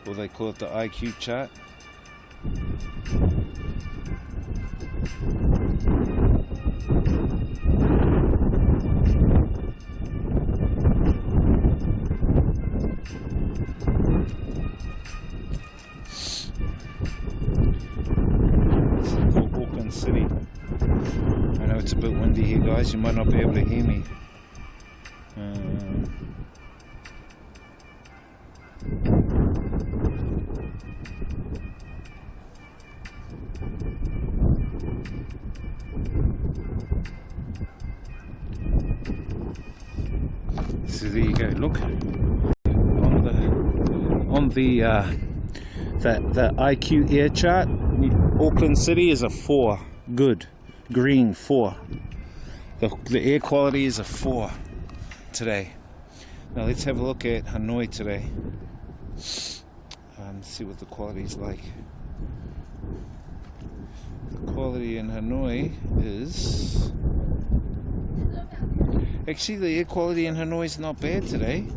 or they call it the IQ chart. This is called Auckland City. I know it's a bit windy here, guys. You might not be able to hear me. So there you go. Look on the IQ air chart. Auckland City is a 4. Good. Green 4. The air quality is a 4 today. Now let's have a look at Hanoi today. See what the quality is like. The quality in Hanoi is... Actually, the air quality in Hanoi is not bad today.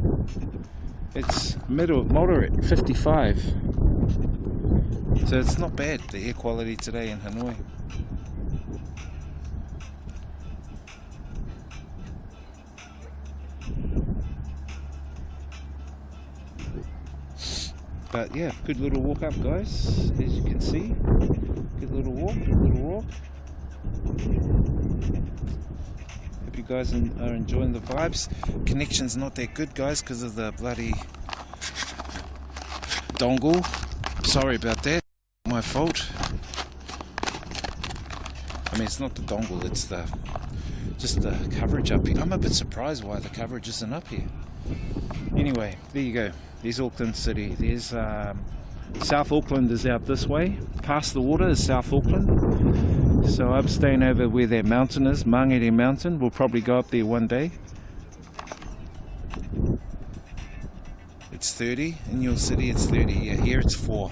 It's moderate, 55. So it's not bad, the air quality today in Hanoi. But yeah, good little walk up, guys, as you can see. Good little walk, Hope you guys are enjoying the vibes. Connection's not that good, guys, because of the bloody dongle. Sorry about that, my fault. I mean, it's not the dongle, it's just the coverage up here. I'm a bit surprised why the coverage isn't up here. Anyway, there you go. There's Auckland City. There's South Auckland is out this way. Past the water is South Auckland. So I'm staying over where that mountain is, Mangere Mountain. We'll probably go up there one day. It's 30 in your city. It's 30. Yeah, here it's 4.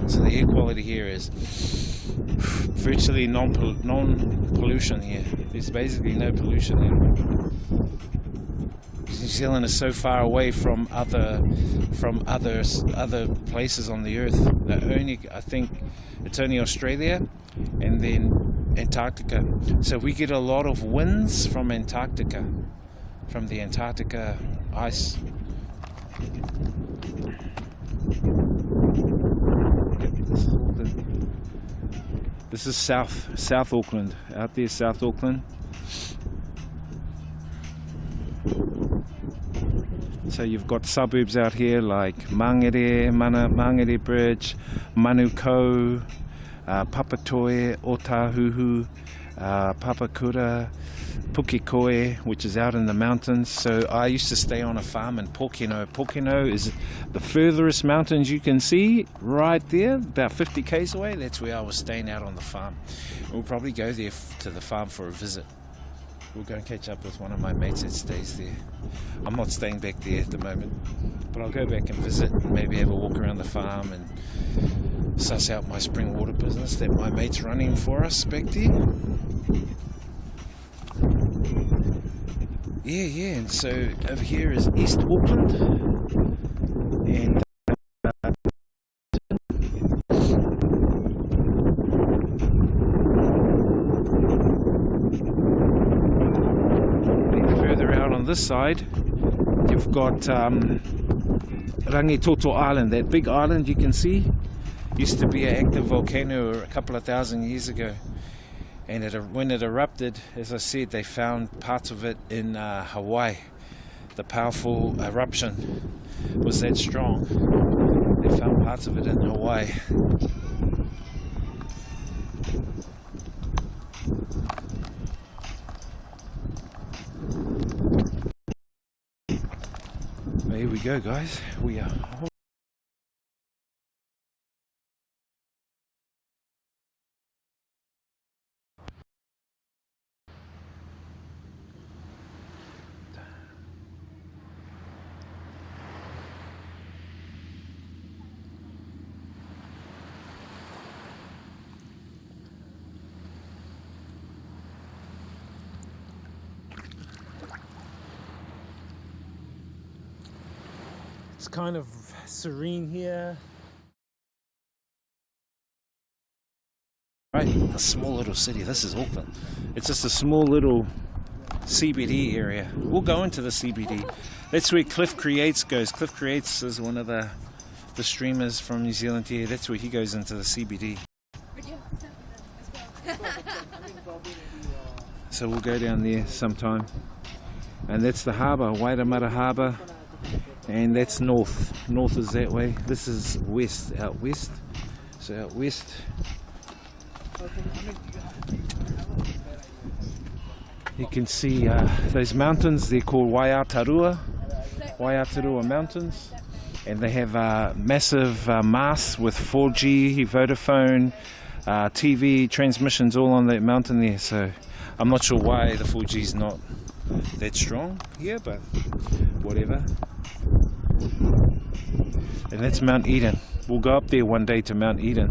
So the air quality here is virtually non-pollution here. There's basically no pollution here. New Zealand is so far away from other places on the earth. I think it's only Australia and then Antarctica. So we get a lot of winds from Antarctica, from the Antarctica ice. This is South Auckland. Out there, South Auckland. So you've got suburbs out here like Mangere Bridge, Manukau, Papatoe, Otahuhu, Papakura, Pukikoe, which is out in the mountains. So I used to stay on a farm in Pokeno. Pokeno is the furthest mountains you can see, right there, about 50 k's away. That's where I was staying out on the farm. We'll probably go there to the farm for a visit. We'll go and catch up with one of my mates that stays there. I'm not staying back there at the moment, but I'll go back and visit and maybe have a walk around the farm and suss out my spring water business that my mate's running for us back there. Yeah, and so over here is East Auckland, and further out on this side, you've got Rangitoto Island, that big island you can see. Used to be an active volcano a couple of thousand years ago. And when it erupted, as I said, they found parts of it in Hawaii. the powerful eruption was that strong. They found parts of it in Hawaii. Here we go, guys. We are. It's kind of serene here. Right, a small little city. This is Auckland. It's just a small little CBD area. We'll go into the CBD. That's where Cliff Creates goes. Cliff Creates is one of the streamers from New Zealand here. That's where he goes into the CBD. So we'll go down there sometime. And that's the harbour, Waitemata Harbour. And that's north. North is that way. This is west, out west. So out west. You can see those mountains. They're called Waiatarua Mountains. And they have massive masts with 4G, Vodafone, TV transmissions all on that mountain there. So I'm not sure why the 4G is not that strong here, but whatever. And that's Mount Eden. We'll go up there one day to Mount Eden.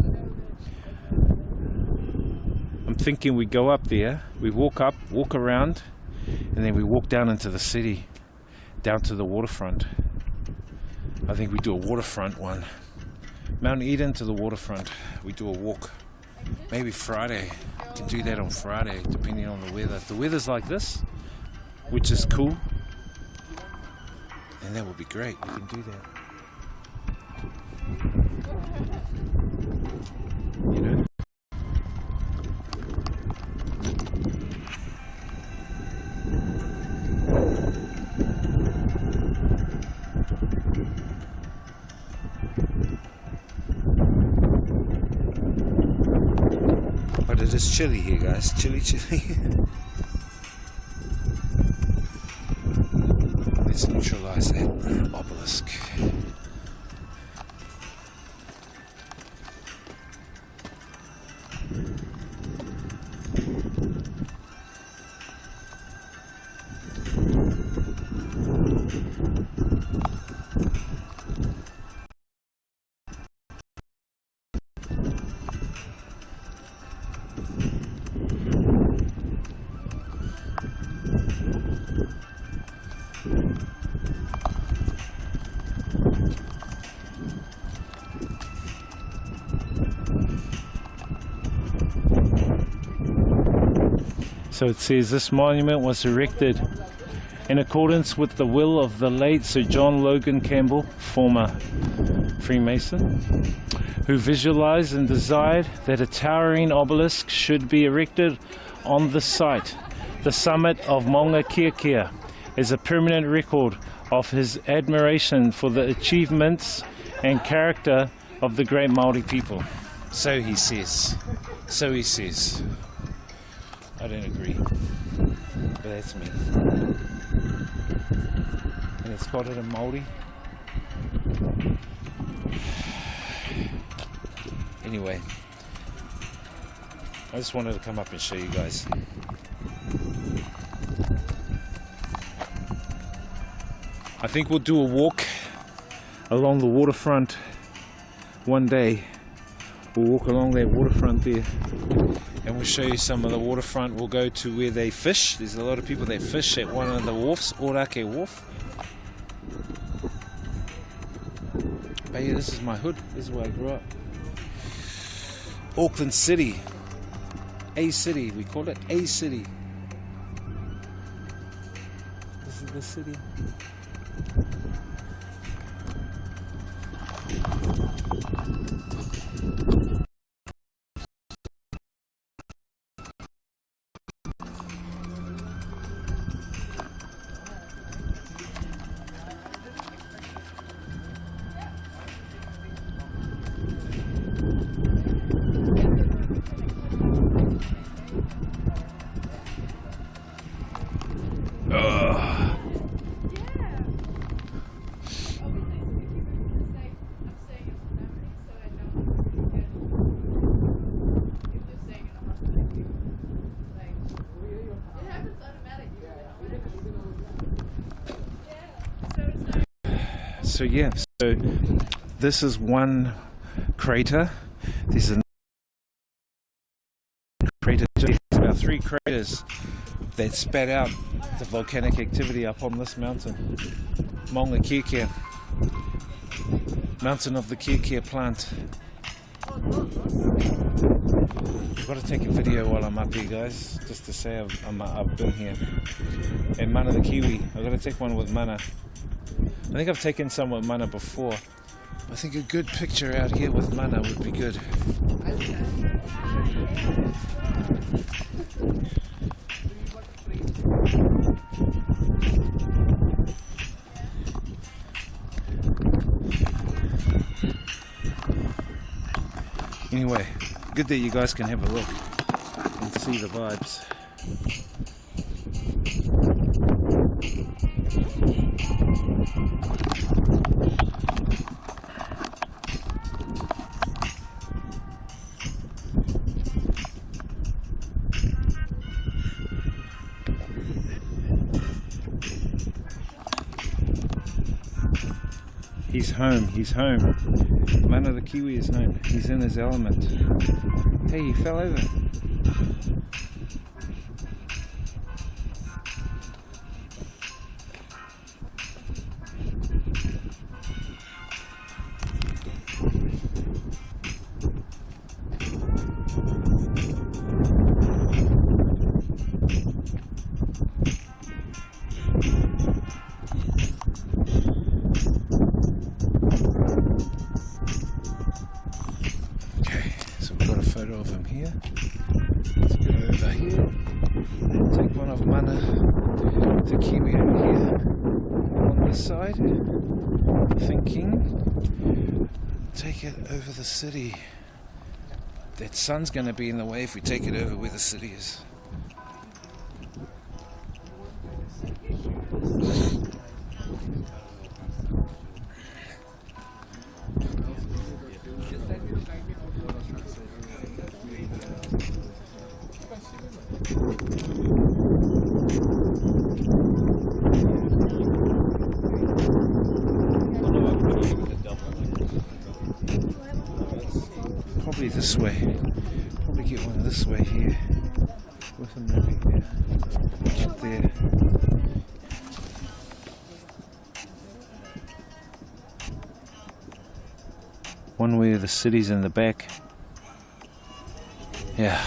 I'm thinking we go up there, we walk up, walk around, and then we walk down into the city, down to the waterfront. I think we do a waterfront one. Mount Eden to the waterfront. We do a walk. Maybe Friday. We can do that on Friday, depending on the weather. If the weather's like this, which is cool, then that would be great. We can do that. You know? But it is chilly here, guys. Chilly. Let's neutralize that obelisk. So it says this monument was erected in accordance with the will of the late Sir John Logan Campbell, former Freemason, who visualized and desired that a towering obelisk should be erected on the site, the summit of Maunga Kea, as a permanent record of his admiration for the achievements and character of the great Māori people. So he says. So he says. I don't agree, but that's me. And it's got it in Māori. Anyway, I just wanted to come up and show you guys. I think we'll do a walk along the waterfront one day. We'll walk along that waterfront there and we'll show you some of the waterfront. We'll go to where they fish. There's a lot of people that fish at one of the wharfs, Orake Wharf. But yeah, this is my hood. This is where I grew up. Auckland City. A City. We call it A City. This is the city. So yeah, so this is one crater. There's a crater. There's about 3 craters that spat out the volcanic activity up on this mountain, Maunga Kirkia, mountain of the Kirkia plant. I've got to take a video while I'm up here, guys, just to say I've been here. And Mana the Kiwi, I've got to take one with Mana. I think I've taken some with Mana before. I think a good picture out here with Mana would be good. Anyway, good that you guys can have a look and see the vibes. He's home, he's home. Mana the Kiwi is home. He's in his element. Hey, he fell over. Photo of him here. Let's go over here. Take one of Mana the Kiwi over here on this side. Thinking take it over the city. That sun's going to be in the way if we take it over where the city is. Probably this way. Probably get one this way here. With him maybe up there. One where the city's in the back. Yeah.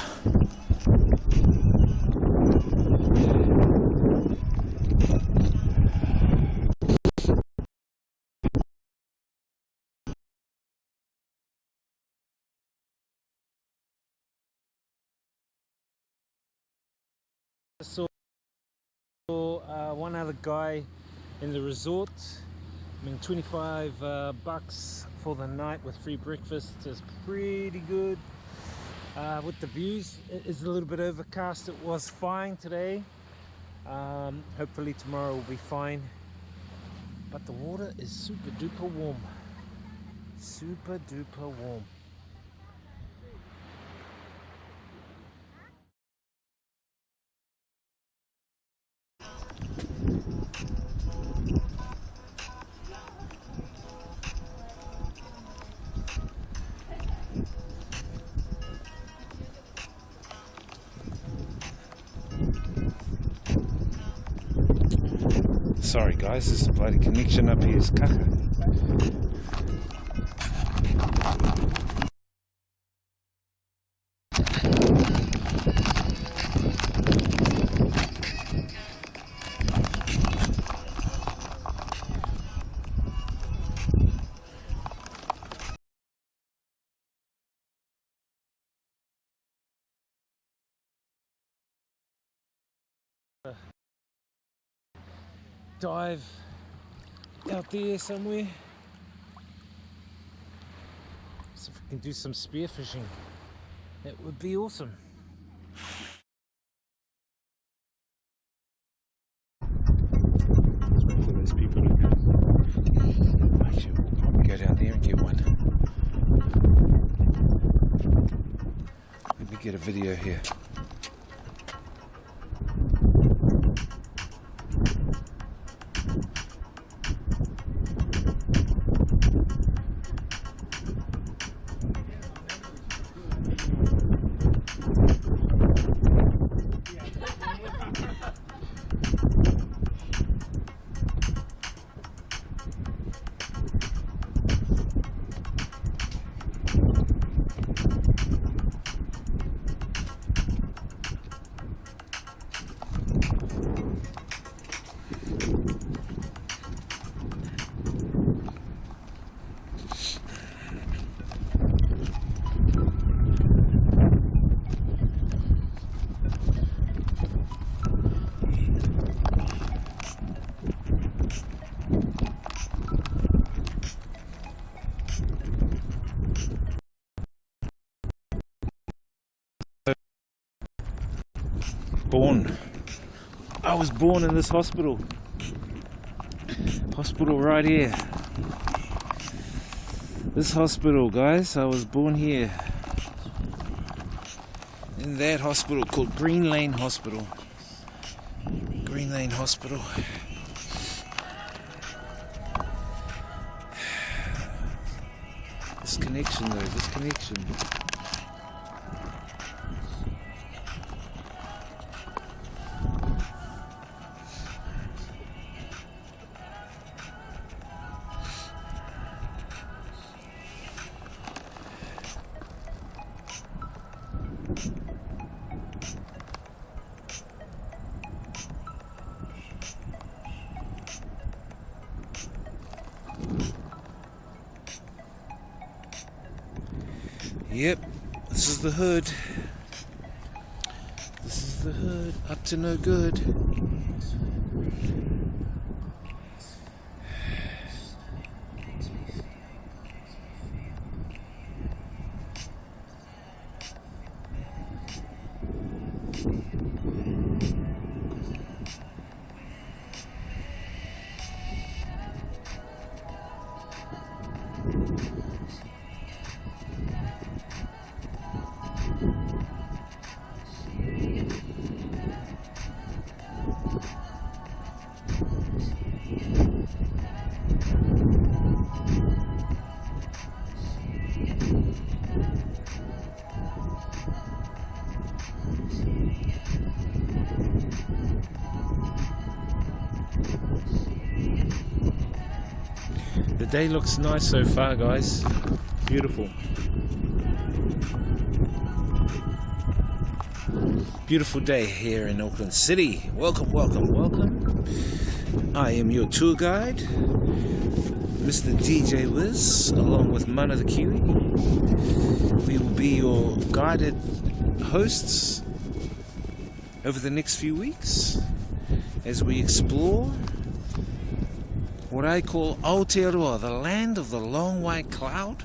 Saw one other guy in the resort. I mean, 25 bucks for the night with free breakfast is pretty good. With the views, it is a little bit overcast. It was fine today. Hopefully tomorrow will be fine. But the water is super duper warm. Super duper warm. Sorry guys, this bloody connection up here is kaka. Dive out there somewhere. So if we can do some spearfishing, that would be awesome. Let's wait for those people to go. Actually, we'll probably go down there and get one. Let me get a video here. born. I was born in this hospital. Hospital right here. This hospital, guys, I was born here. In that hospital called Green Lane Hospital. Green Lane Hospital. This connection though, this connection. Yep, this is the hood. This is the hood, up to no good. The day looks nice so far, guys. Beautiful. Beautiful day here in Auckland City. Welcome, welcome, welcome. I am your tour guide, Mr. DJ Wiz, along with Mana the Kiwi. We will be your guided hosts over the next few weeks as we explore what I call Aotearoa, the land of the long white cloud,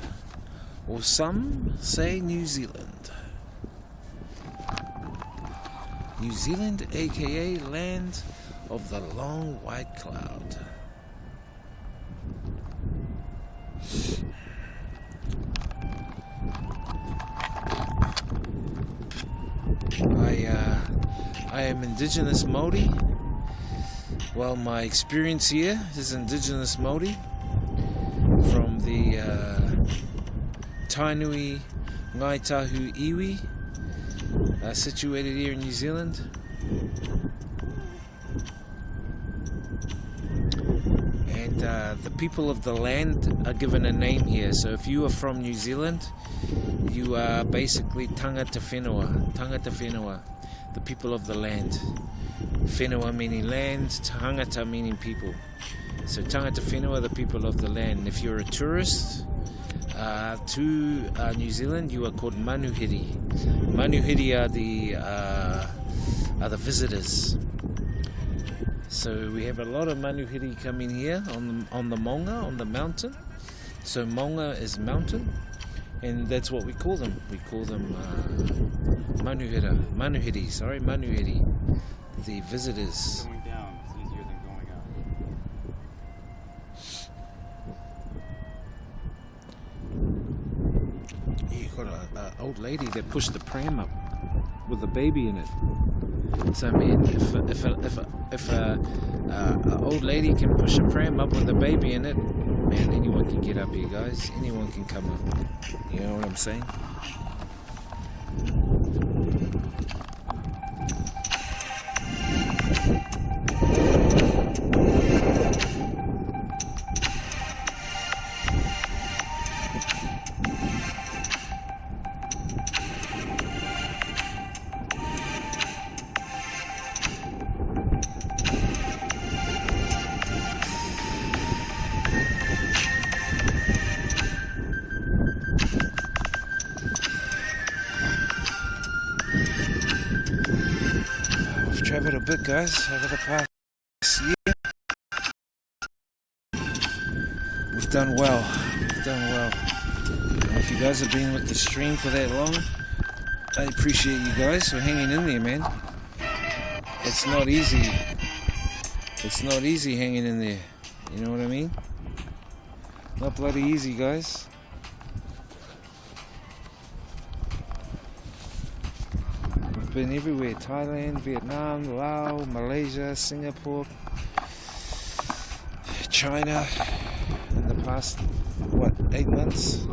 or some say New Zealand. New Zealand, aka land of the long white cloud. I am Indigenous Māori. Well, my experience here is Indigenous Māori from the Tainui Ngaitahu Iwi, situated here in New Zealand. And the people of the land are given a name here. So if you are from New Zealand, you are basically tangata whenua. Tangata whenua, the people of the land. Whenua meaning land, tangata meaning people. So tangata whenua, the people of the land. If you're a tourist to New Zealand, you are called manuhiri. Manuhiri are the visitors. So we have a lot of manuhiri coming here on the Maunga, on the mountain. So Maunga is mountain, and that's what we call them. We call them manuhiri, the visitors. Going down is easier than going up. You got an old lady that pushed the pram up with a baby in it. So I mean, if a old lady can push a pram up with a baby in it, man, anyone can get up here, guys. Anyone can come up. You know what I'm saying? Travelled a bit, guys, over the past year. We've done well. We've done well. And if you guys have been with the stream for that long, I appreciate you guys for hanging in there, man. it's not easy. It's not easy hanging in there. You know what I mean? Not bloody easy, guys. We've been everywhere. Thailand, Vietnam, Laos, Malaysia, Singapore, China in the past, 8 months?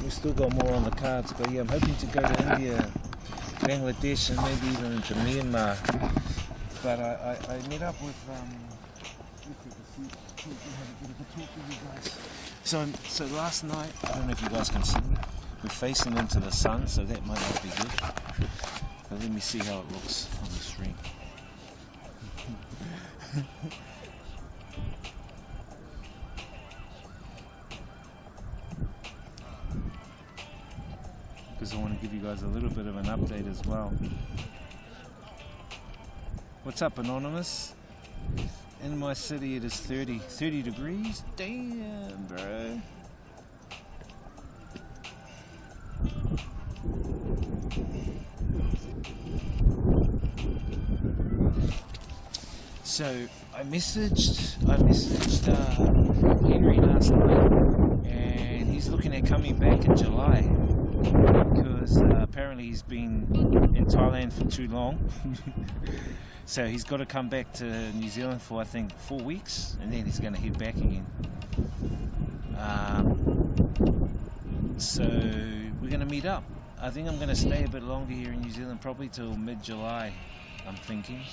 We've still got more on the cards, but yeah, I'm hoping to go to India, Bangladesh, and maybe even into Myanmar. But I met up with So last night, I don't know if you guys can see me, we're facing into the sun, so that might not be good. But let me see how it looks on the screen. Because I want to give you guys a little bit of an update as well. What's up, Anonymous? In my city it is 30 degrees. Damn, bro. So I messaged Henry last night, and he's looking at coming back in July because apparently he's been in Thailand for too long. So he's got to come back to New Zealand for, I think, 4 weeks, and then he's going to head back again. So we're going to meet up. I think I'm going to stay a bit longer here in New Zealand, probably till mid-July, I'm thinking.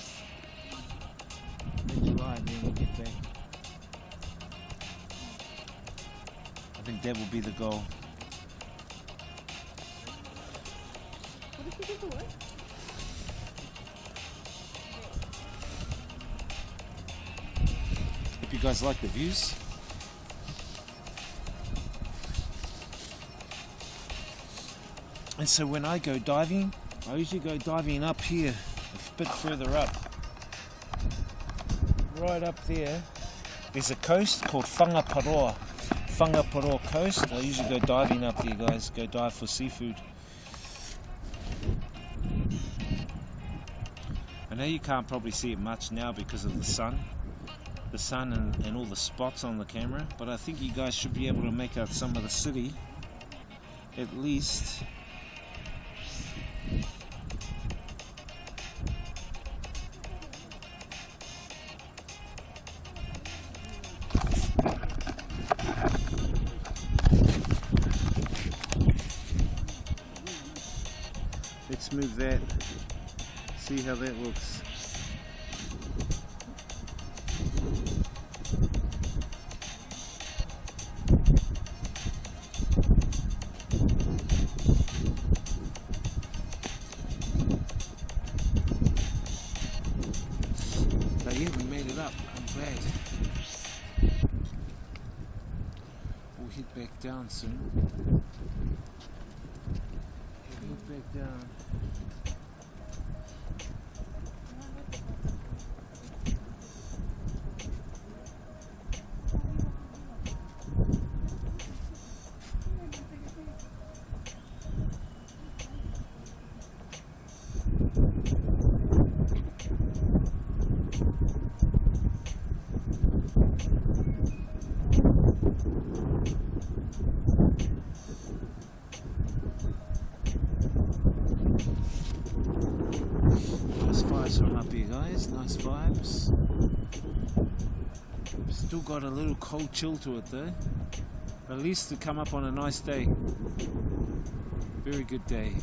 Mid-July, then we'll get back. I think that will be the goal. What did you do for work? Hope you guys like the views. And so when I go diving, I usually go diving up here, a bit further up. Right up there, there's a coast called Whangaparoa Coast. I usually go diving up there, guys, go dive for seafood. I know you can't probably see it much now because of the sun and all the spots on the camera, but I think you guys should be able to make out some of the city, at least. Let's move that, see how that looks. But yeah, we made it up, I'm glad. We'll head back down soon. Head back down. Nice vibes from up here, guys. Nice vibes. Still got a little cold chill to it though. But at least to come up on a nice day. Very good day.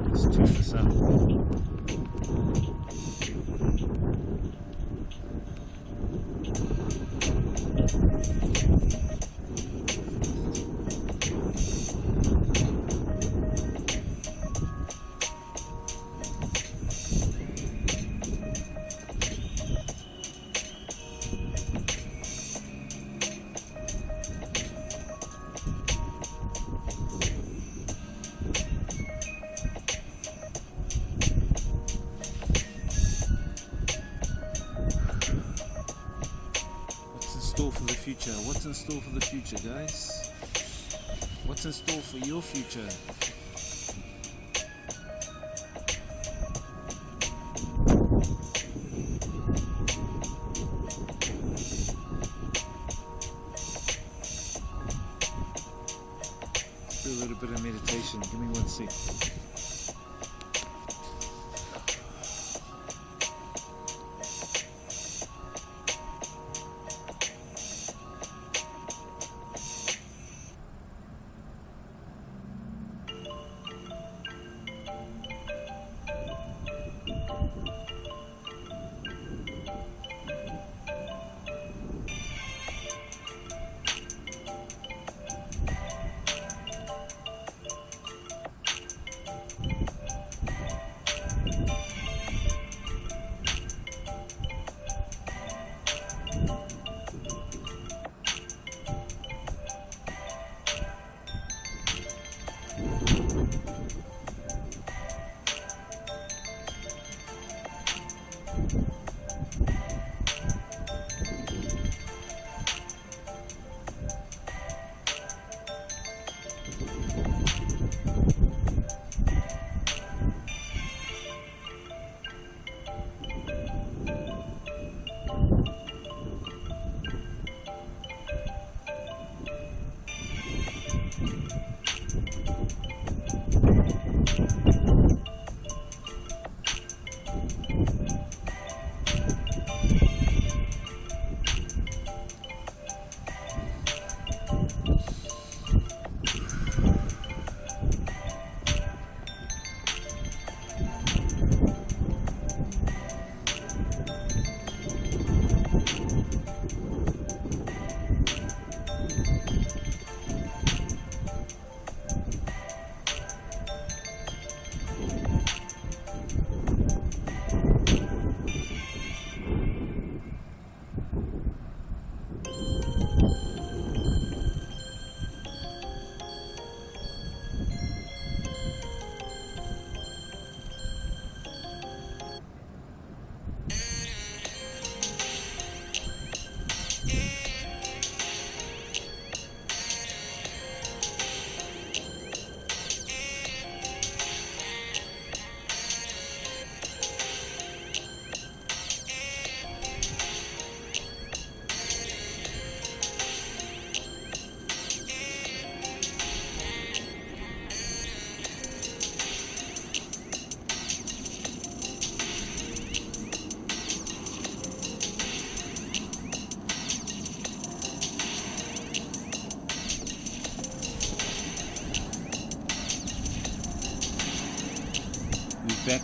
Let's check this out. store for the future, guys? What's in store for your future? Let's do a little bit of meditation. Give me one sec.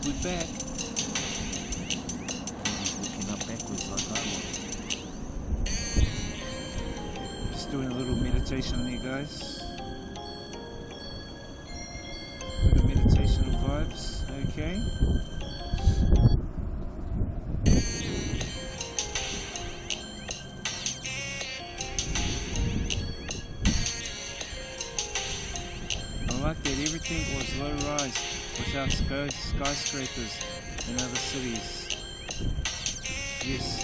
We're back. Walking up backwards like I was. Just doing a little meditation there, guys. Bit of meditational vibes, okay. I like that everything was low rise, without skyscrapers in other cities. Yes.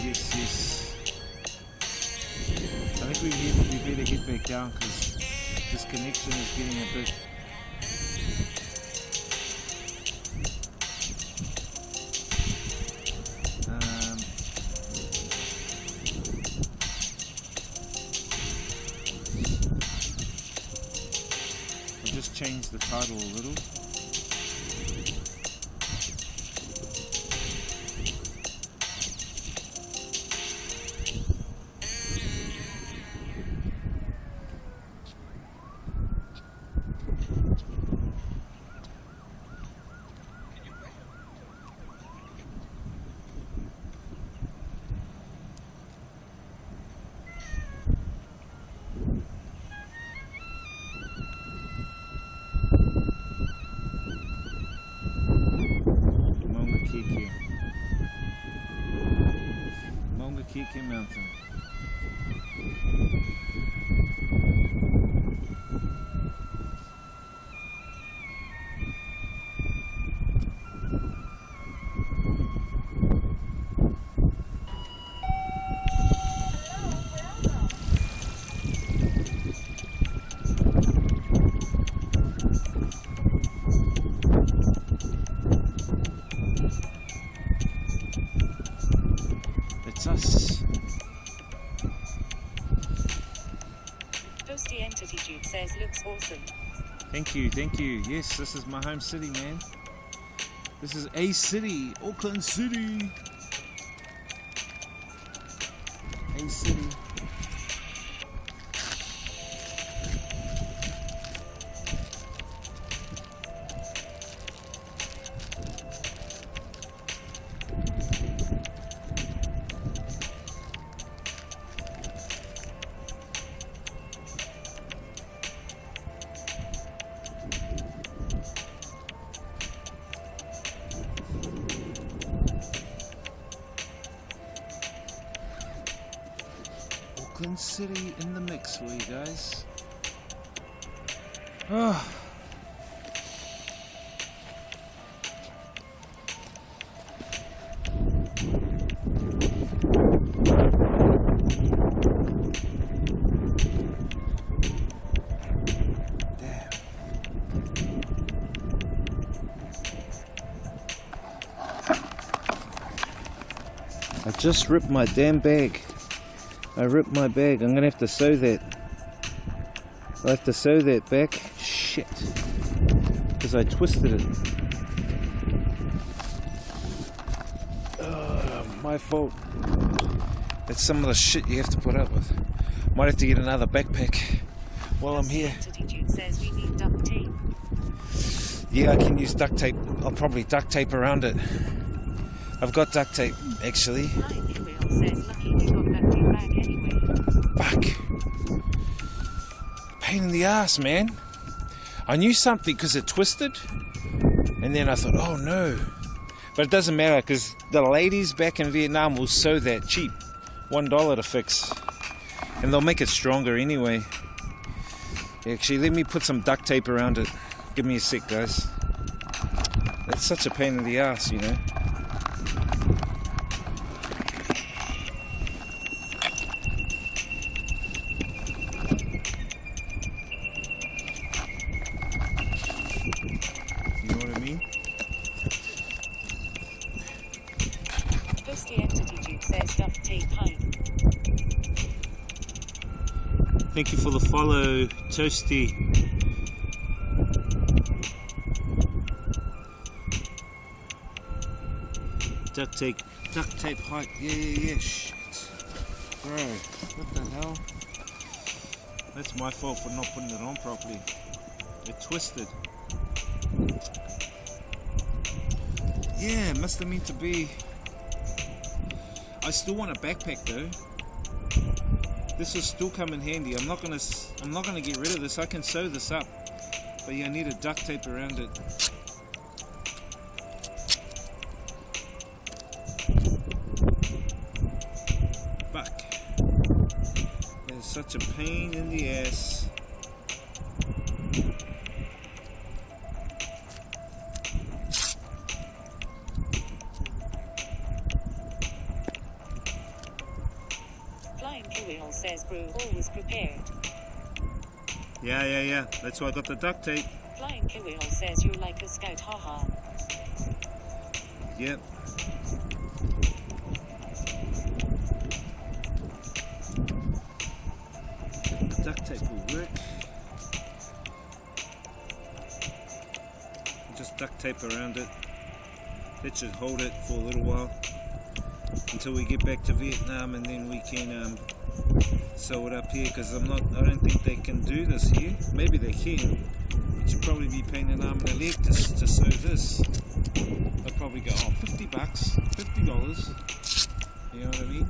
I think we better get back down because this connection is getting a bit. I'll just change the title a little. Kiki Mountain. Toasty Entity says looks awesome. Thank you, thank you. Yes, this is my home city, man. This is a city, Auckland City. A city. Auckland City in the mix for you guys. Oh. Damn. I just ripped my damn bag. I ripped my bag. I'm gonna have to sew that. I'll have to sew that back. Shit. Because I twisted it. My fault. That's some of the shit you have to put up with. Might have to get another backpack while I'm here. Entity says we need duct tape. Yeah, I can use duct tape. I'll probably duct tape around it. I've got duct tape, actually. Flying Wheel says lucky we got that new bag anyway. Fuck. Pain in the ass, man. I knew something because it twisted. And then I thought, oh no. But it doesn't matter because the ladies back in Vietnam will sew that cheap. $1 to fix. And they'll make it stronger anyway. Actually, let me put some duct tape around it. Give me a sec, guys. That's such a pain in the ass, you know. You know what I mean? Toasty Entity says duct tape height. Thank you for the follow, Toasty. Duct tape height. Yeah. Shit. Bro, what the hell? That's my fault for not putting it on properly. It twisted. Yeah, must have meant to be. I still want a backpack though. This will still come in handy. I'm not gonna get rid of this. I can sew this up, but yeah, I need a duct tape around it. Fuck. It's such a pain in the ass. Flying Wheel says bro always prepared. Yeah. That's why I got the duct tape. Flying Wheel says you're like a scout, haha. Yep. Duct tape will work. Just duct tape around it. That should hold it for a little while until we get back to Vietnam, and then we can sew it up here. Because I don't think they can do this here. Maybe they can. It should probably be pain in the arm and a leg to sew this. They'll probably go, oh, $50, $50. You know what I mean?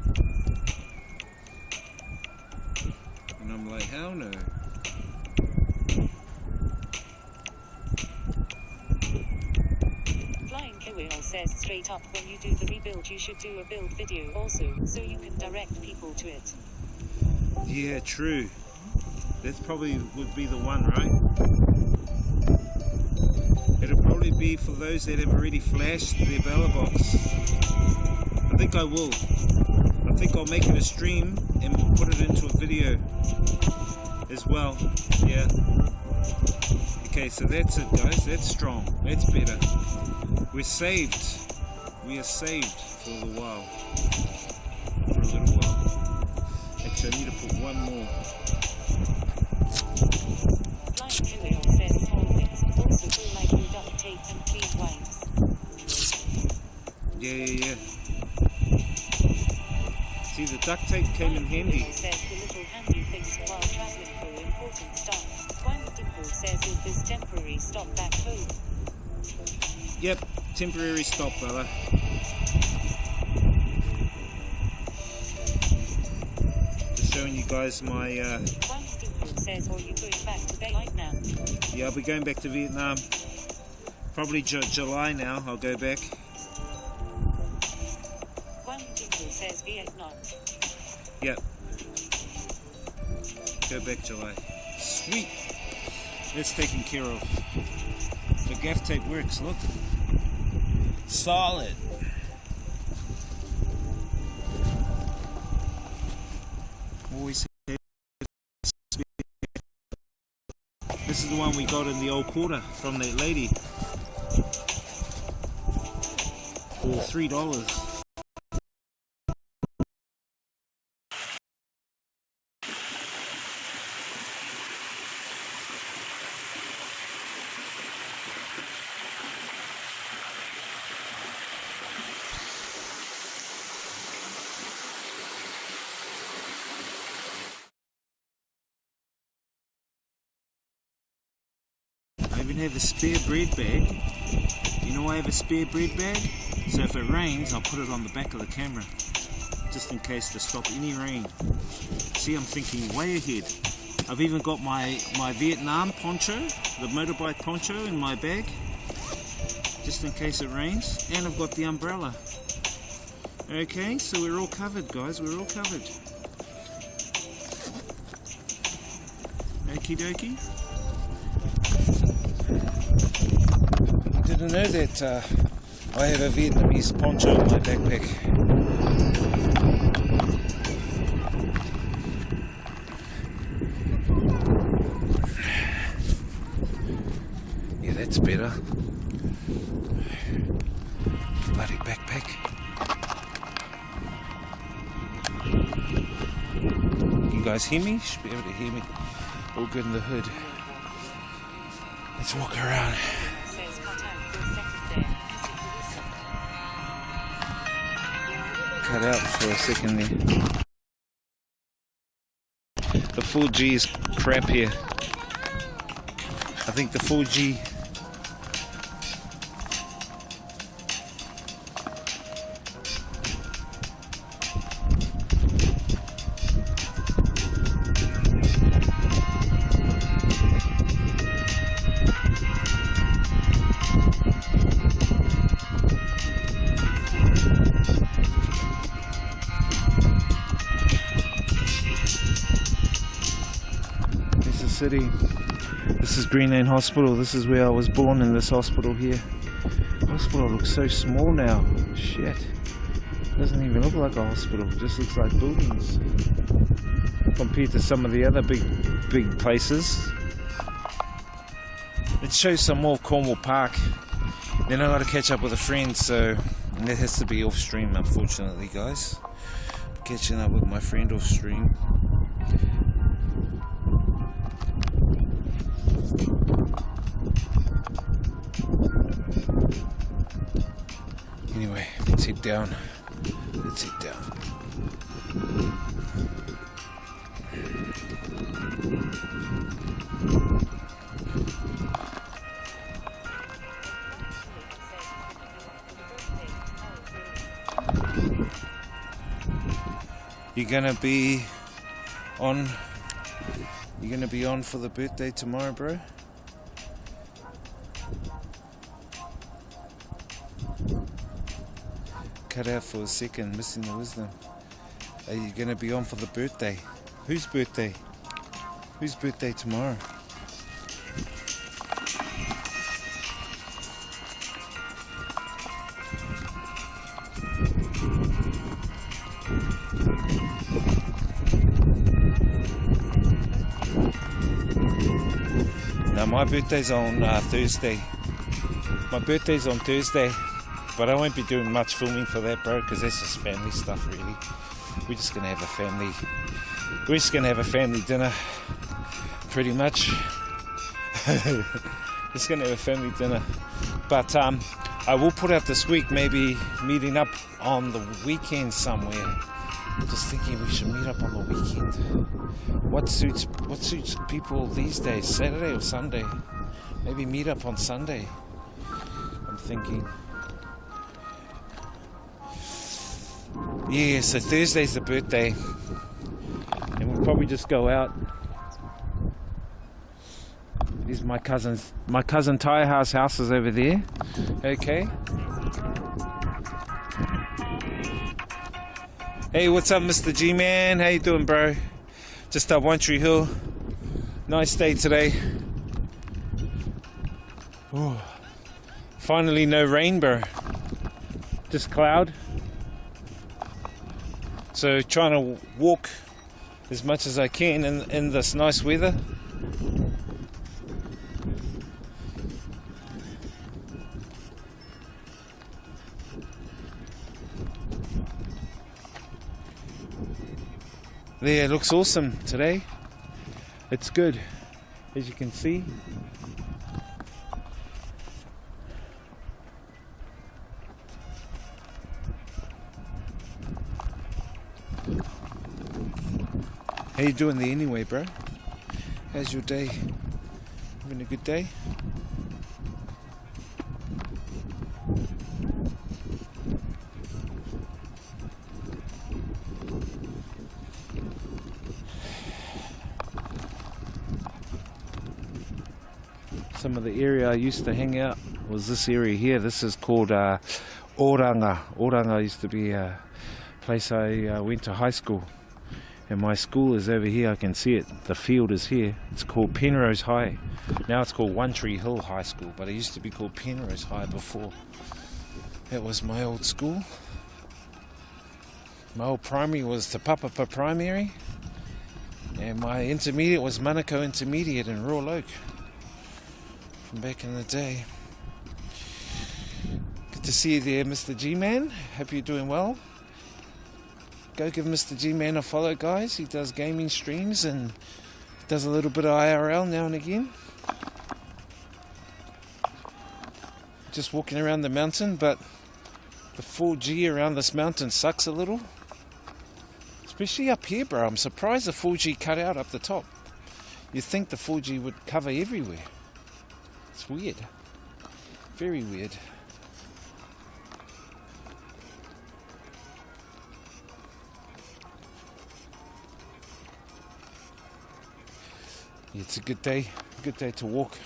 And I'm like, hell no. Flying Wheel says straight up when you do the rebuild you should do a build video also, so you can direct people to it. Yeah, true. That's probably would be the one, right? It'll probably be for those that have already flashed their bella box. I think I will. I think I'll make it a stream and we'll put it into a video as well. Yeah. Okay, so that's it, guys. That's strong. That's better. We're saved. We are saved for a little while. For a little while. Actually, I need to put one more. yeah. See, the duct tape came in handy. Says the little handy things while traveling for important stuff. One Dimple says, is this temporary stop back home? Yep, temporary stop, brother. Just showing you guys my... One Dimple says, are you going back to Vietnam? Yeah, I'll be going back to Vietnam. Probably July now, I'll go back. One Dimple says Vietnam. Yep. Go back July. Sweet. That's taken care of. The gaff tape works, look. Solid. Always have spare. This is the one we got in the old quarter from that lady. For $3. I even have a spare bread bag. You know I have a spare bread bag? So if it rains, I'll put it on the back of the camera. Just in case to stop any rain. See, I'm thinking way ahead. I've even got my Vietnam poncho, the motorbike poncho in my bag. Just in case it rains. And I've got the umbrella. Okay, so we're all covered, guys. We're all covered. Okie dokie. Didn't know that I have a Vietnamese poncho in my backpack. Yeah, that's better. Bloody backpack. You guys hear me? Should be able to hear me. All good in the hood. Let's walk around. Cut out for a second there. The 4G is crap here. I think the 4G city. This is Green Lane Hospital. This is where I was born, in this hospital here. The hospital looks so small now. Shit. Doesn't even look like a hospital. It just looks like buildings compared to some of the other big places. Let's show some more of Cornwall Park. Then I got to catch up with a friend, so that has to be off stream, unfortunately, guys. Catching up with my friend off stream. Anyway, let's head down. Let's head down. You're gonna be on for the birthday tomorrow, bro? Cut out for a second, missing the wisdom. Are you gonna be on for the birthday? Whose birthday? Whose birthday tomorrow? Now my birthday's on Thursday. My birthday's on Thursday. But I won't be doing much filming for that, bro, because that's just family stuff, really. We're just gonna have a family dinner, pretty much. Just gonna have a family dinner. But I I will put out this week, maybe meeting up on the weekend somewhere. Just thinking we should meet up on the weekend. What suits people these days? Saturday or Sunday? Maybe meet up on Sunday. I'm thinking. Yeah, so Thursday's the birthday. And we'll probably just go out. These my cousin Taiha's house is over there. Okay. Hey, what's up, Mr. G Man? How you doing, bro? Just up One Tree Hill. Nice day today. Ooh. Finally, no rain, bro. Just cloud. So trying to walk as much as I can in this nice weather. There, it looks awesome today. It's good, as you can see. How you doing there anyway, bro? How's your day? Having a good day? Some of the area I used to hang out was this area here. This is called Oranga. Oranga used to be a place I went to high school. And my school is over here, I can see it. The field is here. It's called Penrose High. Now it's called One Tree Hill High School, but it used to be called Penrose High before. That was my old school. My old primary was Te Papapa Primary. And my intermediate was Manukau Intermediate in Royal Oak. From back in the day. Good to see you there, Mr. G-Man. Hope you're doing well. Go give Mr. G-Man a follow, guys. He does gaming streams and does a little bit of IRL now and again. Just walking around the mountain, but the 4G around this mountain sucks a little. Especially up here, bro. I'm surprised the 4G cut out up the top. You'd think the 4G would cover everywhere. It's weird. Very weird. It's a good day to walk,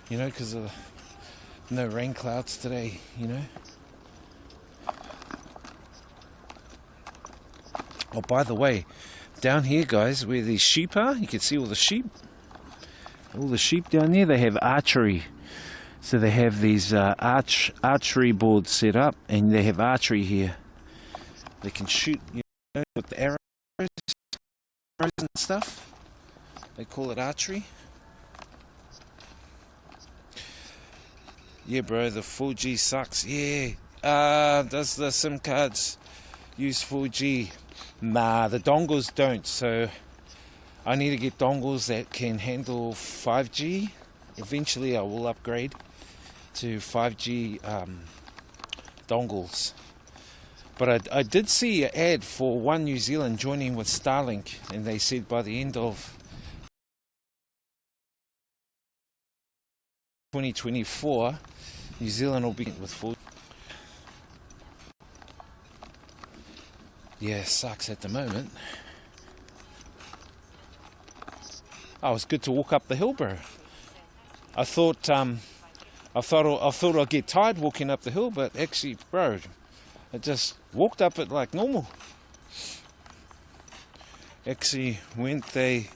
you know, because of no rain clouds today, you know. Oh, by the way, down here, guys, where these sheep are, you can see all the sheep. All the sheep down there, they have archery. So they have these archery boards set up, and they have archery here. They can shoot, you know, with the arrows and stuff. They call it archery. Yeah, bro, the 4G sucks. Yeah. Does the SIM cards use 4G? Nah, the dongles don't. So I need to get dongles that can handle 5G. Eventually I will upgrade to 5G dongles. But I did see an ad for One New Zealand joining with Starlink, and they said by the end of 2024, New Zealand will be with 4G. Yeah, sucks at the moment. Oh, it's good to walk up the hill, bro. I thought I'd get tired walking up the hill, but actually, bro, I just walked up it like normal. Actually, weren't they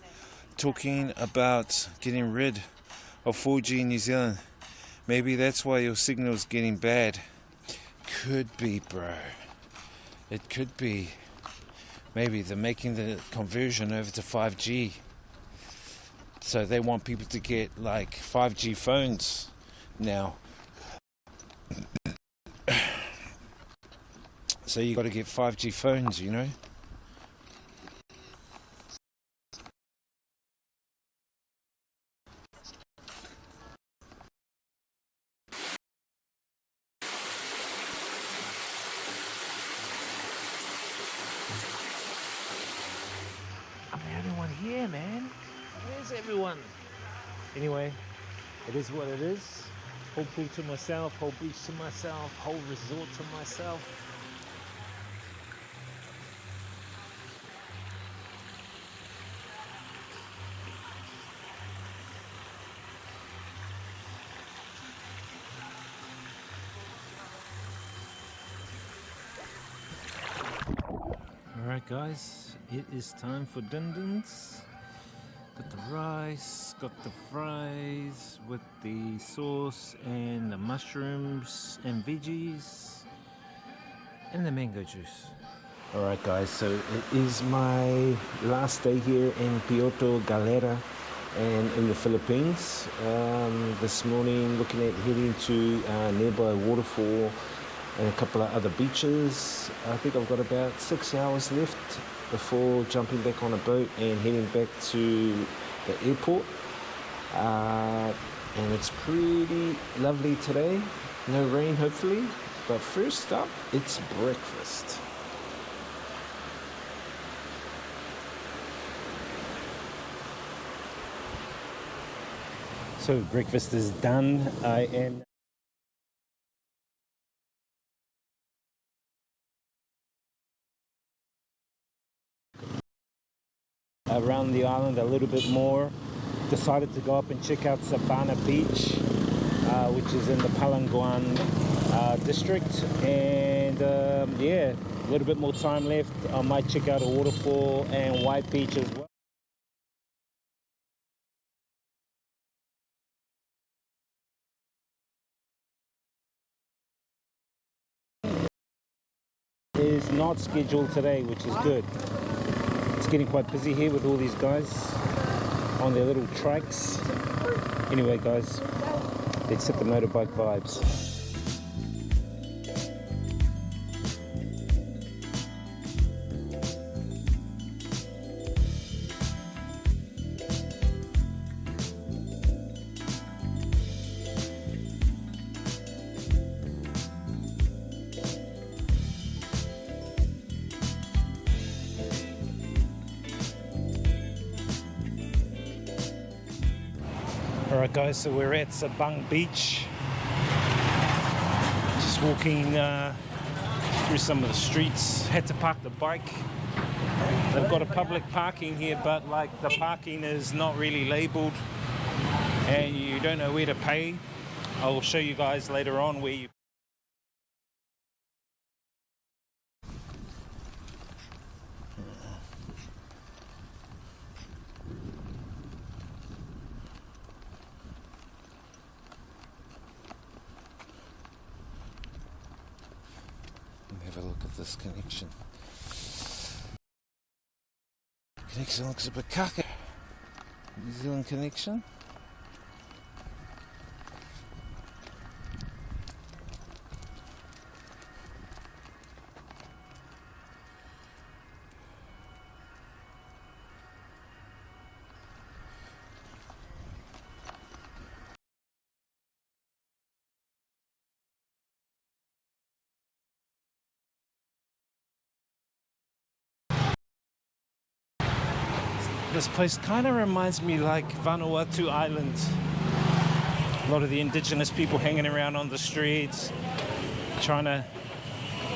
talking about getting rid of 4G in New Zealand? Maybe that's why your signal's getting bad. Could be, bro. It could be. Maybe they're making the conversion over to 5G. So they want people to get like 5G phones now. So you got to get 5G phones, you know. here, man? Where's everyone? Anyway, it is what it is. Whole pool to myself, whole beach to myself, whole resort to myself. Alright guys, it is time for dindins. Got the rice, got the fries with the sauce and the mushrooms and veggies and the mango juice. Alright guys, so it is my last day here in Puerto Galera and in the Philippines. This morning looking at heading to a nearby waterfall and a couple of other beaches. I think I've got about 6 hours left before jumping back on a boat and heading back to the airport. And it's pretty lovely today. No rain, hopefully. But first up, it's breakfast. So breakfast is done. I am around the island a little bit more. Decided to go up and check out Sabana Beach, which is in the Palanguan district, and yeah, a little bit more time left. I might check out a waterfall and White Beach as well. Is not scheduled today, which is good. It's getting quite busy here with all these guys on their little trikes. Anyway guys, let's hit the motorbike vibes. Alright guys, so we're at Sabang Beach. Just walking through some of the streets. Had to park the bike. They've got a public parking here, but like the parking is not really labelled and you don't know where to pay. I'll show you guys later on where you have a look at this connection. Connection looks a bit kaka. New Zealand connection. This place kind of reminds me like Vanuatu Island. A lot of the indigenous people hanging around on the streets, trying to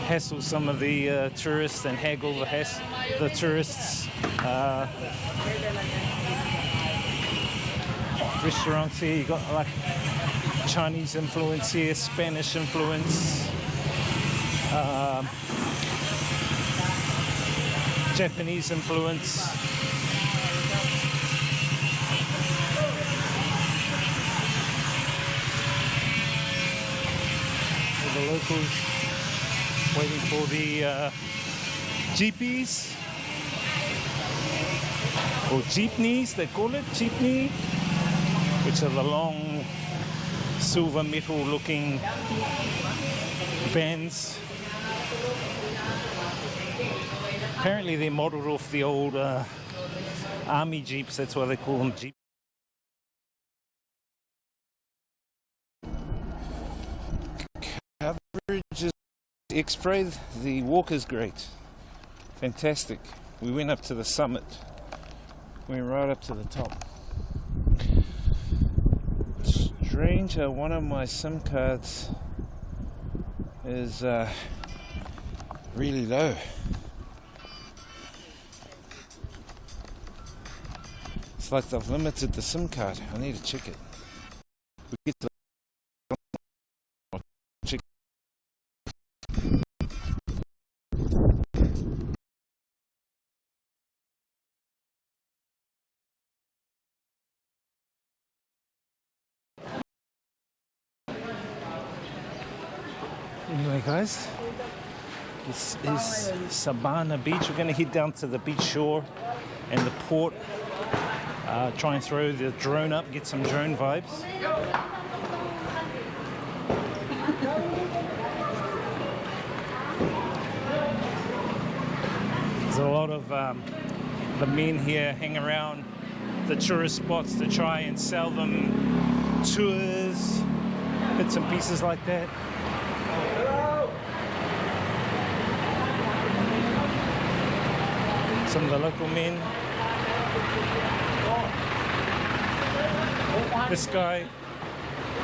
hassle some of the tourists and haggle the tourists. Restaurants here, you got like Chinese influence here, Spanish influence, Japanese influence. The locals waiting for the jeepies or jeepneys, they call it, jeepney, which are the long silver metal looking vans. Apparently they're modelled off the old army jeeps, that's why they call them jeep. Coverage is X-Spray, the walk is great, fantastic. We went up to the summit Went right up to the top. Strange how one of my SIM cards is really low. It's like they've limited the SIM card. I need to check it. We get to check. Anyway, guys, this is Sabana Beach. We're going to head down to the beach shore and the port. Try and throw the drone up, get some drone vibes. There's a lot of the men here hang around the tourist spots to try and sell them tours, bits and pieces like that. Some of the local men. This guy,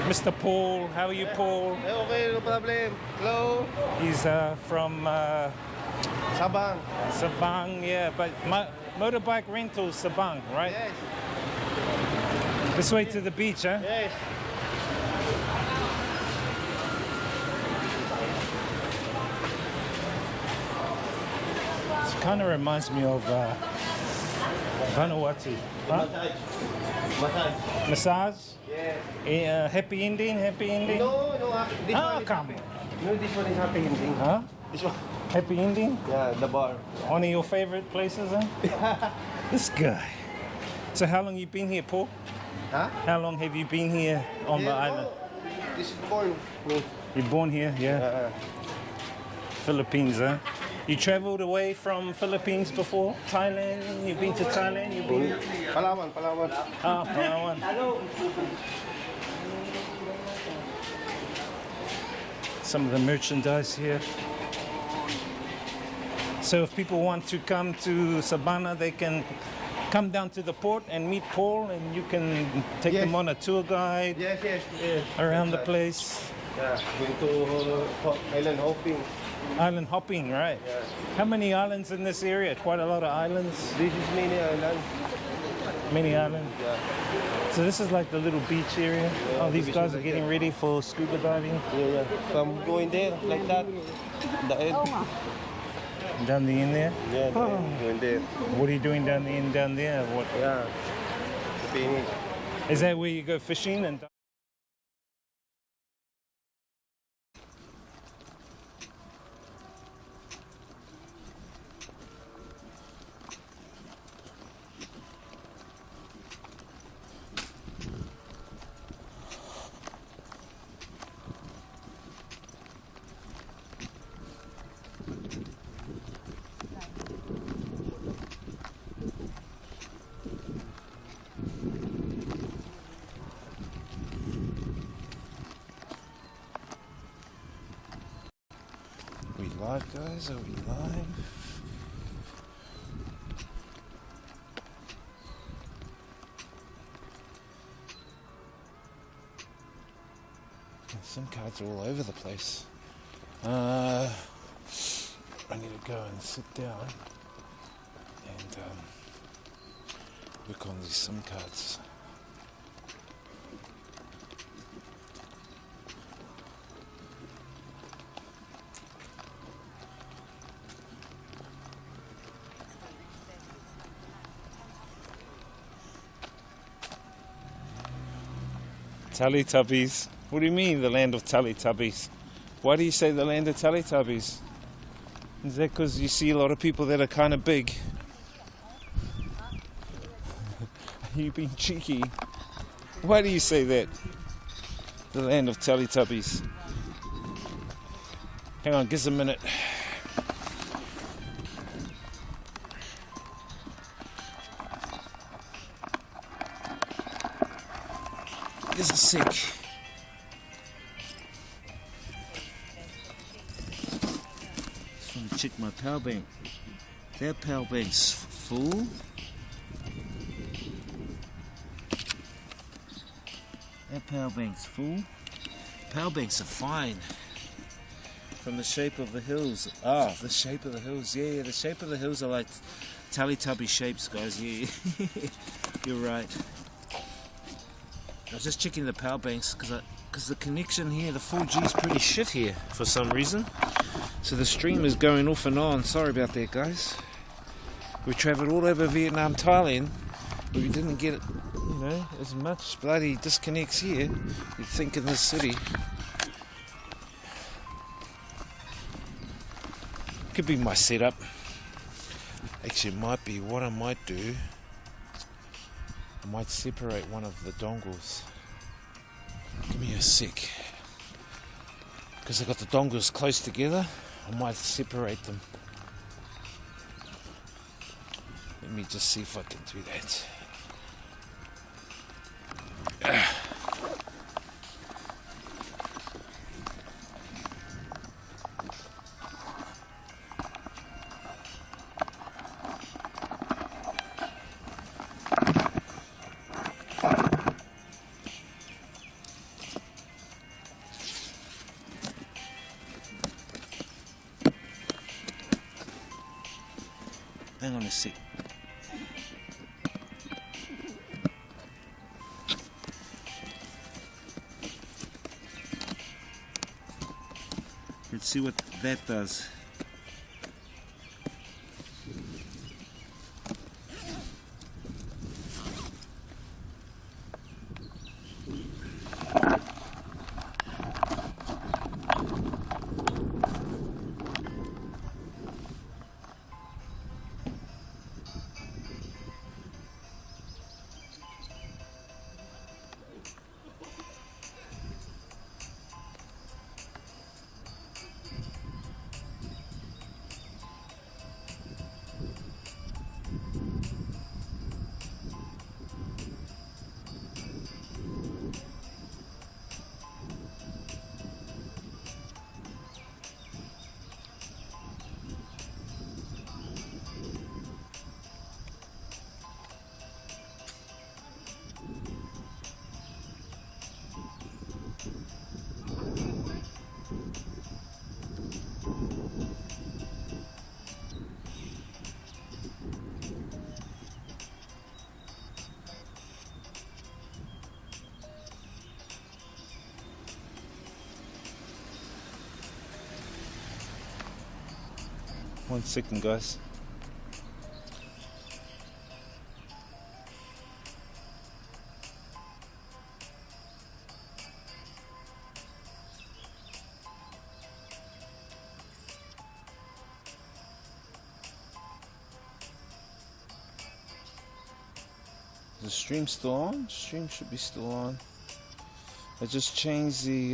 Mr. Paul. How are you, Paul? Okay, no problem. Hello. He's from Sabang. Sabang, yeah, but motorbike rental Sabang, right? Yes. This way to the beach, huh? Yes. It kind of reminds me of Vanuatu. Huh? Massage? Yes. Happy ending? Happy ending? No, this Ah, one is come. happy. No, this one is happy ending. Huh? This one. Happy ending? Yeah, the bar. One of your favorite places, huh? This guy. So how long you been here, Paul? Huh? How long have you been here on the Yeah, island? no. This is born me. You're born here, yeah? Philippines, huh? You traveled away from Philippines before? Thailand? You've been to Thailand? You've been? Palawan. Ah, Palawan. Some of the merchandise here. So if people want to come to Sabana, they can come down to the port and meet Paul, and you can take Yes. them on a tour guide Yes. around the place. Yeah, going to island hopping. Island hopping, right? Yes. How many islands in this area? Quite a lot of islands. This is mini island. Many islands. Yeah. So this is like the little beach area. Oh, these beach guys is are like getting that. ready for scuba diving. Yeah. So I'm going there like that. The end. Down the end there. Yeah, going there. What are you doing down the end down there? What Yeah. Finish. is that where you go fishing and? We live, guys? Are we live? SIM cards are all over the place. I need to go and sit down and work on these SIM cards. Teletubbies. What do you mean, the land of Teletubbies? Why do you say the land of Teletubbies? Is that because you see a lot of people that are kind of big? Are you being cheeky? Why do you say that? The land of Teletubbies. Hang on, give us a minute. Give us a sec. Just want to check my power bank. That power bank's full. That power bank's full. Power banks are fine. From the shape of the hills. Ah, the shape of the hills. Yeah, the shape of the hills are like Teletubby shapes, guys. Yeah, you're right. I was just checking the power banks because the connection here, the 4G is pretty shit here for some reason. So the stream is going off and on. Sorry about that, guys. We travelled all over Vietnam, Thailand, but we didn't get, you know, as much bloody disconnects here. You'd think in this city. Could be my setup. Actually, it might be. What I might do, I might separate one of the dongles. Give me a sec. Because I got the dongles close together, I might separate them. Let me just see if I can do that. Hang on a sec. Let's see what that does. One second, guys. Is the stream still on? Stream should be still on. I just changed the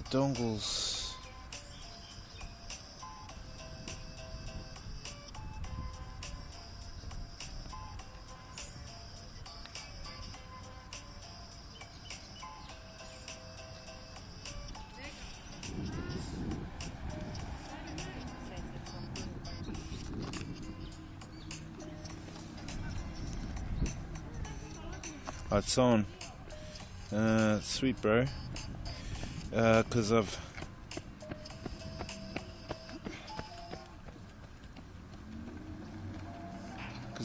dongles. Oh, it's on. Sweet, bro. Because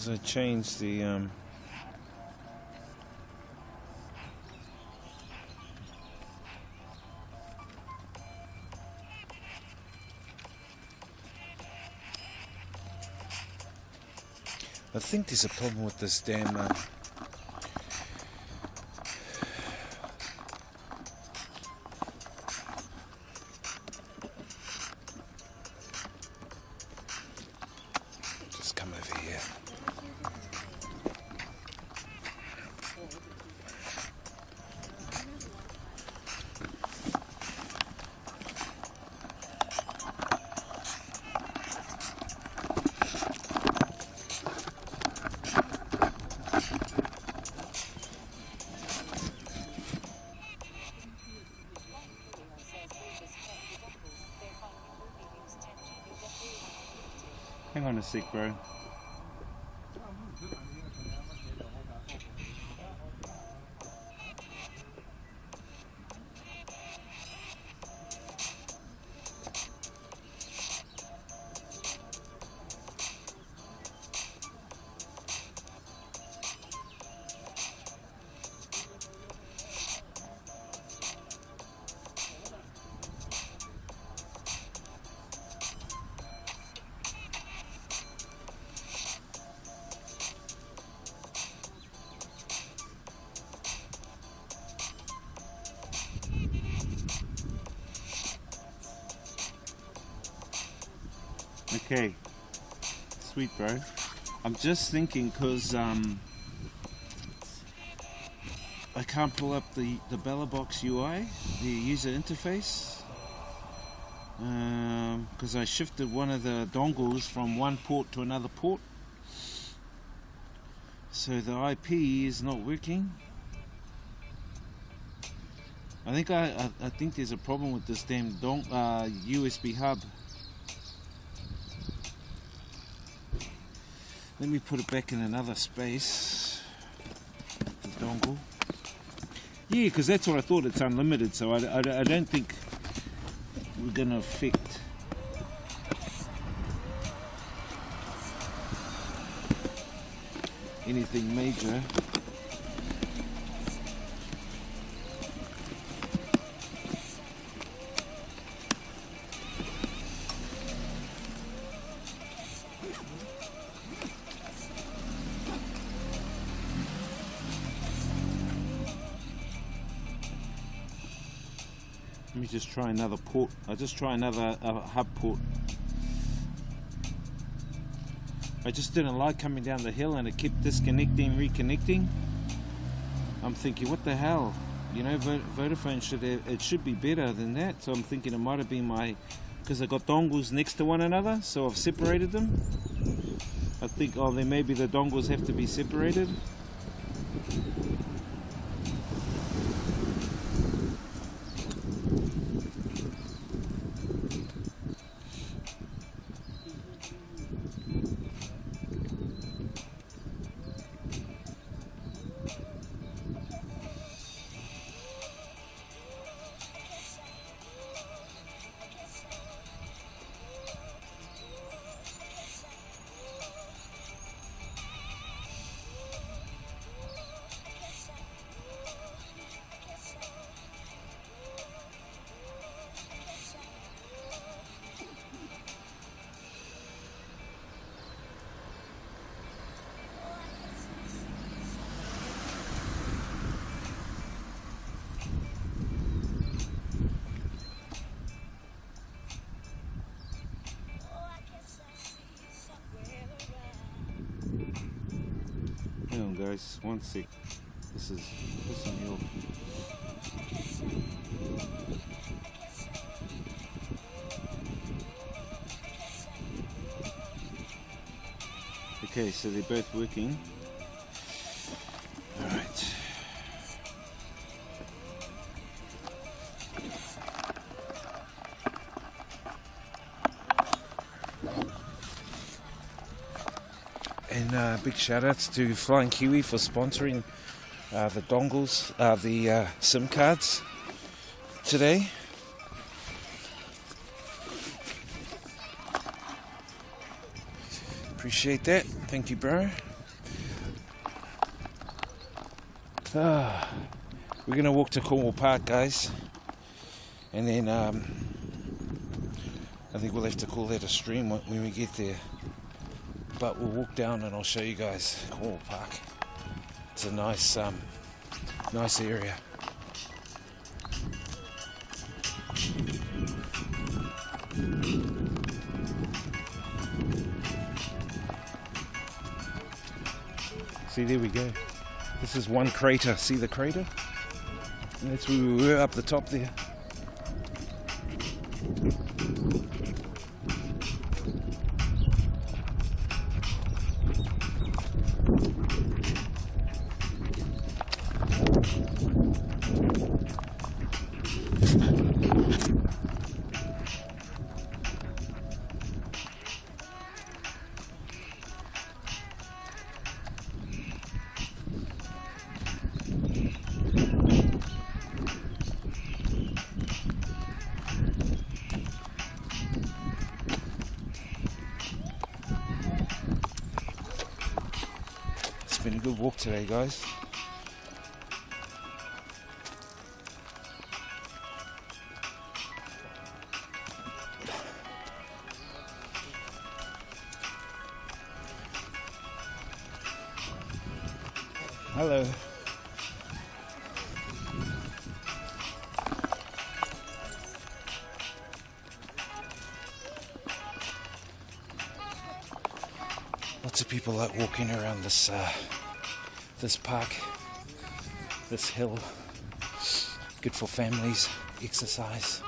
I changed the I think there's a problem with this damn just come over here. Hang on a sec, bro. Okay. Sweet, bro. I'm just thinking because I can't pull up the BellaBox UI, the user interface, because I shifted one of the dongles from one port to another port. So the IP is not working. I think there's a problem with this damn USB hub. Let me put it back in another space. The dongle. Yeah, because that's what I thought. It's unlimited, so I don't think we're gonna affect anything major. Let me just try another port. I'll just try another hub port. I just didn't like coming down the hill and it kept disconnecting, reconnecting. I'm thinking, what the hell? You know, Vodafone should be better than that. So I'm thinking it might have been because I got dongles next to one another, so I've separated them. I think, oh, then maybe the dongles have to be separated. Hang on guys, one sec. This is pissing me off. Okay, so they're both working. Alright. And big shout outs to Flying Kiwi for sponsoring the dongles, the SIM cards today. Appreciate that. Thank you, bro. We're going to walk to Cornwall Park, guys. And then I think we'll have to call that a stream when we get there. But we'll walk down and I'll show you guys Cornwall Park. It's a nice, nice area. See, there we go. This is one crater. See the crater? And that's where we were up the top there. It's been a good walk today, guys. Hello. people like walking around this this park, this hill. Good for families, exercise,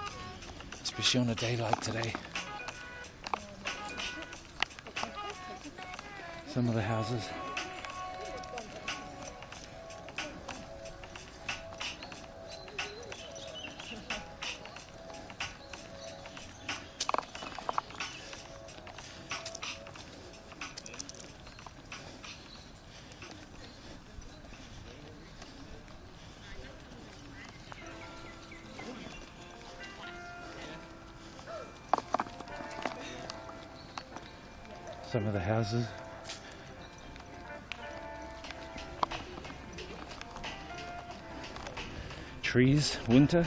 especially on a day like today. Some of the houses. Some of the houses. Trees, winter.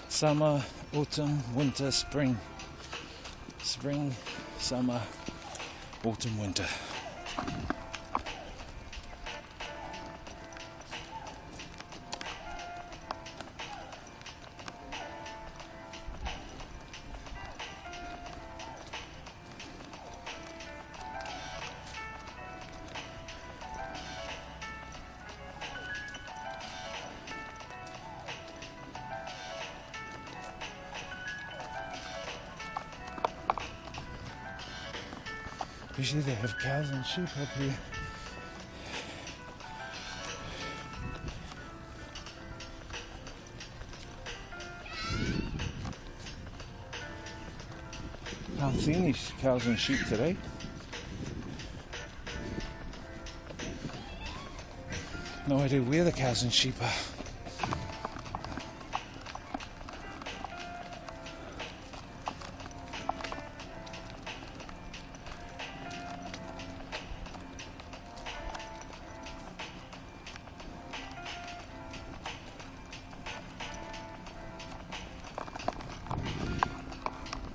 Summer, autumn, winter, spring. Spring, summer, autumn, winter. Usually they have cows and sheep up here. Can't see any cows and sheep today. No idea where the cows and sheep are.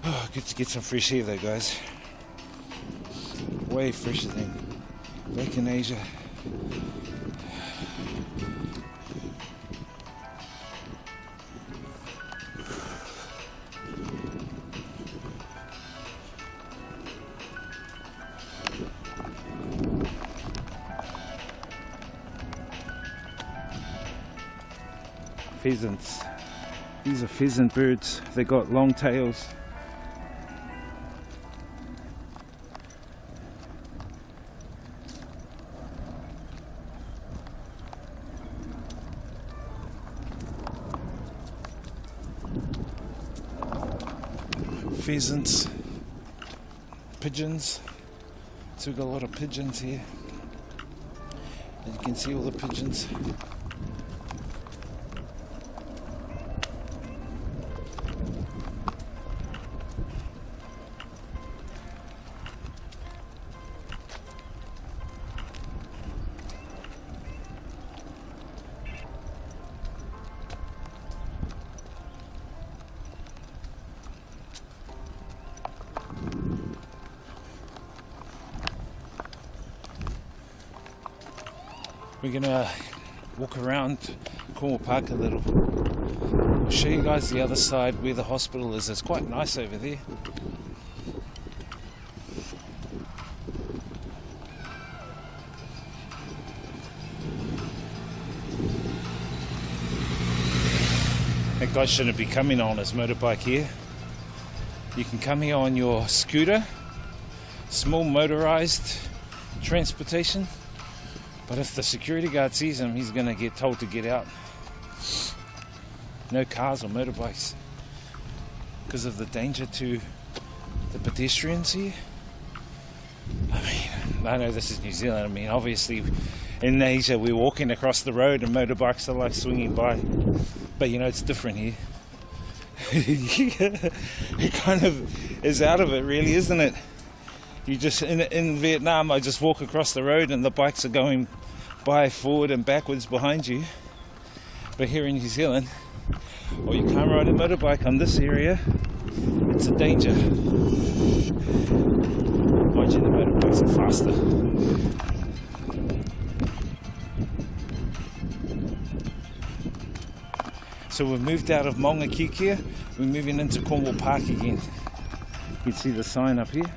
Oh, good to get some fresh air though, guys. Way fresher than back in Asia. Pheasants. These are pheasant birds. They got long tails. Pheasants, pigeons. So we've got a lot of pigeons here. And you can see all the pigeons. We're gonna walk around Cornwall Park a little. I'll show you guys the other side where the hospital is. It's quite nice over there. That guy shouldn't be coming on his motorbike here. You can come here on your scooter, small motorized transportation. But if the security guard sees him, he's going to get told to get out. No cars or motorbikes because of the danger to the pedestrians here. I mean, I know this is New Zealand. I mean, obviously in Asia we're walking across the road and motorbikes are like swinging by. But you know, it's different here. It kind of is out of it really, isn't it? You just, in Vietnam, I just walk across the road and the bikes are going by forward and backwards behind you. But here in New Zealand, or you can't ride a motorbike on this area, it's a danger. Mind you, the motorbikes are faster. So we've moved out of Maungakiekia. We're moving into Cornwall Park again. You can see the sign up here.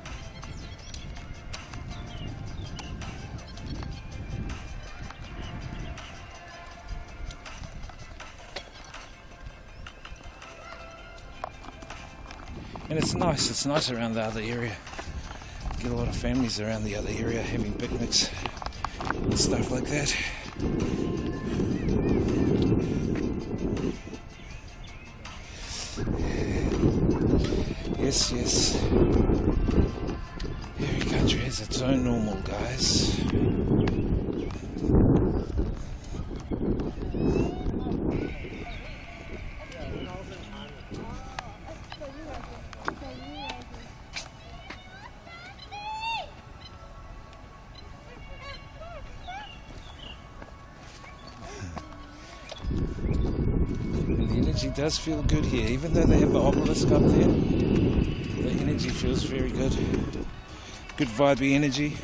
And it's nice around the other area. Get a lot of families around the other area having picnics and stuff like that. Yes. Every country has its own normal, guys. And the energy does feel good here, even though they have the obelisk up there. The energy feels very good. Good vibey energy.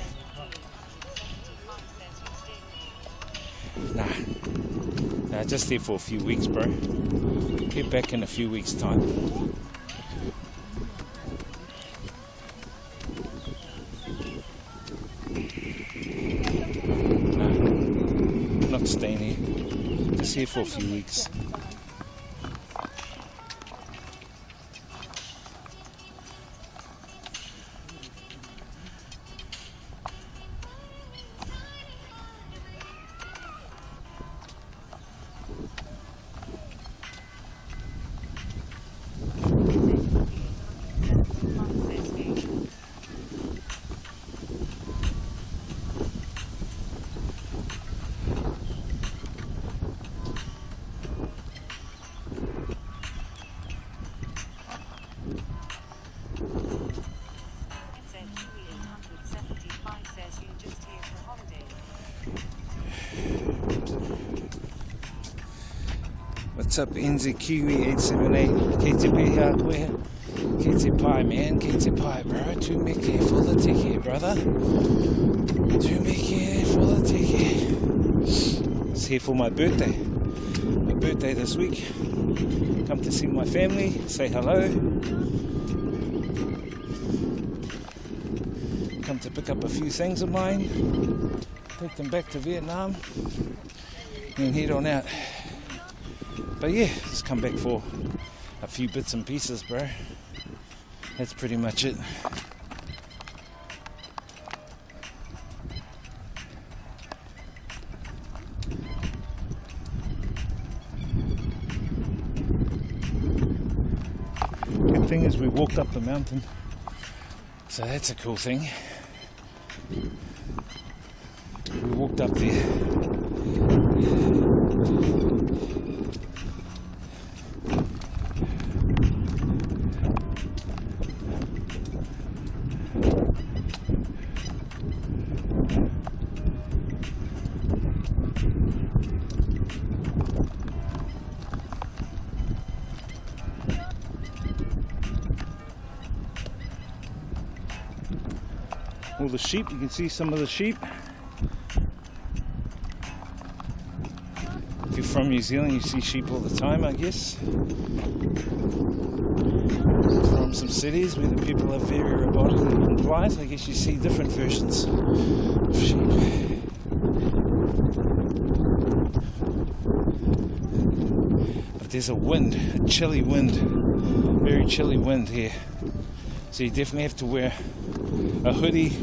Nah, just there for a few weeks, bro. Get back in a few weeks' time. Nah, not staying here. Just here for a few weeks. What's up, NZ Kiwi 878? KTP here, KTP, man, KTP, bro. Too meke for the ticket, brother. Too meke for the ticket. It's here for my birthday. My birthday this week. Come to see my family, say hello. Come to pick up a few things of mine. Take them back to Vietnam. And head on out. But yeah, just come back for a few bits and pieces, bro. That's pretty much it. Good thing is we walked up the mountain, so that's a cool thing. We walked up there. All the sheep, you can see some of the sheep. If you're from New Zealand, you see sheep all the time, I guess. From some cities where the people are very robotic and polite, I guess you see different versions of sheep. But there's a wind, a chilly wind, very chilly wind here. So you definitely have to wear a hoodie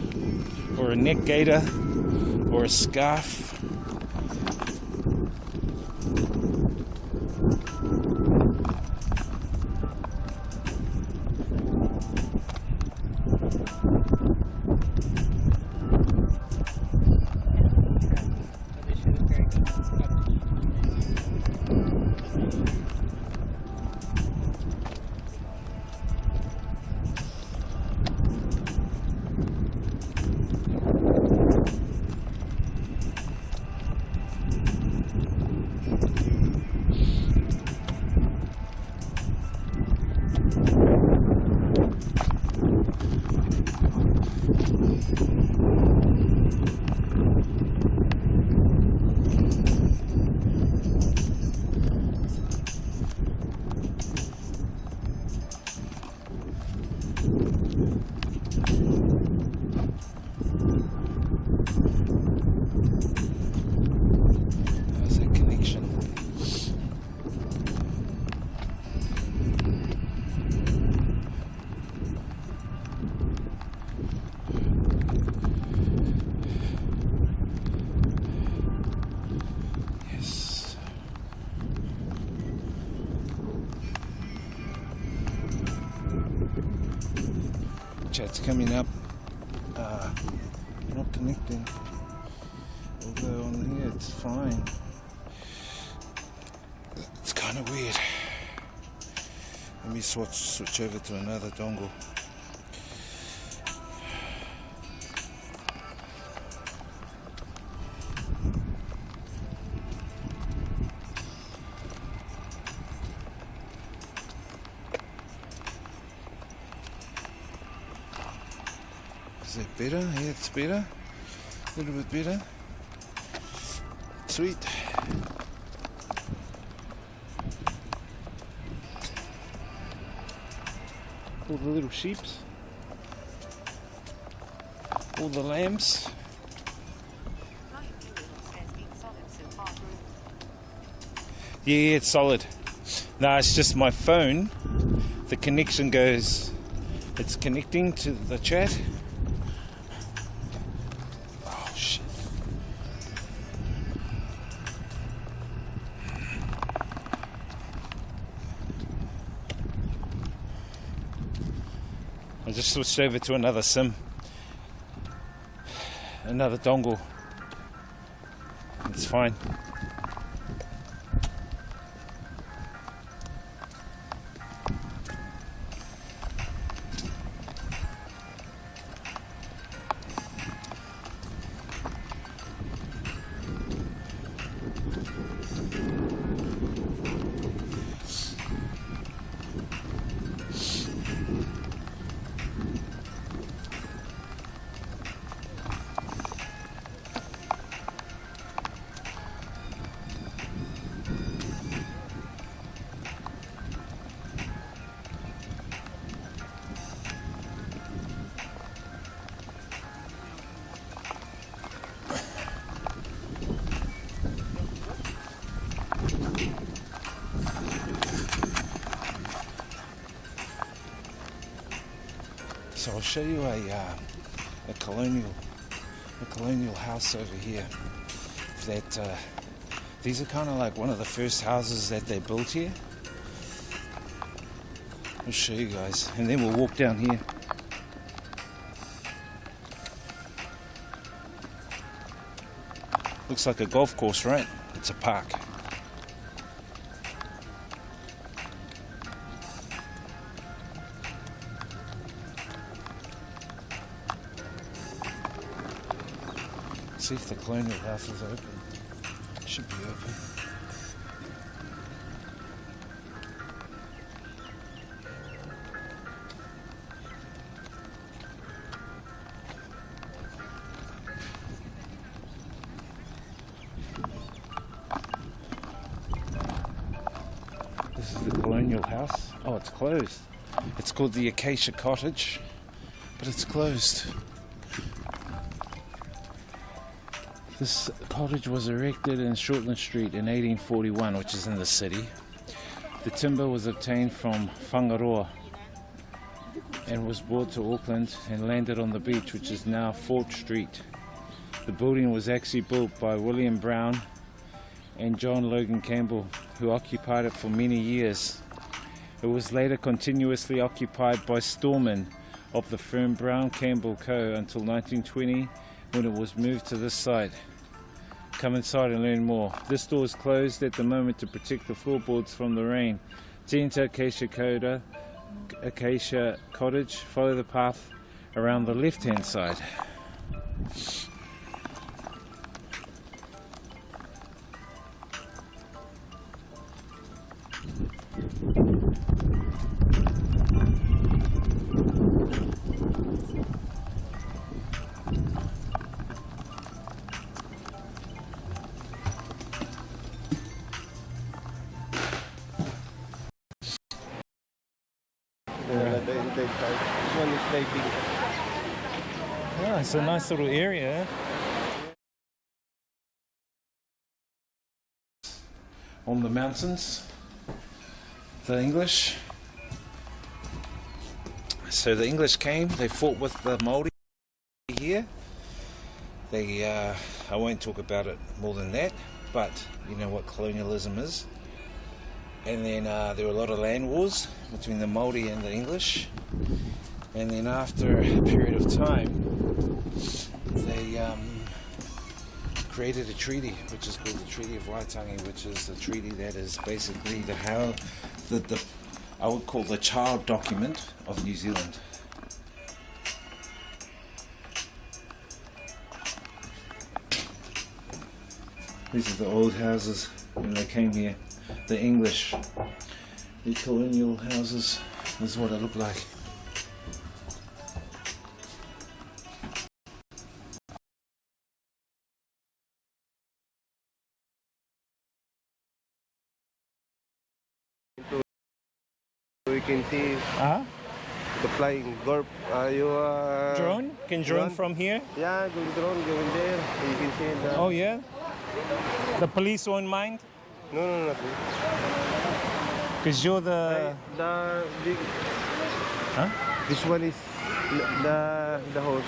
or a neck gaiter or a scarf. coming up. Not connecting. Although on here it's fine. It's kind of weird. Let me switch over to another dongle. Is that better? Yeah, it's better. A little bit better. Sweet. All the little sheeps. All the lambs. Yeah, it's solid. No, it's just my phone. The connection goes, it's connecting to the chat. Oh shit. I just switched over to another SIM. Another dongle. It's fine. So I'll show you a colonial house over here. That these are kind of like one of the first houses that they built here. I'll show you guys, and then we'll walk down here. Looks like a golf course, right? It's a park. See if the colonial house is open. It should be open. This is the colonial house. Oh, it's closed. It's called the Acacia Cottage, but it's closed. This cottage was erected in Shortland Street in 1841, which is in the city. The timber was obtained from Whangaroa and was brought to Auckland and landed on the beach, which is now Fort Street. The building was actually built by William Brown and John Logan Campbell, who occupied it for many years. It was later continuously occupied by storemen of the firm Brown Campbell Co. until 1920, when it was moved to this site. Come inside and learn more. This door is closed at the moment to protect the floorboards from the rain. To enter Acacia Cottage, follow the path around the left hand side. This one is vaping. Oh, it's a nice little area. On the mountains, the English. So the English came, they fought with the Māori here. They, I won't talk about it more than that, but you know what colonialism is. And then there were a lot of land wars between the Māori and the English. And then after a period of time, they created a treaty, which is called the Treaty of Waitangi, which is a treaty that is basically the I would call the child document of New Zealand. These are the old houses when they came here. The English, the colonial houses. This is what it looked like. We can see the flying gorp. Are you Drone? Can drone from here? Yeah, going drone, going there. You can see the. Oh yeah? The police won't mind? No, not Because you're the... the big. Huh? This one is the host,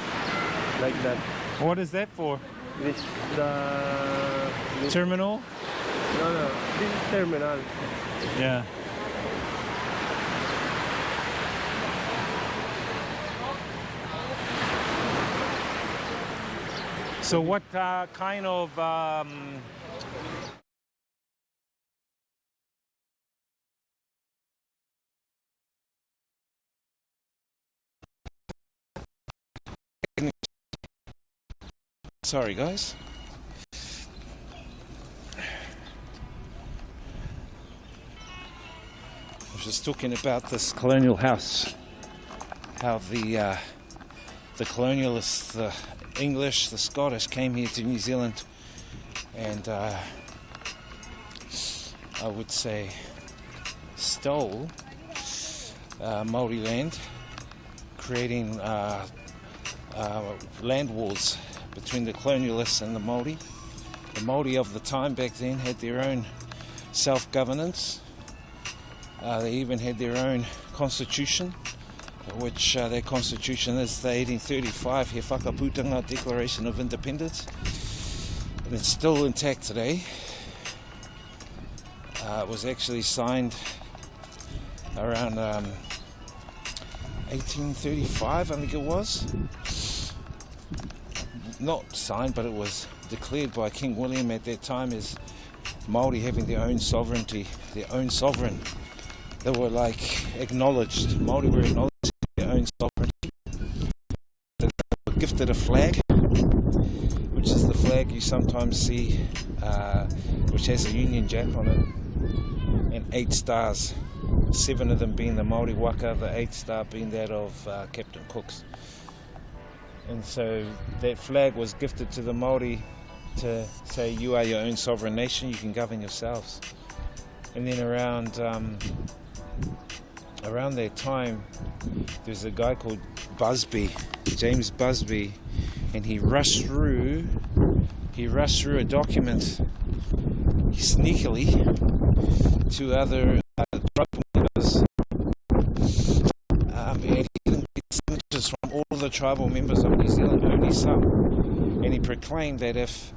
like that. What is that for? This Terminal? no. This is terminal. Yeah. So what kind of Sorry guys. I was just talking about this colonial house. How the colonialists, the English, the Scottish came here to New Zealand and I would say stole Māori land, creating land wars between the colonialists and the Māori. The Māori of the time back then had their own self-governance. They even had their own constitution, which their constitution is the 1835 He Whakaputanga Declaration of Independence, and it's still intact today. It was actually signed around 1835, I think it was. Not signed, but it was declared by King William at that time as Māori having their own sovereignty, their own sovereign. They were like acknowledged, Māori were acknowledged their own sovereignty. They were gifted a flag, which is the flag you sometimes see, which has a Union Jack on it, and 8 stars, 7 of them being the Māori waka, the 8th star being that of Captain Cook's. And so that flag was gifted to the Māori to say, you are your own sovereign nation, you can govern yourselves. And then around that time, there's a guy called Busby, James Busby, and he rushed through a document sneakily to other tribal members, and he didn't get signatures from all of the tribal members of New Zealand, only some. And he proclaimed that if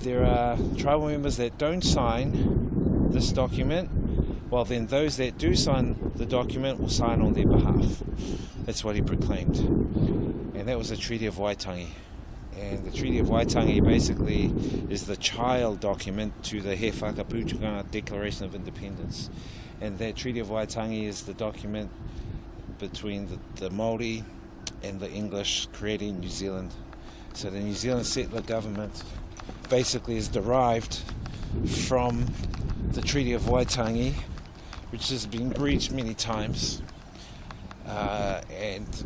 there are tribal members that don't sign this document, well then those that do sign the document will sign on their behalf. That's what he proclaimed. And that was the Treaty of Waitangi. And the Treaty of Waitangi basically is the child document to the He Whakaputanga Declaration of Independence. And that Treaty of Waitangi is the document between the Māori and the English creating New Zealand. So the New Zealand settler government basically is derived from the Treaty of Waitangi, which has been breached many times, and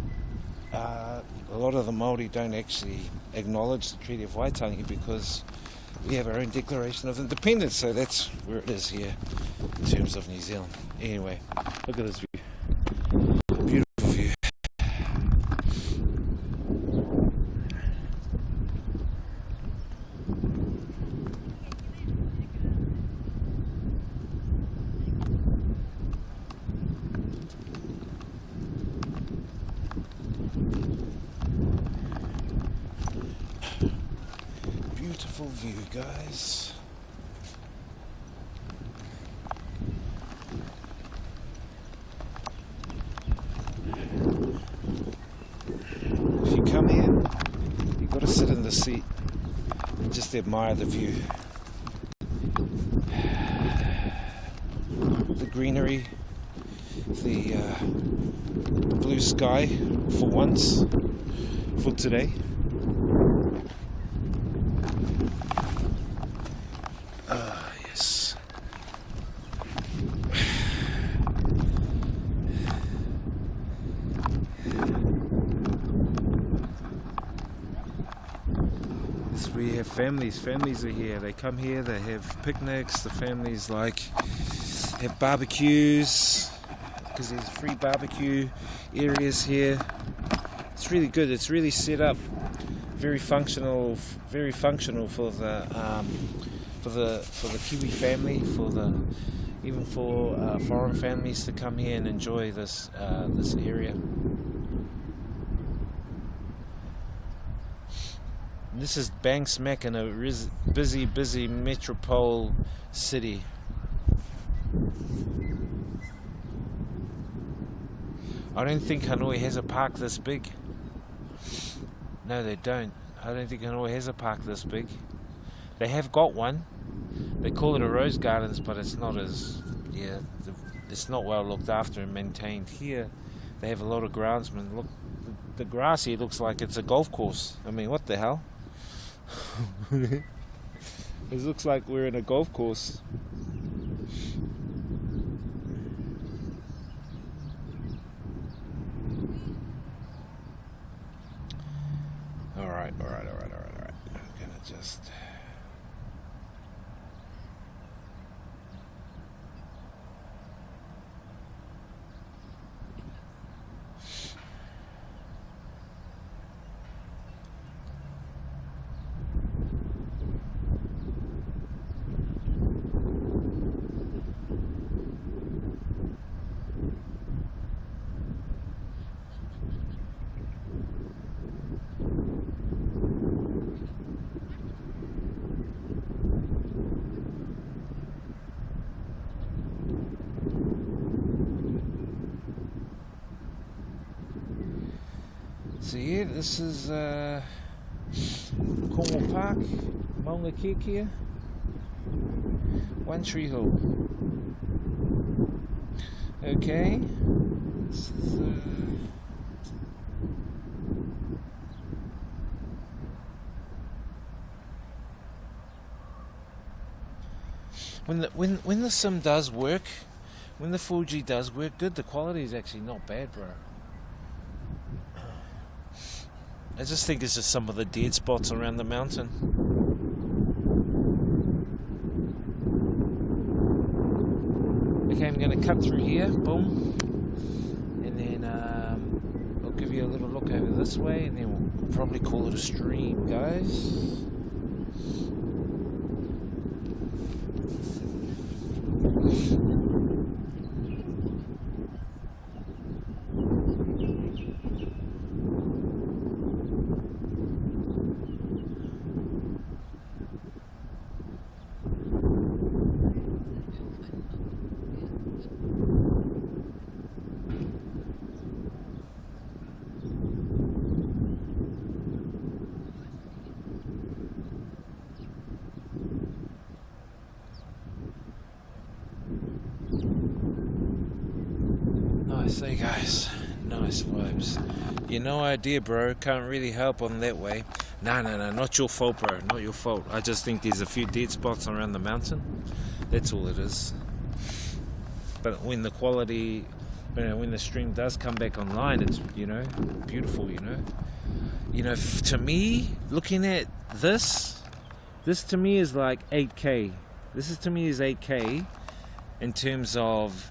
a lot of the Māori don't actually acknowledge the Treaty of Waitangi because we have our own Declaration of Independence, so that's where it is here in terms of New Zealand. Anyway, look at this view. Beautiful view. Beautiful view, guys. You've got to sit in the seat and just admire the view. The greenery, the blue sky for once, for today. Yes. We have families are here, they come here, they have picnics, the families have barbecues, because there's free barbecue areas here. It's really good, it's really set up, very functional for the Kiwi family, even for foreign families to come here and enjoy this area. This is bang smack in a busy metropole city. I don't think Hanoi has a park this big. No, they don't. I don't think Hanoi has a park this big. They have got one. They call it a Rose Gardens, but it's not it's not well looked after and maintained. Here, they have a lot of groundsmen. Look, the grass here looks like it's a golf course. I mean, what the hell? It looks like we're in a golf course. All right. I'm gonna just. So yeah, this is Cornwall Park, Maunga Kēkea, One Tree Hill. Okay, this is, when the sim does work, when the 4G does work good, the quality is actually not bad, bro. I just think it's just some of the dead spots around the mountain. Okay, I'm going to cut through here, boom, and then I'll give you a little look over this way, and then we'll probably call it a stream, guys. Nice, hey guys, nice vibes. You no idea, bro, can't really help on that way. No, not your fault, bro, not your fault. I just think there's a few dead spots around the mountain. That's all it is. But when the quality, when the stream does come back online, it's, beautiful, to me, looking at this to me is like 8K. This to me is 8K in terms of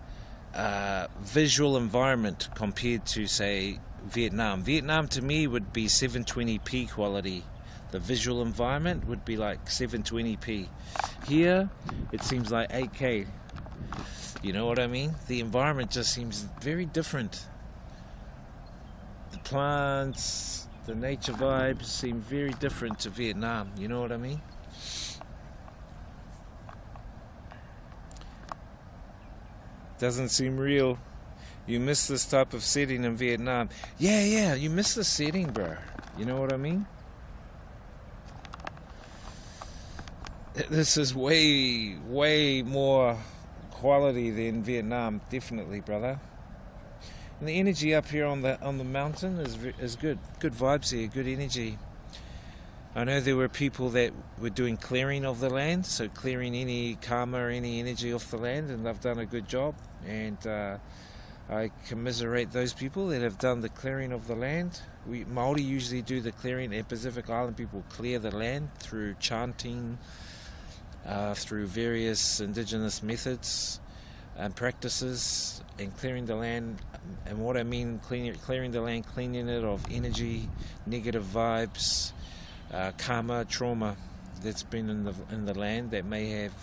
visual environment compared to, say, Vietnam. Vietnam to me would be 720p quality. The visual environment would be like 720p. Here, it seems like 8K. You know what I mean? The environment just seems very different. The plants, the nature vibes seem very different to Vietnam. You know what I mean? Doesn't seem real. You miss this type of setting in Vietnam. Yeah, you miss the setting, bro. You know what I mean? This is way more quality than Vietnam, definitely, brother. And the energy up here on the mountain is good. Good vibes here, good energy. I know there were people that were doing clearing of the land, so clearing any karma or any energy off the land, and they've done a good job. And I commiserate those people that have done the clearing of the land. We Māori usually do the clearing, and Pacific Island people clear the land through chanting, through various indigenous methods and practices, and clearing the land. And what I mean clearing the land, cleaning it of energy, negative vibes, karma, trauma that's been in the land that may have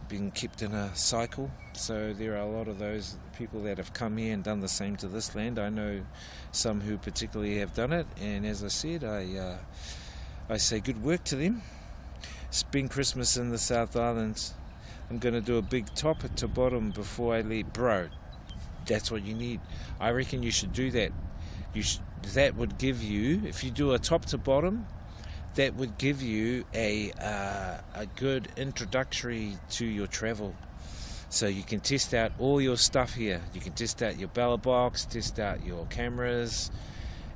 been kept in a cycle. So there are a lot of those people that have come here and done the same to this land. I know some who particularly have done it, and as I said, I say good work to them. Spend Christmas in the South Island. I'm going to do a big top to bottom before I leave. Bro, that's what you need. I reckon you should do that. That would give you, if you do a top to bottom, that would give you a good introductory to your travel. So you can test out all your stuff here. You can test out your ballot box, test out your cameras.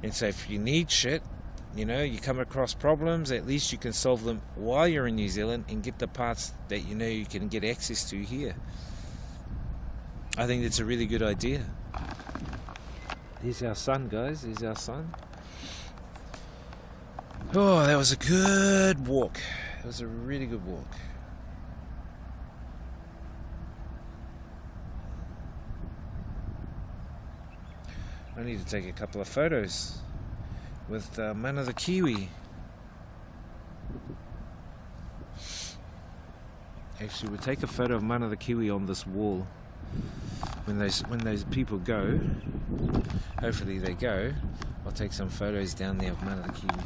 And so if you need shit, you know, you come across problems, at least you can solve them while you're in New Zealand and get the parts that you know you can get access to here. I think that's a really good idea. Here's our sun, guys. Here's our sun. Oh, that was a good walk. It was a really good walk. I need to take a couple of photos with Mana the Kiwi. Actually, we'll take a photo of Mana the Kiwi on this wall. When those people go, hopefully they go, I'll take some photos down there of Mana the Kiwi.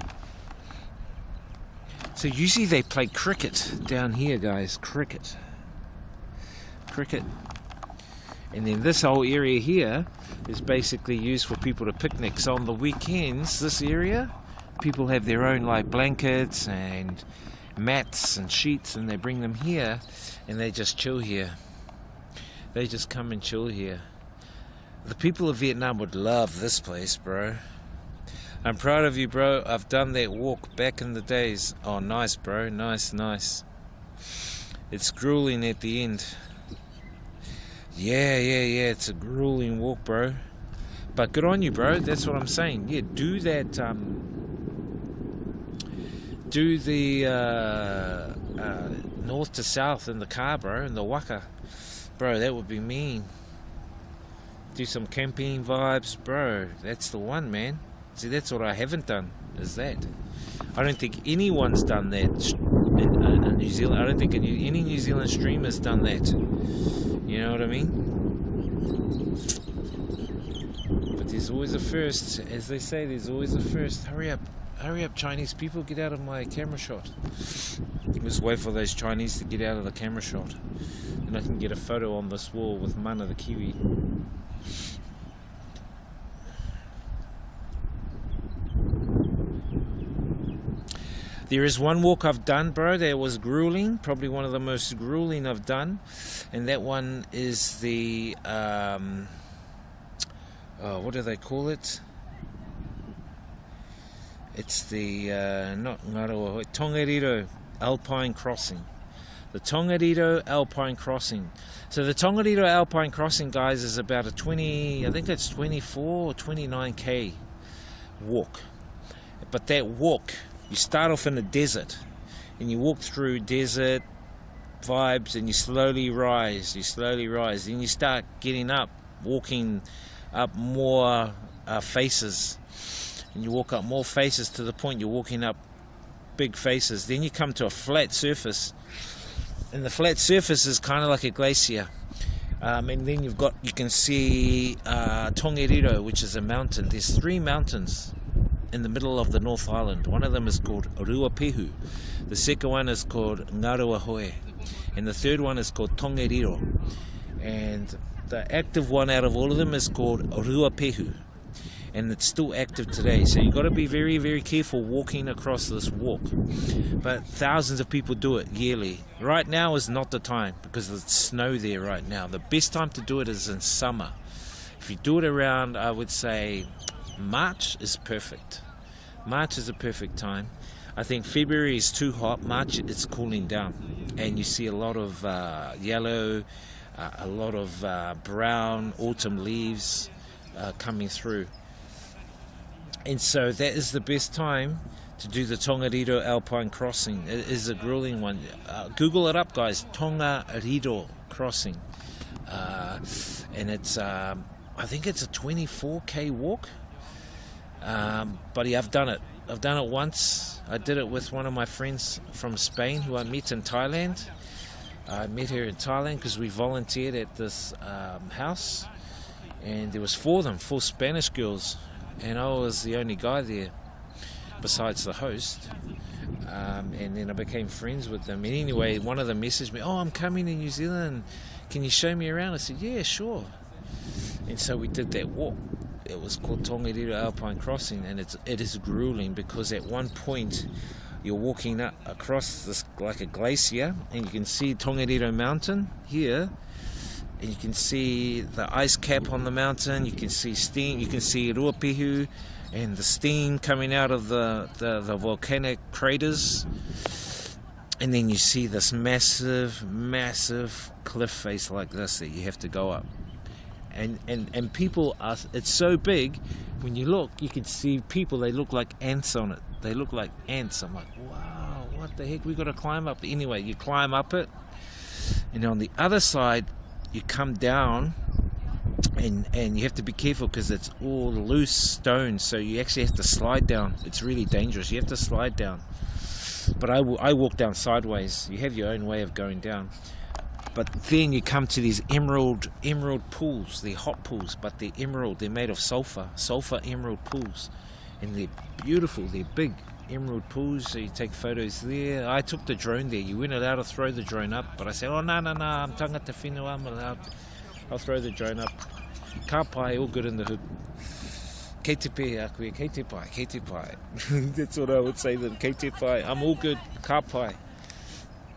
So usually they play cricket down here, guys. Cricket. And then this whole area here is basically used for people to picnic. So on the weekends, this area, people have their own like blankets and mats and sheets, and they bring them here and they just chill here. They just come and chill here. The people of Vietnam would love this place, bro. I'm proud of you, bro. I've done that walk back in the days. Oh, nice, bro. Nice. It's grueling at the end. Yeah. It's a grueling walk, bro. But good on you, bro. That's what I'm saying. Yeah, do that. Do the north to south in the car, bro, in the waka. Bro, that would be mean. Do some camping vibes, bro. That's the one, man. See, that's what I haven't done, is that. I don't think anyone's done that in New Zealand. I don't think any New Zealand streamer's done that. You know what I mean? But there's always a first. As they say, there's always a first. Hurry up, Chinese people, get out of my camera shot. Let's wait for those Chinese to get out of the camera shot. And I can get a photo on this wall with Mana the Kiwi. There is one walk I've done, bro, that was grueling, probably one of the most grueling I've done, and that one is the, what do they call it? It's the, not Ngaroa, Tongariro Alpine Crossing. The Tongariro Alpine Crossing. So the Tongariro Alpine Crossing, guys, is about a 24 or 29k walk. But that walk, you start off in the desert, and you walk through desert vibes, and you slowly rise, then you start getting up, walking up more faces, and you walk up more faces to the point you're walking up big faces. Then you come to a flat surface, and the flat surface is kind of like a glacier, and then you can see Tongariro, which is a mountain. There's 3 mountains in the middle of the North Island. One of them is called Ruapehu, the second one is called Ngaruahoe, and the third one is called Tongariro. And the active one out of all of them is called Ruapehu. and it's still active today. So you've got to be very, very careful walking across this walk. But thousands of people do it yearly. Right now is not the time because there's snow there right now. The best time to do it is in summer. If you do it around, I would say March is perfect. March is a perfect time. I think February is too hot. March it's cooling down, and you see a lot of yellow, a lot of brown autumn leaves coming through. And so that is the best time to do the Tongariro Alpine Crossing. It is a grueling one. Google it up, guys. Tongariro Crossing, and it's I think it's a 24k walk. But yeah, I've done it. I've done it once. I did it with one of my friends from Spain who I met in Thailand. I met her in Thailand because we volunteered at this house, and there was four Spanish girls, and I was the only guy there besides the host. And then I became friends with them. And anyway, one of them messaged me, "Oh, I'm coming to New Zealand. Can you show me around?" I said, "Yeah, sure." And so we did that walk. It was called Tongariro Alpine Crossing, and it is grueling because at one point you're walking up across this like a glacier, and you can see Tongariro Mountain here, and you can see the ice cap on the mountain. You can see steam. You can see Ruapehu and the steam coming out of the volcanic craters, and then you see this massive cliff face like this that you have to go up. And people are, it's so big, when you look, you can see people, they look like ants on it. They look like ants. I'm like, wow, what the heck, we got to climb up. Anyway, you climb up it, and on the other side, you come down, and you have to be careful because it's all loose stones, so you actually have to slide down. It's really dangerous. You have to slide down. But I walk down sideways. You have your own way of going down. But then you come to these emerald pools. They're hot pools, but they're emerald. They're made of sulfur emerald pools, and they're beautiful. They're big emerald pools. So you take photos there. I took the drone there. You weren't allowed to throw the drone up, but I said, "Oh no, I'm tangata whenua. I'm allowed. I'll throw the drone up." Ka pai, all good in the hood. Kei te pai, akue, kei te pai. That's what I would say then. Kei te pai. I'm all good. Ka pai.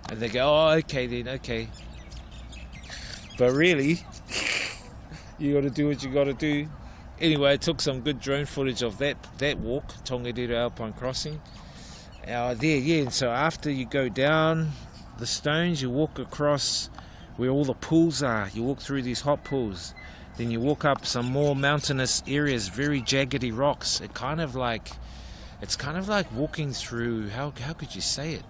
And they go, "Oh, okay then, okay." But really, you got to do what you got to do. Anyway, I took some good drone footage of that walk, Tongariro Alpine Crossing. There, yeah. And so after you go down the stones, you walk across where all the pools are. You walk through these hot pools. Then you walk up some more mountainous areas, very jaggedy rocks. It's kind of like walking through. How could you say it?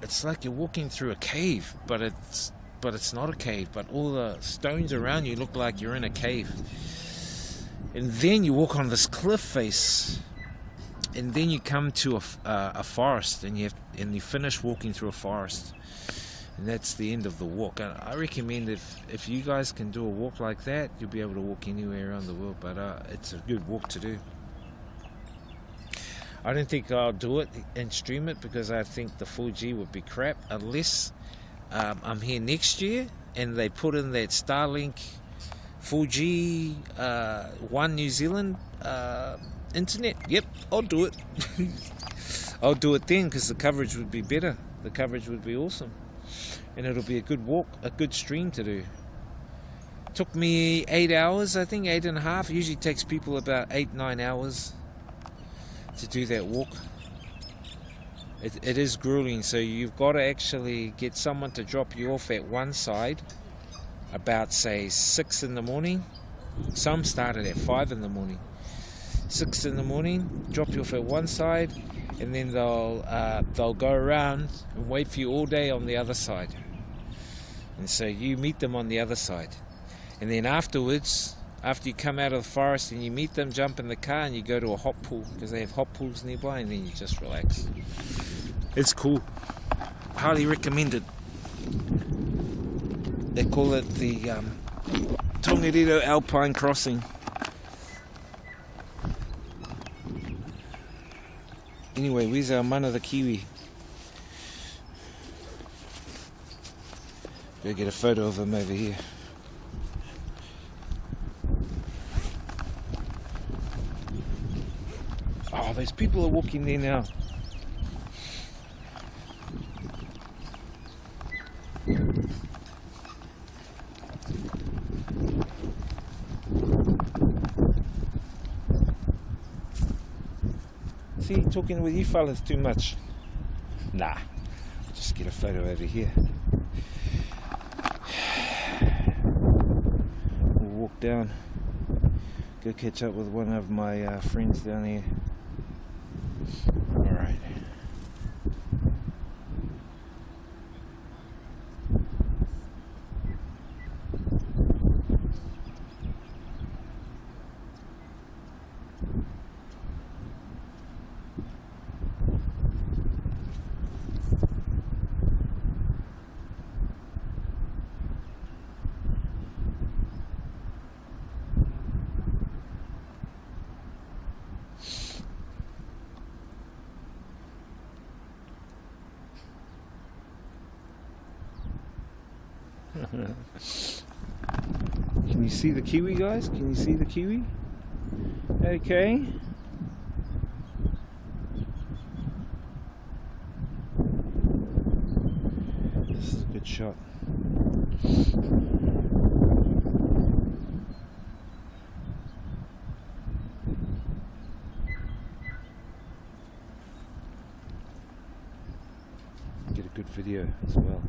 It's like you're walking through a cave, but it's not a cave. But all the stones around you look like you're in a cave. And then you walk on this cliff face, and then you come to a forest, and you finish walking through a forest, and that's the end of the walk. And I recommend if you guys can do a walk like that, you'll be able to walk anywhere around the world. But it's a good walk to do. I don't think I'll do it and stream it because I think the 4G would be crap unless I'm here next year and they put in that Starlink 4G One New Zealand internet. Yep, I'll do it. I'll do it then because the coverage would be better. The coverage would be awesome, and it'll be a good walk, a good stream to do. Took me 8 hours, I think 8.5. Usually takes people about 8-9 hours to do that walk. It is grueling, so you've got to actually get someone to drop you off at one side about say 6 in the morning. Some started at 5 in the morning. 6 in the morning, drop you off at one side, and then they'll go around and wait for you all day on the other side. And so you meet them on the other side, and then afterwards, after you come out of the forest and you meet them, jump in the car and you go to a hot pool because they have hot pools nearby, and then you just relax. It's cool. Highly recommended. They call it the Tongariro Alpine Crossing. Anyway, where's our mana the kiwi? Go get a photo of him over here. Oh, those people are walking there now. See, talking with you fellas too much. Nah, I'll just get a photo over here. We'll walk down, go catch up with one of my friends down here. Alright. Can you see the kiwi, guys? Can you see the kiwi? Okay. This is a good shot. Get a good video as well.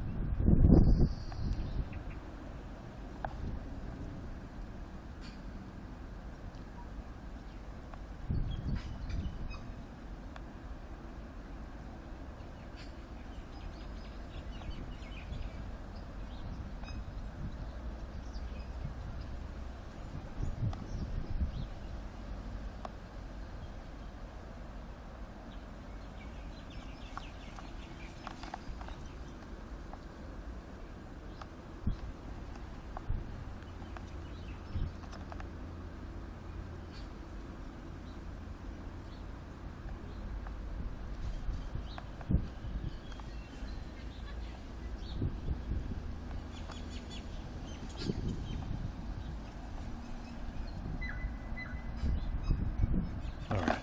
Alright.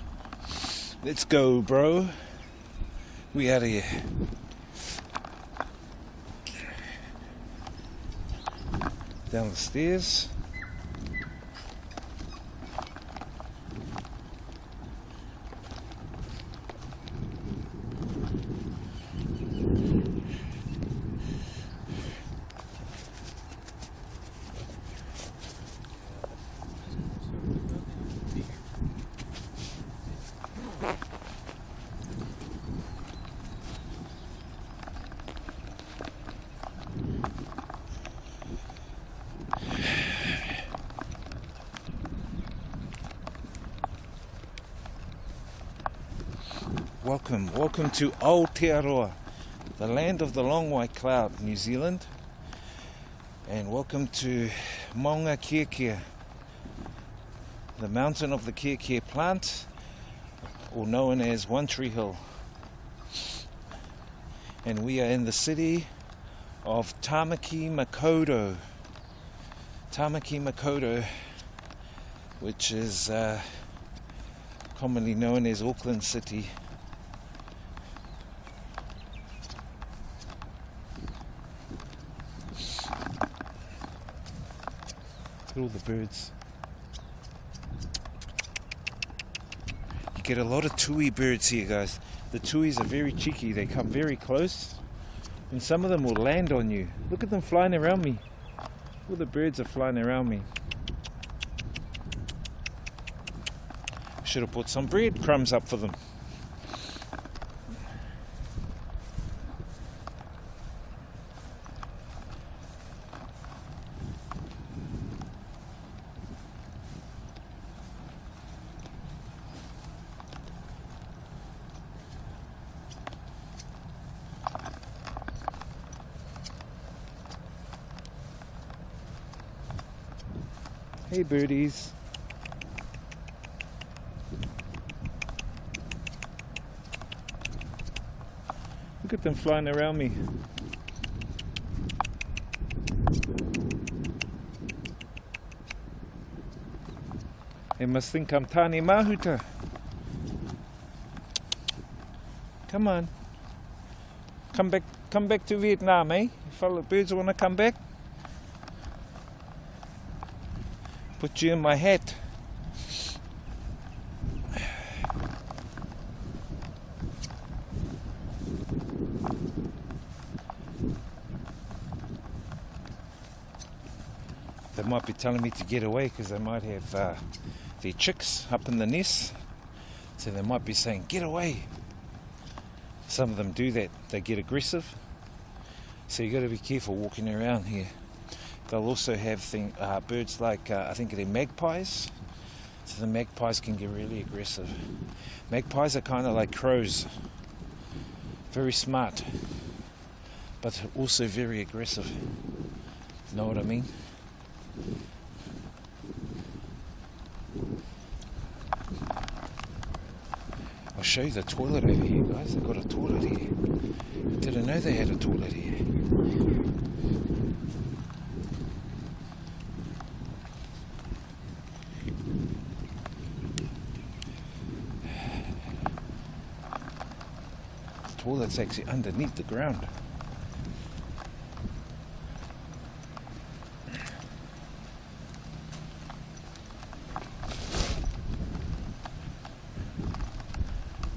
Let's go, bro. We out of here. Down the stairs. Welcome to Aotearoa, the land of the long white cloud, New Zealand. And welcome to Maunga Kiekea, the mountain of the Kiekea plant, or known as One Tree Hill. And we are in the city of Tamaki Makaurau. Tamaki Makaurau, which is commonly known as Auckland City. Look at all the birds. You get a lot of tui birds here, guys. The tuis are very cheeky. They come very close, and some of them will land on you. Look at them flying around me. All the birds are flying around me. Should have put some breadcrumbs up for them. Hey birdies. Look at them flying around me. They must think I'm Tane Mahuta. Come on. Come back to Vietnam, eh? Fellow birds want to come back? Put you in my hat. They might be telling me to get away because they might have their chicks up in the nest. So they might be saying, get away. Some of them do that. They get aggressive. So you got to be careful walking around here. They'll also have birds like, I think they're magpies. So the magpies can get really aggressive. Magpies are kind of like crows. Very smart. But also very aggressive. Know what I mean? I'll show you the toilet over here, guys. They've got a toilet here. I didn't know they had a toilet here. The toilet's actually underneath the ground.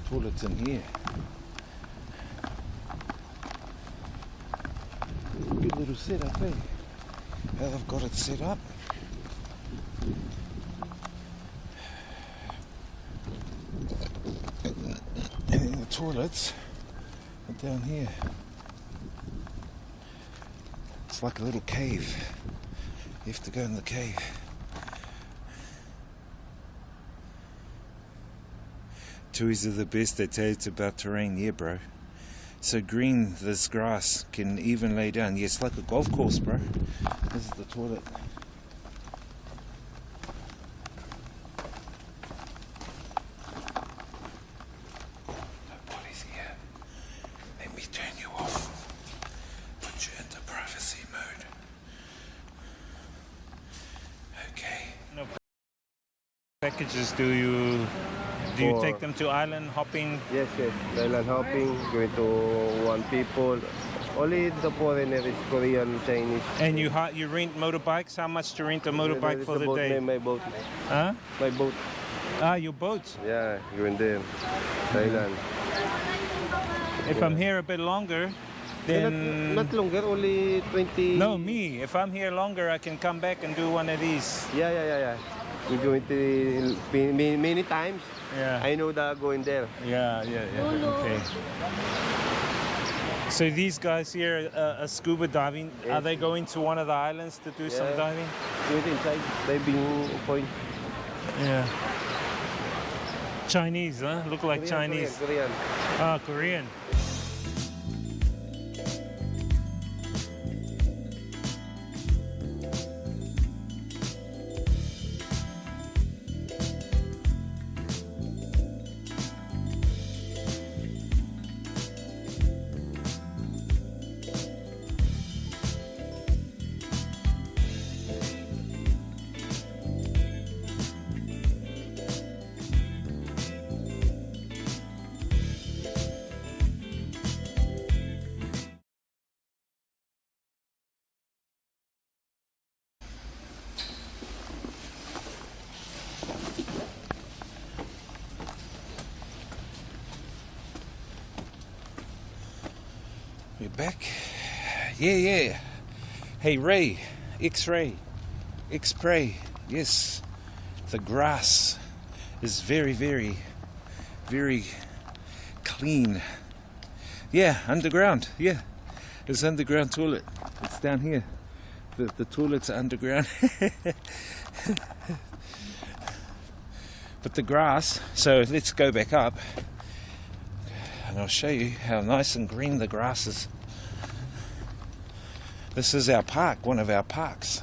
Toilets in here. Good little setup, eh? How they've got it set up. And then the toilets are down here. It's like a little cave. You have to go in the cave. Toys are the best. They tell you it's about terrain. Yeah, bro. So green, this grass can even lay down. Yeah, it's like a golf course, bro. This is the toilet. Nobody's here. Let me turn you off. Put you into privacy mode. Okay. No packages do you take them to island hopping? Yes, island hopping, going to one people. Only the foreigner is Korean, Chinese. And you rent motorbikes? How much to rent a motorbike for the day? My boat. Huh? My boat. Ah, your boat? Yeah, going there. Thailand. If I'm here a bit longer, then... Not longer, only 20... No, me. If I'm here longer, I can come back and do one of these. Yeah. We're going to many times. Yeah. I know that going there. Yeah. Okay. So these guys here are scuba diving. Yes. Are they going to one of the islands to do some diving? Going inside, diving point. Yeah. Chinese, huh? Look like Chinese. Korean. Ah, Korean. We're back. Yeah. Hey, Ray. X-ray. X-pray. Yes. The grass is very, very, very clean. Yeah, underground. Yeah. It's underground toilet. It's down here. The toilets are underground. But the grass, so let's go back up. And I'll show you how nice and green the grass is. This is our park, one of our parks.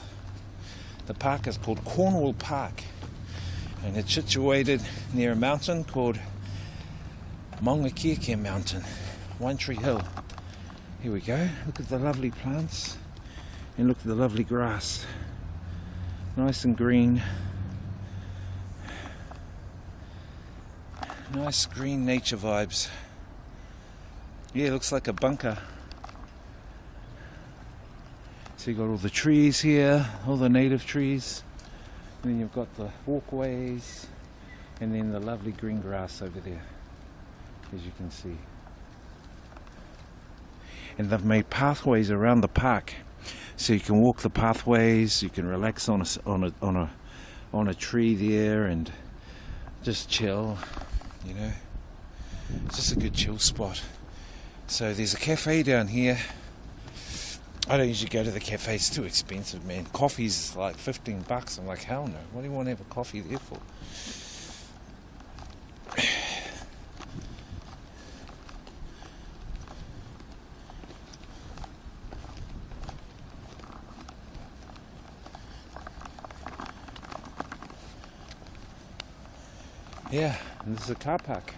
The park is called Cornwall Park, and it's situated near a mountain called Maungakiekie Mountain, One Tree Hill. Here we go. Look at the lovely plants, and look at the lovely grass. Nice and green. Nice green nature vibes. Yeah, it looks like a bunker. So you got all the trees here, all the native trees, and then you've got the walkways, and then the lovely green grass over there, as you can see. And they've made pathways around the park, so you can walk the pathways, you can relax on a tree there and just chill, you know. It's just a good chill spot. So there's a cafe down here. I don't usually go to the cafe, it's too expensive, man. Coffee's like $15. I'm like, hell no. What do you want to have a coffee there for? Yeah, and this is a car park.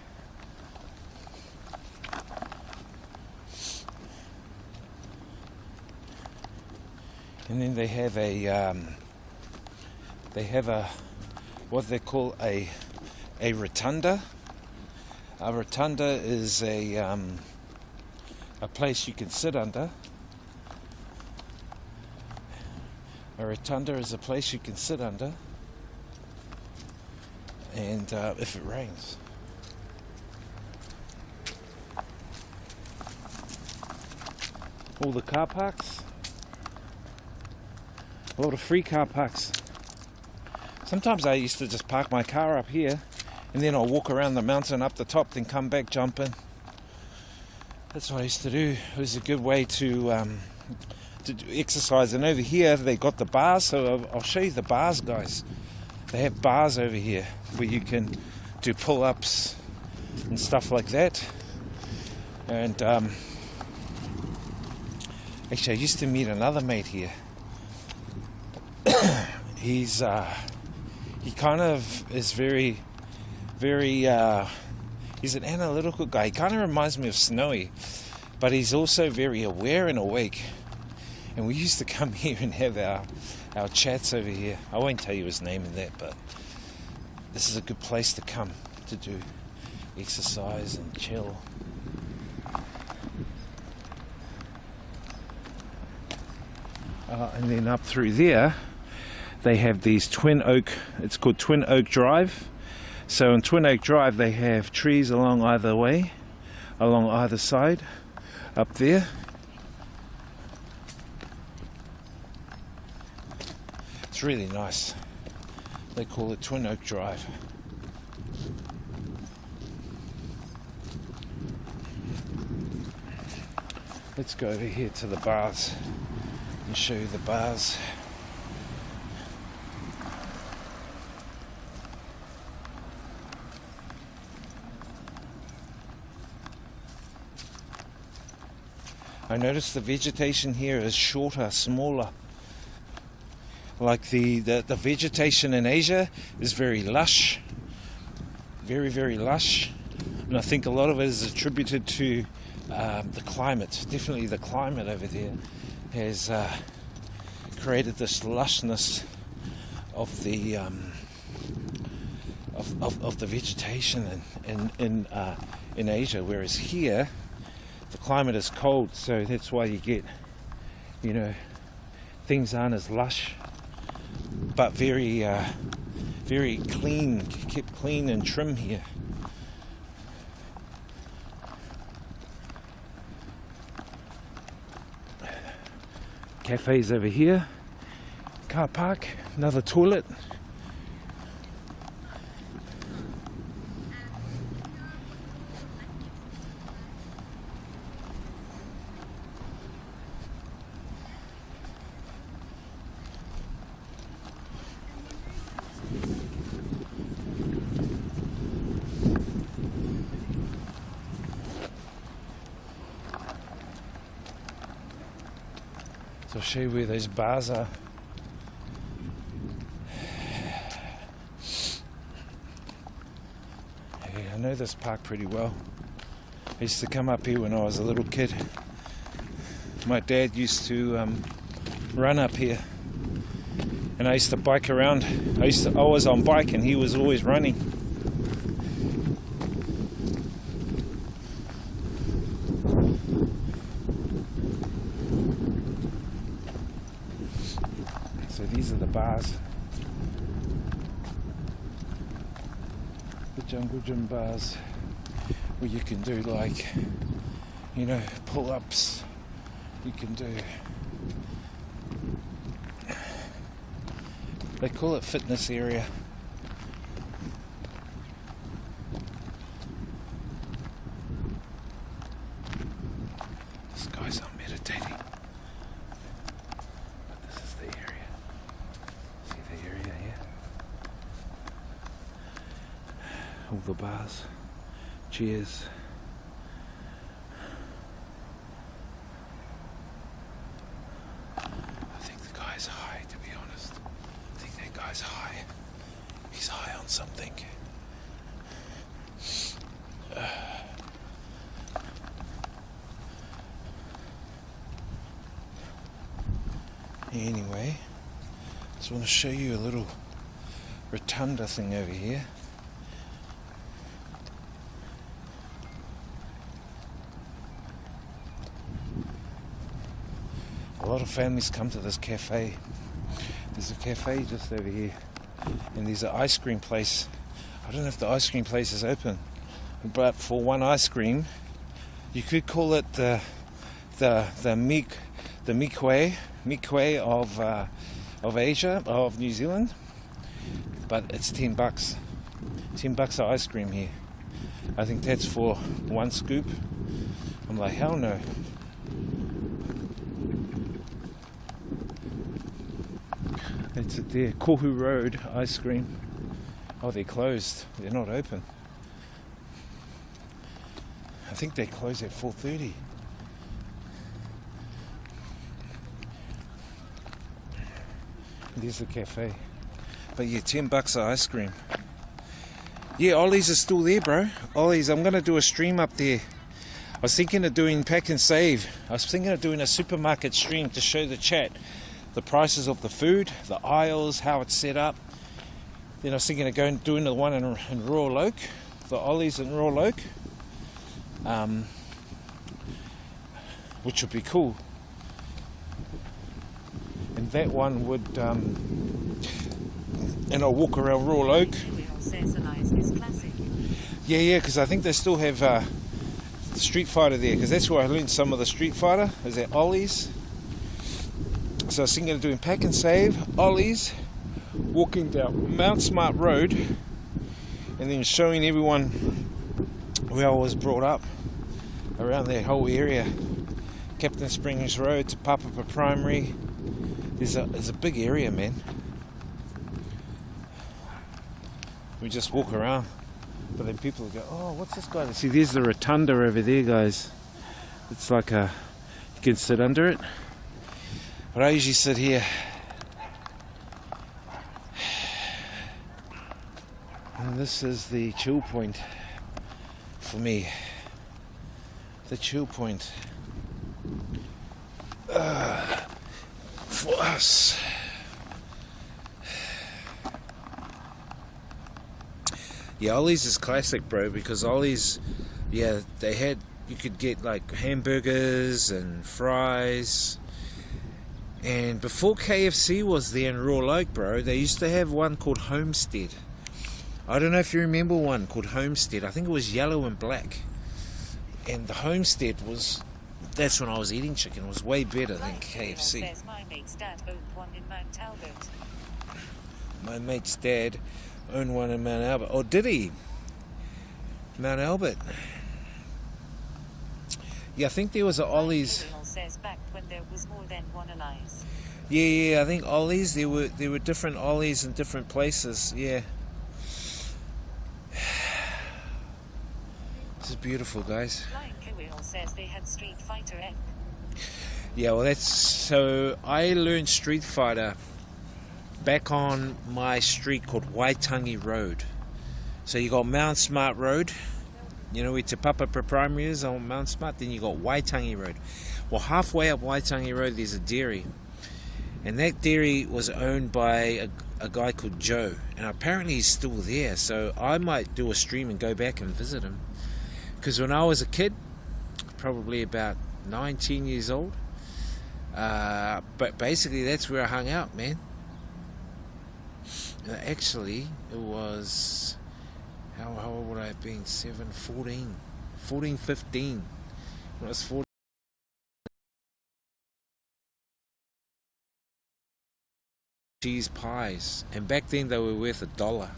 And then they have a what they call a rotunda. A rotunda is a place you can sit under. A rotunda is a place you can sit under, and if it rains. All the car parks. A lot of free car parks. Sometimes I used to just park my car up here and then I'll walk around the mountain up the top, then come back, jump in. That's what I used to do. It was a good way to do exercise. And over here they got the bars, so I'll show you the bars, guys. They have bars over here where you can do pull-ups and stuff like that. And actually I used to meet another mate here. He kind of is very, he's an analytical guy. He kind of reminds me of Snowy, but he's also very aware and awake. And we used to come here and have our chats over here. I won't tell you his name in that, but this is a good place to come to do exercise and chill. And then up through there, they have these it's called Twin Oak Drive. So in Twin Oak Drive they have trees along either side, up there. It's really nice. They call it Twin Oak Drive. Let's go over here to the bars and show you the bars. I noticed the vegetation here is shorter, smaller. Like the vegetation in Asia is very lush, very, very lush. And I think a lot of it is attributed to the climate. Definitely the climate over there has created this lushness of the of the vegetation in Asia, whereas here the climate is cold, so that's why you get, you know, things aren't as lush, but very very clean, kept clean and trim here. Cafes over here, car park, another toilet. So I'll show you where those bars are. Yeah, I know this park pretty well. I used to come up here when I was a little kid. My dad used to run up here, and I used to bike around. I was on bike and he was always running. bars. The jungle gym bars where you can do like, you know, pull-ups. You can do, they call it fitness area. This guy's not meditating. But this is the area. See the area here? All the bars, chairs. I think the guy's high, to be honest. I think that guy's high. He's high on something. Anyway, just want to show you a little rotunda thing over here. A lot of families come to this cafe. There's a cafe just over here, and there's an ice cream place. I don't know if the ice cream place is open, but for one ice cream, you could call it the Mikwe of Asia, of New Zealand, but it's $10. $10 of ice cream here. I think that's for one scoop. I'm like, hell no. That's it there, Kohu Road ice cream. Oh, they're closed. They're not open. I think they close at 4:30. There's the cafe. But yeah, $10 of ice cream. Yeah, Ollie's is still there, bro. Ollie's, I'm gonna do a stream up there. I was thinking of doing pack and save. I was thinking of doing a supermarket stream to show the chat the prices of the food, the aisles, how it's set up. Then I was thinking of going and doing the one in Royal Oak, the Ollie's in Royal Oak, which would be cool. And that one would, and I'll walk around Royal Oak. Yeah, because I think they still have Street Fighter there, because that's where I learned some of the Street Fighter, is at Ollie's. So I was thinking of doing pack and save, Ollie's, walking down Mount Smart Road, and then showing everyone where I was brought up around that whole area. Captain Springs Road to Papapa Primary. There's a big area, man. We just walk around, but then people will go, oh, what's this guy? See, there's the rotunda over there, guys. It's like you can sit under it. But I usually sit here. And this is the chill point for me. The chill point for us. Yeah, Ollie's is classic, bro, because Ollie's, yeah, you could get like hamburgers and fries. And before KFC was there in Royal Oak, bro, they used to have one called Homestead. I don't know if you remember one called Homestead. I think it was yellow and black. And the Homestead that's when I was eating chicken. It was way better than KFC. My mate's dad owned one in Mount Albert. My mate's dad owned one in Mount Albert. Oh, did he? Mount Albert. Yeah, I think there was an Ollie's. Says back when there was more than one Ollie's. Yeah, I think Ollie's. There were different Ollie's in different places. Yeah. This is beautiful, guys. Flying Kirill says they had Street Fighter F. Yeah, well, so I learned Street Fighter back on my street called Waitangi Road. So you got Mount Smart Road, you know where Te Papa Primary is on Mount Smart, then you got Waitangi Road. Well, halfway up Waitangi Road there's a dairy, and that dairy was owned by a guy called Joe, and apparently he's still there, so I might do a stream and go back and visit him. Because when I was a kid, probably about 19 years old, but basically that's where I hung out, man. Actually, it was, how old would I have been? 7, 14, 14, 15. When I was 14. Cheese pies, and back then they were worth $1.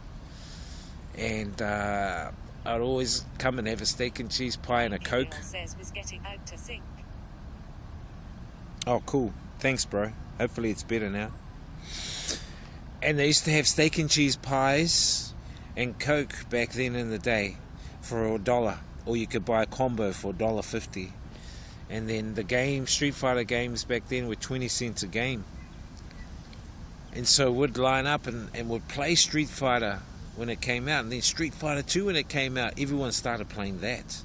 And I'd always come and have a steak and cheese pie and a Coke. Says was getting out to sink. Oh, cool. Thanks, bro. Hopefully it's better now. And they used to have steak and cheese pies and Coke back then in the day for $1. Or you could buy a combo for $1.50. And then the game, Street Fighter games back then were 20 cents a game. And so we'd line up and would play Street Fighter when it came out. And then Street Fighter 2 when it came out, everyone started playing that.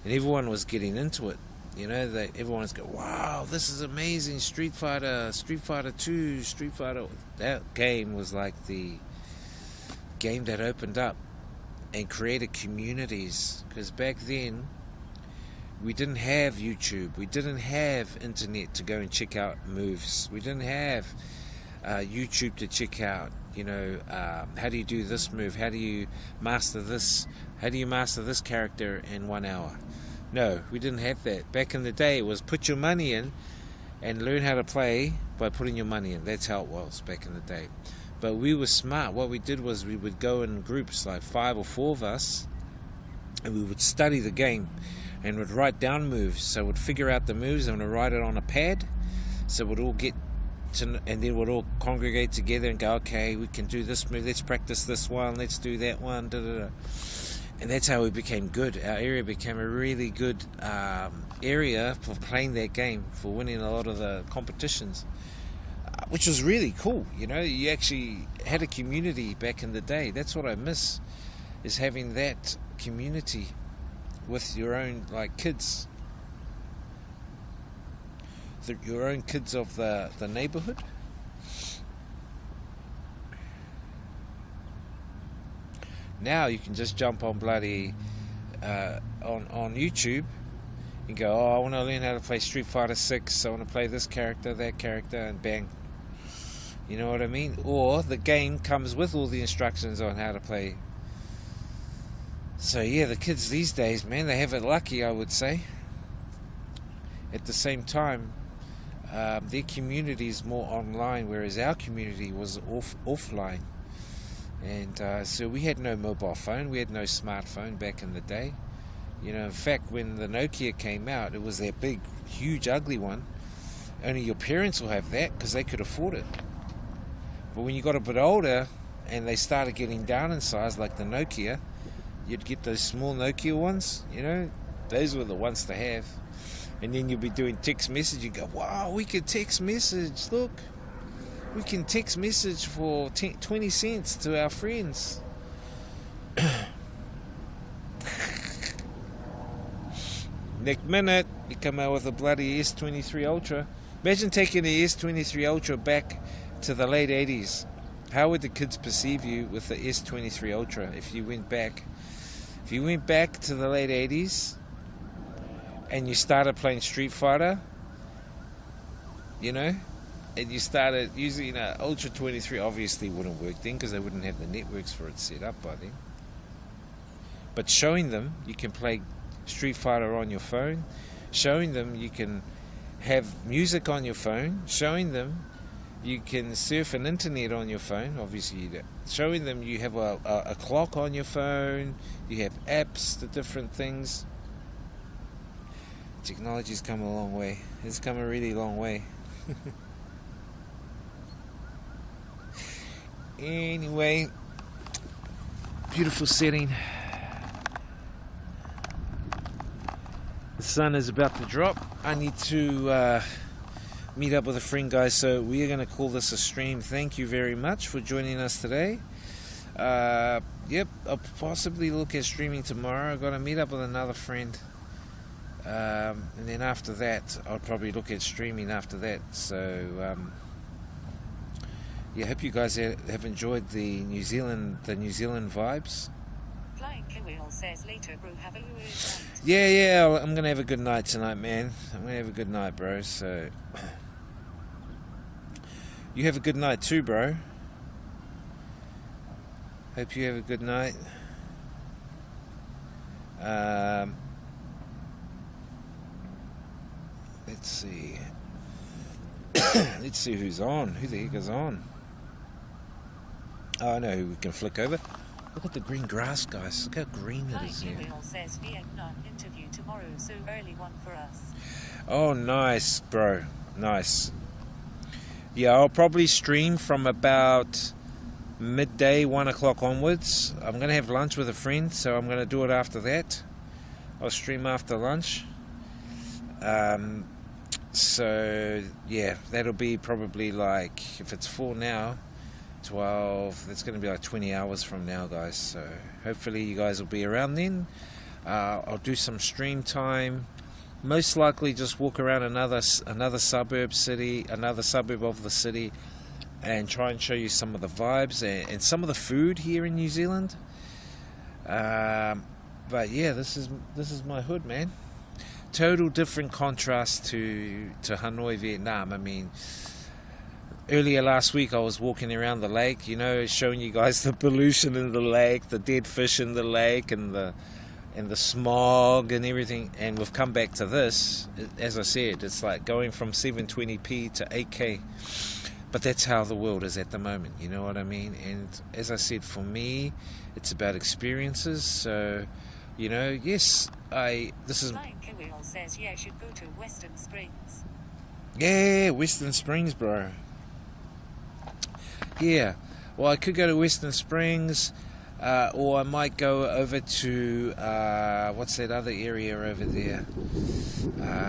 And everyone was getting into it. You know, everyone was going, wow, this is amazing, Street Fighter 2, Street Fighter. That game was like the game that opened up and created communities. Because back then, we didn't have YouTube. We didn't have internet to go and check out moves. We didn't have YouTube to check out, you know, how do you do this move? How do you master this? How do you master this character in 1 hour? No, we didn't have that. Back in the day, it was put your money in and learn how to play by putting your money in. That's how it was back in the day. But we were smart. What we did was we would go in groups, like 5 or 4 of us, and we would study the game and would write down moves. So we'd figure out the moves and we'd write it on a pad. So we'd all get to, and then we'd all congregate together and go, okay, we can do this move. Let's practice this one. Let's do that one. Da, da, da. And that's how we became good. Our area became a really good area for playing that game, for winning a lot of the competitions, which was really cool. You know, you actually had a community back in the day. That's what I miss, is having that community with your own, like, kids. Your own kids of the neighborhood. Now you can just jump on bloody on YouTube and go, oh, I want to learn how to play Street Fighter 6, I want to play this character, that character, and bang. You know what I mean? Or the game comes with all the instructions on how to play. So yeah, the kids these days, man, they have it lucky, I would say. At the same time, their community is more online, whereas our community was offline. And so we had no mobile phone, we had no smartphone back in the day. You know, in fact, when the Nokia came out, it was that big, huge, ugly one. Only your parents will have that because they could afford it. But when you got a bit older and they started getting down in size, like the Nokia, you'd get those small Nokia ones, you know, those were the ones to have. And then you'll be doing text message, you go, wow, we could text message, look. We can text message for 20 cents to our friends. Next minute, you come out with a bloody S23 Ultra. Imagine taking the S23 Ultra back to the late 80s. How would the kids perceive you with the S23 Ultra if you went back? If you went back to the late 80s and you started playing Street Fighter, you know, and you started using Ultra 23, obviously wouldn't work then because they wouldn't have the networks for it set up by then. But showing them you can play Street Fighter on your phone, showing them you can have music on your phone, showing them you can surf an internet on your phone, obviously showing them you have a clock on your phone, you have apps to different things. Technology's come a long way. It's come a really long way. Anyway, beautiful setting. The sun is about to drop. I need to meet up with a friend, guys, so we are going to call this a stream. Thank you very much for joining us today. Yep, I'll possibly look at streaming tomorrow. I've got to meet up with another friend, and then after that I'll probably look at streaming after that. So yeah, hope you guys have enjoyed the New Zealand vibes. Flying Kawil says later, bro, have a good night. Yeah, I'm gonna have a good night tonight, man. I'm gonna have a good night, bro. So you have a good night too, bro. Hope you have a good night. Let's see. Let's see who's on. Who the heck is on? Oh, I know who we can flick over. Look at the green grass, guys. Look how green it is here. IRL says Vietnam interview tomorrow, so early one for us. Oh, nice, bro. Nice. Yeah, I'll probably stream from about midday, 1 o'clock onwards. I'm going to have lunch with a friend, so I'm going to do it after that. I'll stream after lunch. So, yeah, that'll be probably like, if it's 4 now, 12, that's going to be like 20 hours from now, guys. So hopefully you guys will be around then. I'll do some stream time. Most likely just walk around another suburb of the city, and try and show you some of the vibes and some of the food here in New Zealand. But yeah, this is my hood, man. Total different contrast to Hanoi, Vietnam. I mean, earlier last week I was walking around the lake, you know, showing you guys the pollution in the lake, the dead fish in the lake, and the smog and everything. And we've come back to this. As I said, it's like going from 720p to 8K. But that's how the world is at the moment, you know what I mean? And as I said, for me, it's about experiences. So, you know, yes, this is... Flying Kirill says yeah, should go to Western Springs. Yeah, Western Springs, bro. Yeah, well, I could go to Western Springs, or I might go over to, what's that other area over there?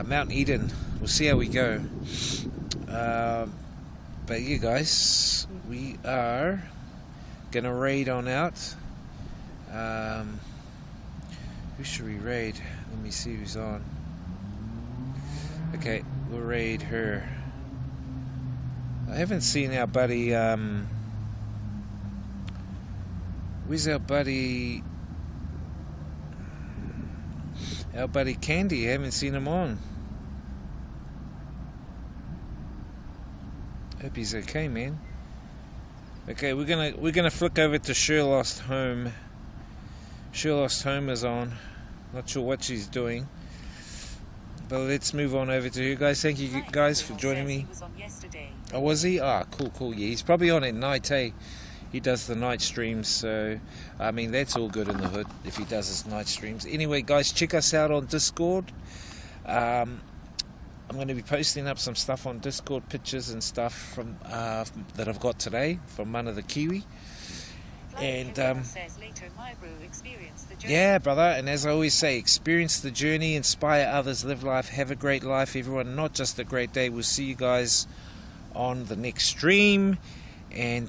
Mount Eden. We'll see how we go. But yeah, guys, we are going to raid on out. Who should we raid? Let me see who's on. Okay, we'll raid her. I haven't seen our buddy, where's our buddy Candy? I haven't seen him on. Hope he's okay, man. Okay, we're gonna flick over to Sherlost Home. Sherlost Home is on. Not sure what she's doing, but let's move on over to you guys. Thank you guys for joining me. He was on yesterday. Oh, was he? Ah, cool. Yeah, he's probably on at night, eh? He does the night streams, so I mean that's all good in the hood if he does his night streams. Anyway, guys, check us out on Discord. I'm going to be posting up some stuff on Discord, pictures and stuff from that I've got today from Mana the Kiwi. And says later, my bro, experience the journey. yeah, brother, and as I always say, experience the journey, inspire others, live life, have a great life, everyone, not just a great day. We'll see you guys on the next stream, and